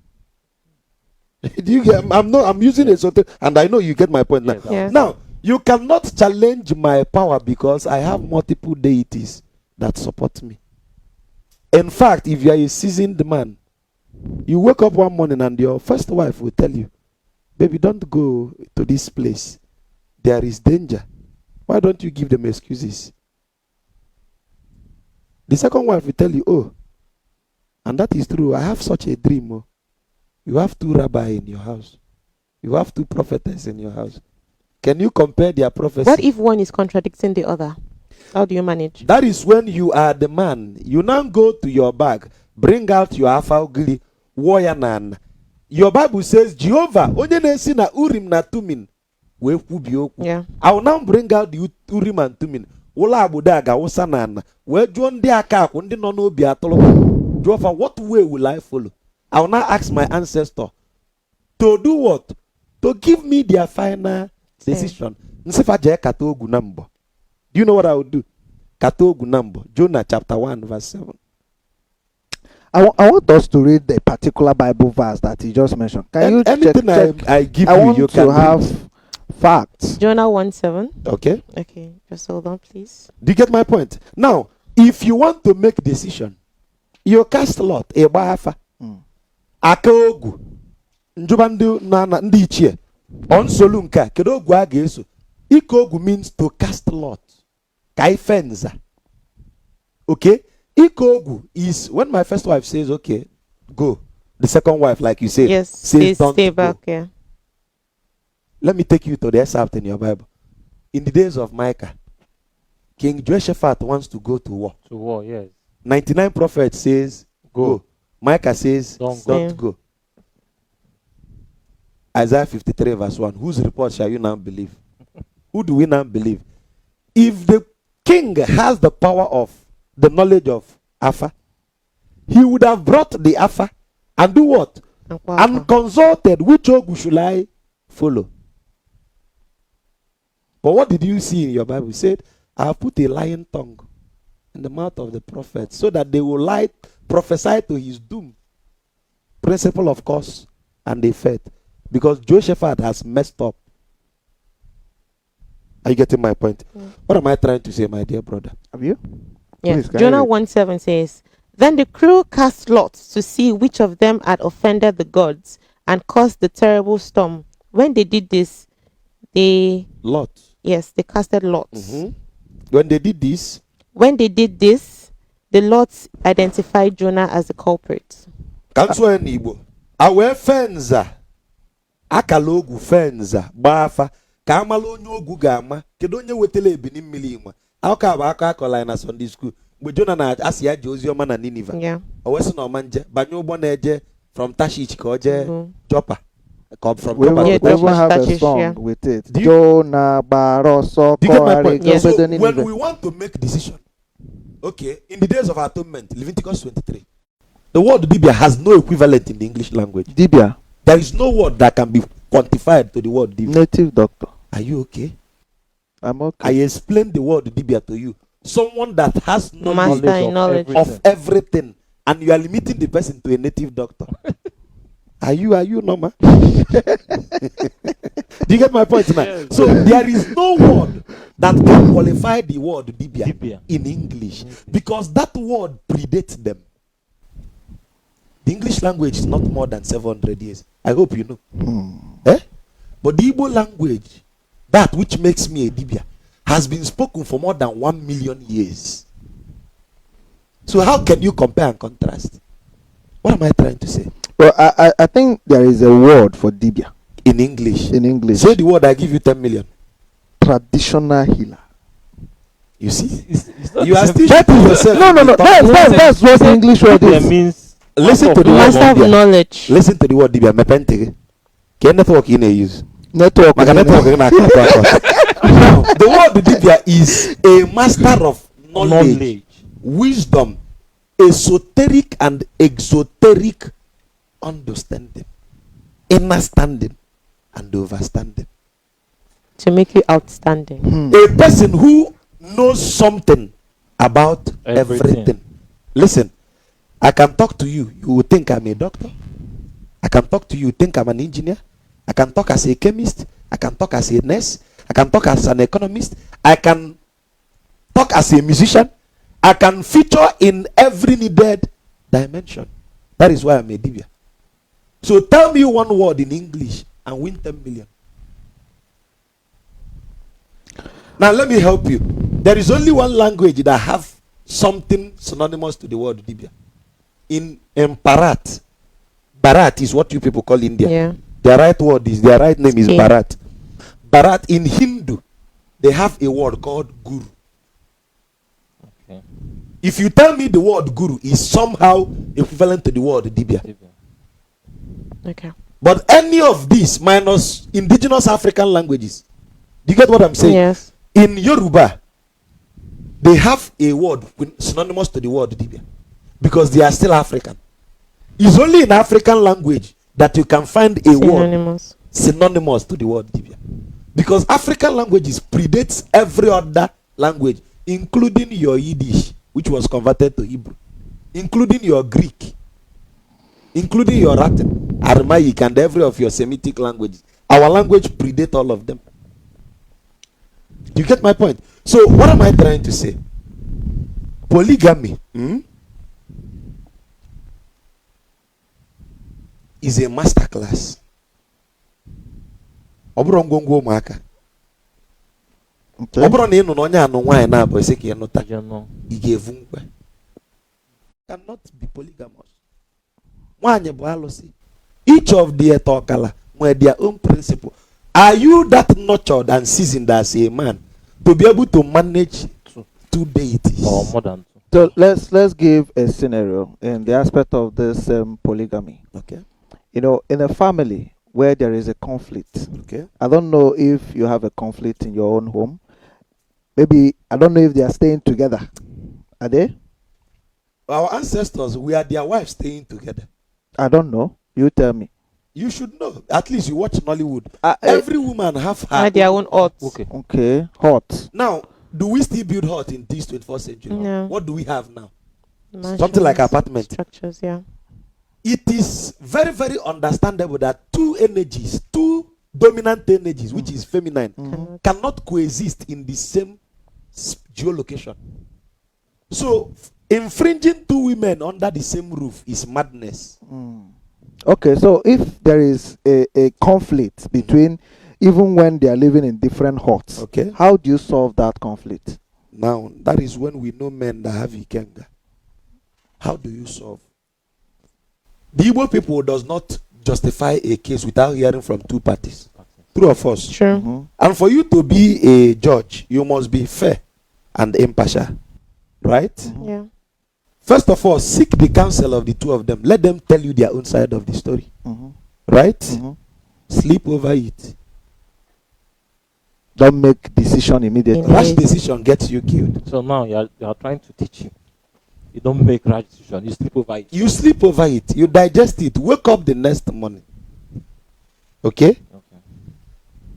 Do you get? I'm using it, and I know you get my point now. Yes, Yes. Now you cannot challenge my power because I have multiple deities that support me. In fact, if you are a seasoned man, you wake up one morning and your first wife will tell you, "Baby, don't go to this place. There is danger." Why don't you give them excuses? The second wife will tell you, "Oh, and that is true. I have such a dream. Oh. You have 2 rabbis in your house. You have 2 prophetess in your house. Can you compare their prophecy?" What if one is contradicting the other? How do you manage? That is when you are the man. You now go to your bag, bring out your afagli, warrior nan. Your Bible says, Jehovah, onye na-esi na Urim na Tumin, we kwubi okwu. Yeah. I will now bring out the Urim and Tumin. Ụlọ abuda ga-awụsa na ana. Wee jụọ ndị aka akwụ ndị nọ n'obi atụrụ. Jehovah, what way will I follow? I will now ask my ancestor to do what? To give me their final decision. Nsifa jee kata ogu na mbọ. Do you know what I would do? Kata ogu na mbọ. Jonah chapter 1 verse 7. I want us to read the particular Bible verse that he just mentioned. Can you anything check? I give I you, want you to can have read. facts. Jonah 1:7. Okay. Okay, just hold on, please. Do you get my point? Now, if you want to make decision, you cast lot. Eba afa. Aka ogu. Njuba ndị ichie. Onsolu nka. Kedu ogu a ga-eso? Ike ogu means to cast lot. Kai fenza. Okay? Ike ogu is when my first wife says, okay, go. The second wife, like you said, Yes, says don't stay go. back. Yeah. Let me take you to the excerpt in your Bible. In the days of Micah, King Jehoshaphat wants to go to war. To war, yes. 99 prophets says, go. Micah says, don't go. Isaiah 53 verse 1. Whose report shall you now believe? Who do we now believe? If the king has the power of the knowledge of Alpha, he would have brought the Alpha and do what? And consulted which ogu should I follow. But what did you see in your Bible? It said, I have put a lying tongue in the mouth of the prophets so that they will lie, prophesy to his doom. Principle of cause and effect. Because Jehoshaphat has messed up. Are you getting my point? What am I trying to say, my dear brother? Have you? Yes. Please, Jonah 1:7 says, Then the crew cast lots to see which of them had offended the gods and caused the terrible storm. When they did this, They Lot. Yes, they casted lots. Mm-hmm. When they did this, The lots identified Jonah as the culprit. Kanso en Igbo. Awe fenza. Akala ogu fenza. Gbafa. Ka amala onye ogu ga-ama. Kedu onye wetele ebini mmiri nwa. Aka bụ aka akọla na Sunday school. Mgbe Jonah na-asị ya je ozi ọma na Nineveh. Yeah. O wesi na ọma nje. Banye ụgbọ na-eje from Tashish ka o jee Joppa. We even have a song with it. Jonah Baroso. Do you get my point? So when we want to make decision, okay, in the days of atonement, Leviticus 23, the word Dibia has no equivalent in the English language. Dibia. There is no word that can be quantified to the word Dibia. Native doctor. Are you okay? I'm okay. I explained the word Dibia to you. Someone that has knowledge of everything, and you are limiting the person to a native doctor. Are you normal? Do you get my point now? Yes. So there is no word that can qualify the word Dibia in English because that word predates them. The English language is not more than 700 years. I hope you know. But the Igbo language, that which makes me a Dibia, has been spoken for more than 1 million years. So how can you compare and contrast? What am I trying to say? Well, I think there is a word for Dibia. In English. In English. Say the word, I give you 10 million. Traditional healer. You see? You are still shaping yourself. No. That's what the English word is. Means listen to the word master of knowledge. Listen to the word Dibia. Mepentege. Can network in a use? Network. Now, the word Dibia is a master of knowledge, wisdom, esoteric and exoteric understanding, understanding, and overstanding. To make you outstanding. A person who knows something about everything. Listen, I can talk to you, you will think I'm a doctor. I can talk to you, think I'm an engineer. I can talk as a chemist. I can talk as a nurse. I can talk as an economist. I can talk as a musician. I can feature in every needed dimension. That is why I'm a Dibia. So tell me one word in English and win 10 million. Now let me help you. There is only one language that have something synonymous to the word Dibia. In Bharat. Bharat is what you people call India. Yeah. Their right word is, their right name is Bharat. Bharat in Hindu, they have a word called Guru. Okay. If you tell me the word Guru is somehow equivalent to the word Dibia. Okay. But any of these minus indigenous African languages, do you get what I'm saying? Yes. In Yoruba, they have a word synonymous to the word Dibia because they are still African. It's only in African language that you can find a word synonymous to the word Dibia. Because African languages predates every other language, including your Yiddish, which was converted to Hebrew, including your Greek, including your Latin, Aramaic, and every of your Semitic languages. Our language predates all of them. Do you get my point? So what am I trying to say? Polygamy is a masterclass. Obro ngwongwo ụmụaka. Ọ bụrụ na ị nụ na onye anụ nwaanyị na-abụ ese ka ị nụta, ị ga-evu mkpa. Cannot be polygamous. Nwaanyị bụ alụsị. Each of the etokala nwere their own principle. Are you that nurtured and seasoned as a man to be able to manage two deities? Or more than two. So let's give a scenario in the aspect of this polygamy. Okay. You know, in a family where there is a conflict. Okay. I don't know if you have a conflict in your own home. Maybe, I don't know if they are staying together. Are they? Our ancestors, we are their wives staying together. I don't know. You tell me. You should know. At least you watch Nollywood. Every woman have her their own hut. Okay. Hot. Now, do we still build hut in this 21st century? No. What do we have now? Mansions, something like apartment. Structures, yeah. It is very, very understandable that two energies, two dominant energies, which is feminine, cannot coexist in the same geolocation. So, infringing two women under the same roof is madness. Okay, so if there is a conflict between even when they are living in different huts. Okay. How do you solve that conflict? Now, that is when we know men that have ikenga. How do you solve? The Igbo people does not justify a case without hearing from two parties. True or false? True. Mm-hmm. And for you to be a judge, you must be fair and impartial. Right? Mm-hmm. Yeah. First of all, seek the counsel of the two of them. Let them tell you their own side of the story. Mm-hmm. Right? Mm-hmm. Sleep over it. Don't make decision immediately. Yeah. Rash decision gets you killed. So now you are trying to teach him. You don't make right decision. You sleep over it. You sleep over it. You digest it. Wake up the next morning. Okay? Okay.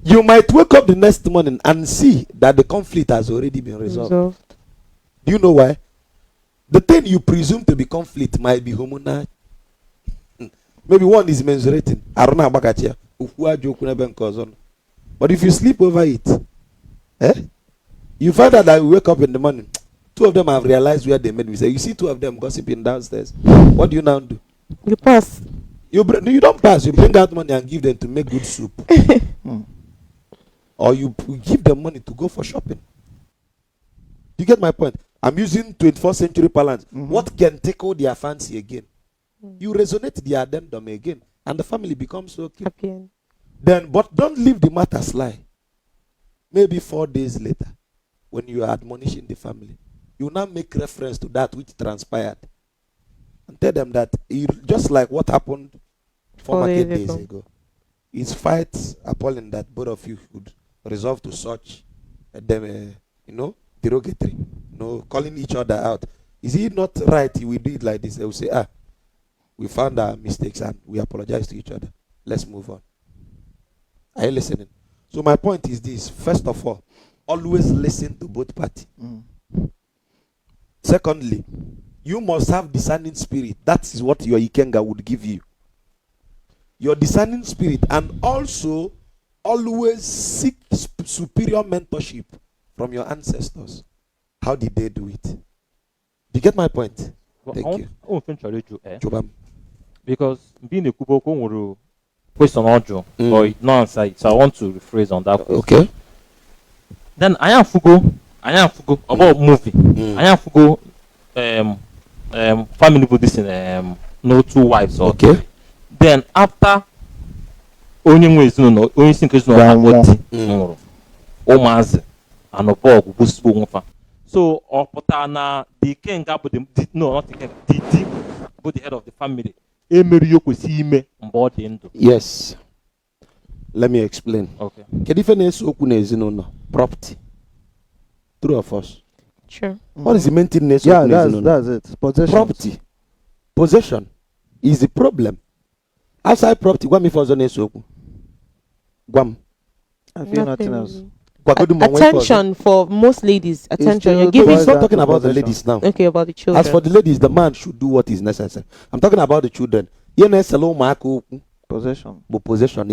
You might wake up the next morning and see that the conflict has already been resolved. Do you know why? The thing you presume to be conflict might be hormonal. Maybe one is menstruating. But if you sleep over it, you find out that you wake up in the morning. Two of them have realized where they made mistake. You see two of them gossiping downstairs. What do you now do? You pass. You don't pass. You bring out money and give them to make good soup. Or you give them money to go for shopping. You get my point? I'm using 21st century parlance. Mm-hmm. What can tickle their fancy again? You resonate the addendum again. And the family becomes okay. Happy. Then, but don't leave the matter slide. Maybe 4 days later, when you are admonishing the family, you now make reference to that which transpired. And tell them that just like what happened 4 market days ago. It's quite appalling that both of you would resolve to such derogatory, calling each other out. Is it not right we do it like this? They will say, we found our mistakes and we apologize to each other. Let's move on. Are you listening? So my point is this. First of all, always listen to both parties. Secondly, you must have discerning spirit. That is what your Ikenga would give you. Your discerning spirit, and also always seek superior mentorship from your ancestors. How did they do it? You get my point? Thank you. Chobam. Because being a Kuboko question or no answer it, so I want to rephrase on that question. Okay. Then I am fugo about movie. I am fugo family with this no 2 wives. Okay. Then after only only think is no Maazi and a bog so Opotana the king got the no not the king the head of the family. Yes. Let me explain. Okay. Property. True or false? Sure. What is the main thing? Yeah, that's it. Possession. Property. Possession is the problem. Outside property, Guam if Guam. I feel nothing else. Attention for most ladies. Attention. You're giving. He's not talking about the ladies now. Okay, about the children. As for the ladies, the man should do what is necessary. I'm talking about the children. Possession. Possession.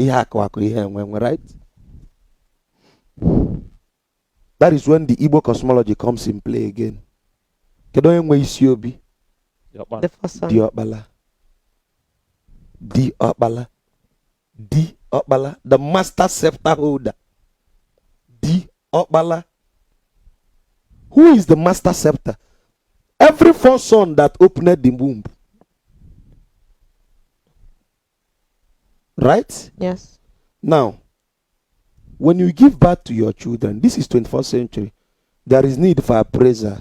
Right? That is when the Igbo cosmology comes in play again. The first one. Di Okbala, the master scepter holder. Di Okbala. Who is the master scepter? Every first son that opened the womb. Right? Yes. Now, when you give birth to your children, this is 21st century, there is need for appraisal.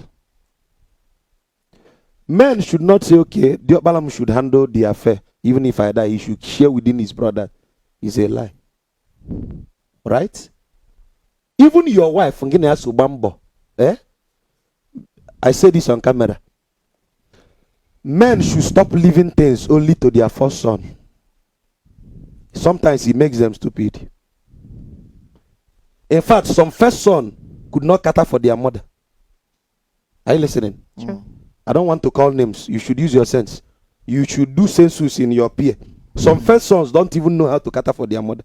Men should not say, okay, the Okbalam should handle the affair. Even if I die, he should share within his brother. It's a lie. Right? Even your wife, I say this on camera. Men should stop leaving things only to their first son. Sometimes it makes them stupid. In fact, some first son could not cater for their mother. Are you listening? Sure. I don't want to call names. You should use your sense. You should do census in your peer. Some first sons don't even know how to cater for their mother.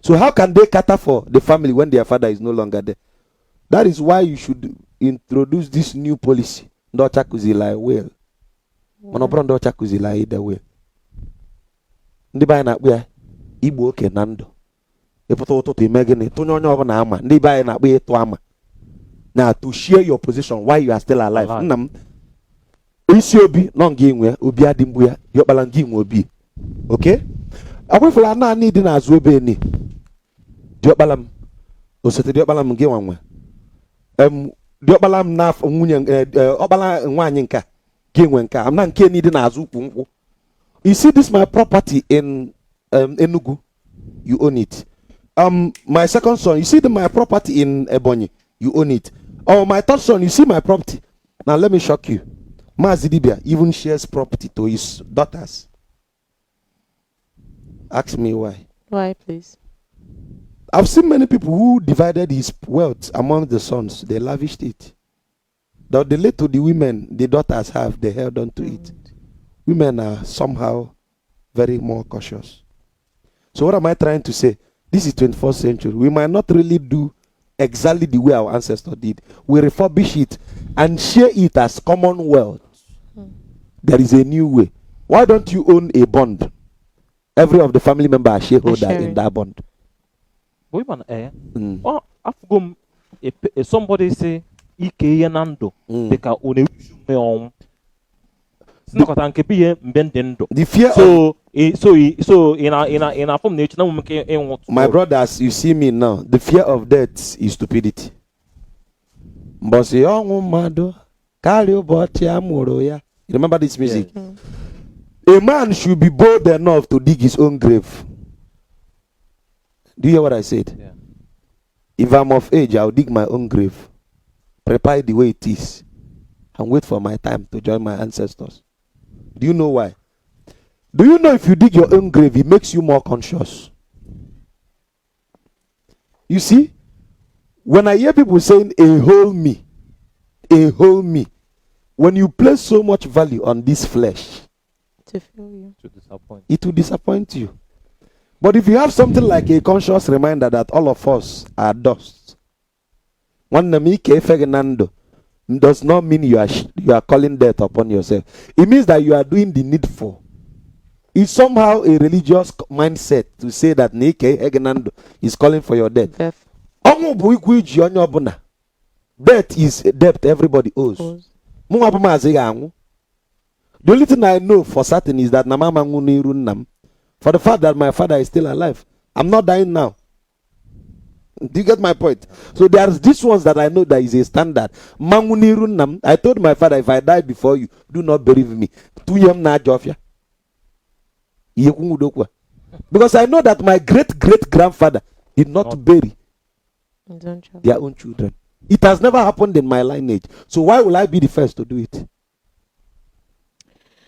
So how can they cater for the family when their father is no longer there? That is why you should introduce this new policy. Ndocha kuzila well. Monobro ndocha kuzila ida well. Ndi ba na akpia Igbo oke na ndụ. ịpụta ụtụtụ ime gịnị tụnye onye ọbụla ama ndị be anyị na-akpọ ịtụ ama na to share your position while you are still alive. Nna m isi obi nọ nga inwe obi adị mgbu ya diọkpala nga inwe obi okay akwụfụla naanị dị n'azụ ebe ni diọkpala m osote diọkpala m gị nwanwe diọkpala m na nwunye ọkpala nwaanyị nka gị nwe nka am na nke ni dị n'azụ ukwu nkwụ. You see this my property in Enugu, you own it. My second son, you see my property in Ebonyi, you own it. Oh, my third son, you see my property. Now let me shock you. Maazi Dibia even shares property to his daughters. Ask me why. Why, please? I've seen many people who divided his wealth among the sons. They lavished it. The little the women, the daughters have, they held on to it. Women are somehow very more cautious. So what am I trying to say? This is 21st century. We might not really do exactly the way our ancestors did. We refurbish it and share it as commonwealth. There is a new way. Why don't you own a bond? Every of the family member are shareholder in that bond. Somebody say, "Ike yanando." Beka one the fear in nature. My brothers, you see me now. The fear of death is stupidity. You remember this music? A man should be bold enough to dig his own grave. Do you hear what I said? Yeah. If I'm of age, I'll dig my own grave. Prepare the way it is. And wait for my time to join my ancestors. Do you know why? Do you know if you dig your own grave, it makes you more conscious? You see, when I hear people saying a whole me, when you place so much value on this flesh, To feel you. it will disappoint you. But if you have something like a conscious reminder that all of us are dust, one namike Fernando does not mean you are calling death upon yourself. It means that you are doing the needful. It's somehow a religious mindset to say that Nike Egenando is calling for your death. Death is a debt everybody owes. The only thing I know for certain is that for the fact that my father is still alive, I'm not dying now. Do you get my point? So there's these ones that I know that is a standard. I told my father, if I die before you, do not bury me. Because I know that my great-great-grandfather did not bury their own children. It has never happened in my lineage. So why will I be the first to do it?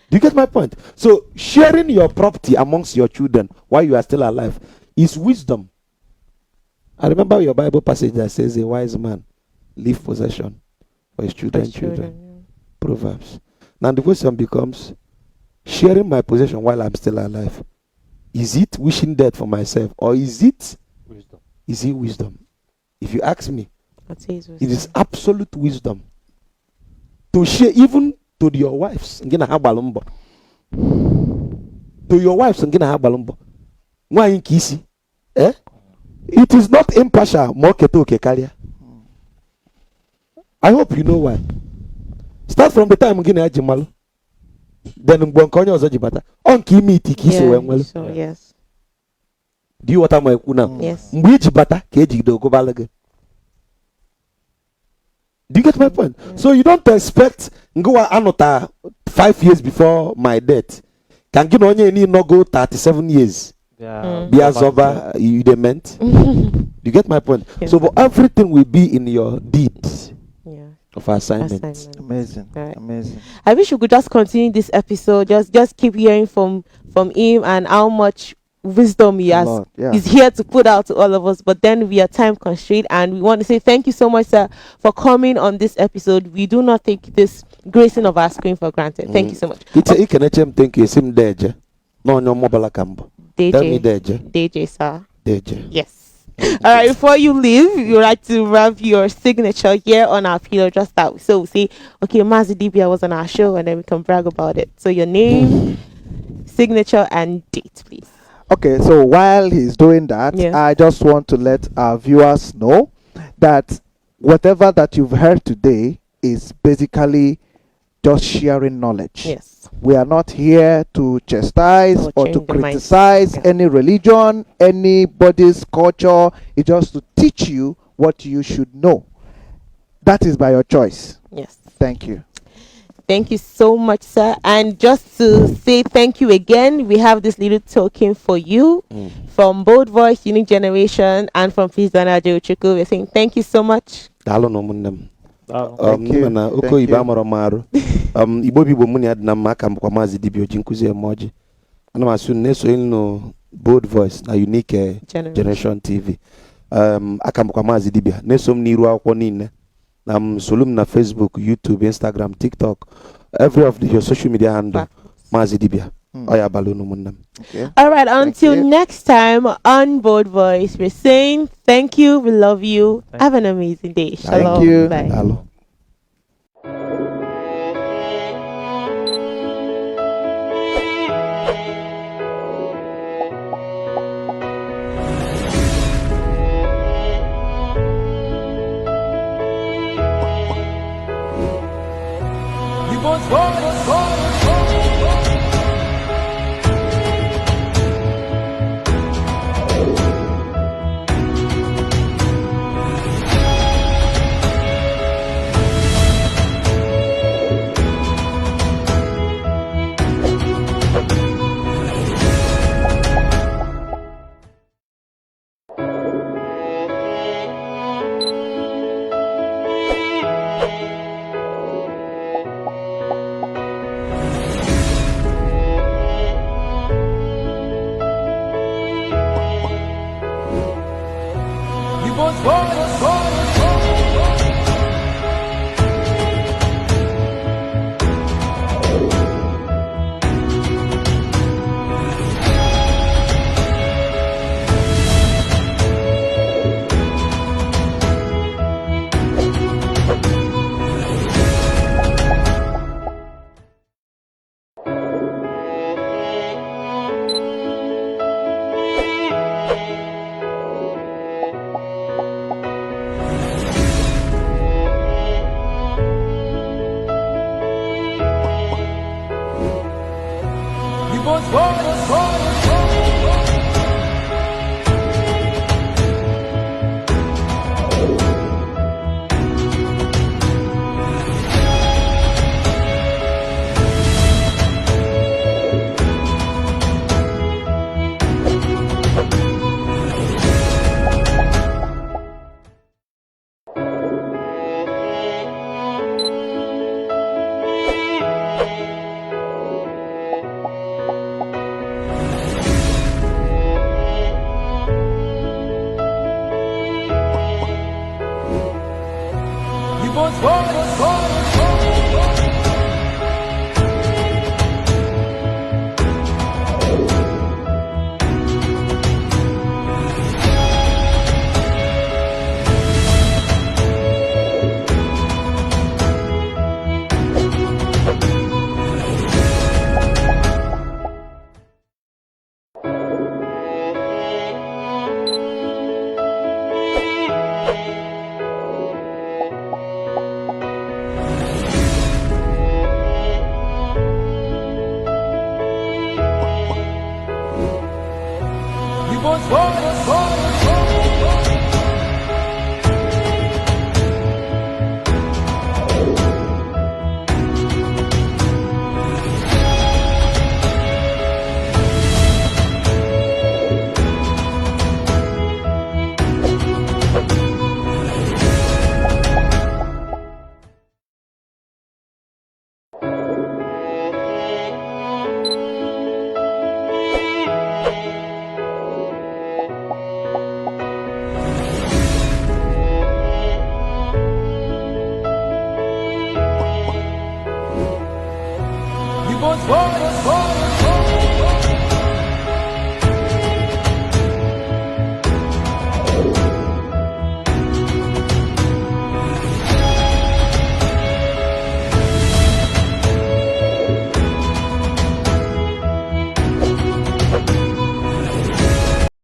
Do you get my point? So sharing your property amongst your children while you are still alive is wisdom. I remember your Bible passage that says a wise man leave possession for his children. Yeah. Proverbs. Now the question becomes, sharing my possession while I'm still alive, is it wishing death for myself, or is it wisdom? Is it wisdom? If you ask me, it is absolute wisdom to share even to your wives. To your wives, it is not impartial. I hope you know why. Start from the time Jimalu. Then yes. Do you what am I now? Yes. Do you get my point? Yeah. So you don't expect Ngoa Anota 5 years before my death. Can you no go 37 years? Be as over you they meant. You get my point? Yeah. So but everything will be in your deeds of assignment. Amazing. Right. Amazing. I wish we could just continue this episode. Just keep hearing from him and how much wisdom he has is here to put out to all of us, but then we are time constrained, and we want to say thank you so much, sir, for coming on this episode. We do not take this gracing of our screen for granted. Thank you so much. Thank you. Sim Deja. No mobile cambo. Tell me Deja. DJ, sir. Deja. Yes. All right, before you leave, you like to rub your signature here on our pillow just that. So we say, okay, Maazi Dibia was on our show, and then we can brag about it. So your name, signature, and date, please. Okay, so while he's doing that, Yes. I just want to let our viewers know that whatever that you've heard today is basically just sharing knowledge. Yes. We are not here to chastise or to change the minds. criticize Yeah. any religion, anybody's culture. It's just to teach you what you should know. That is by your choice. Yes. Thank you. Thank you so much, sir. And just to say thank you again, we have this little token for you from Bold Voice, Unique Generation, and from Please Dana Adeochukwu. We're saying thank you so much. Daalụ na ụmụnne m. Thank you. Na Thank oko ibe you. amara m arụ. Igbo bụ Igbo mụ na ya dị na mma, aka m bụkwa Maazi Dibia oji nkụzi eme ọjị. Ana m asụ na-eso ịnụ Bold Voice na Unique Generation TV. Aka m bụkwa Maazi Dibia. Na-eso m n'iru akwụkwọ niile. Solo m na Facebook, YouTube, Instagram, TikTok, every of your social media handle. Maazi Dibia. Oya balonu ụmụnne m. Okay. All right, until you. next time on Bold Voice, we're saying thank you, we love you, have an amazing day. Shalom. you. Bye. Daalụ. was born.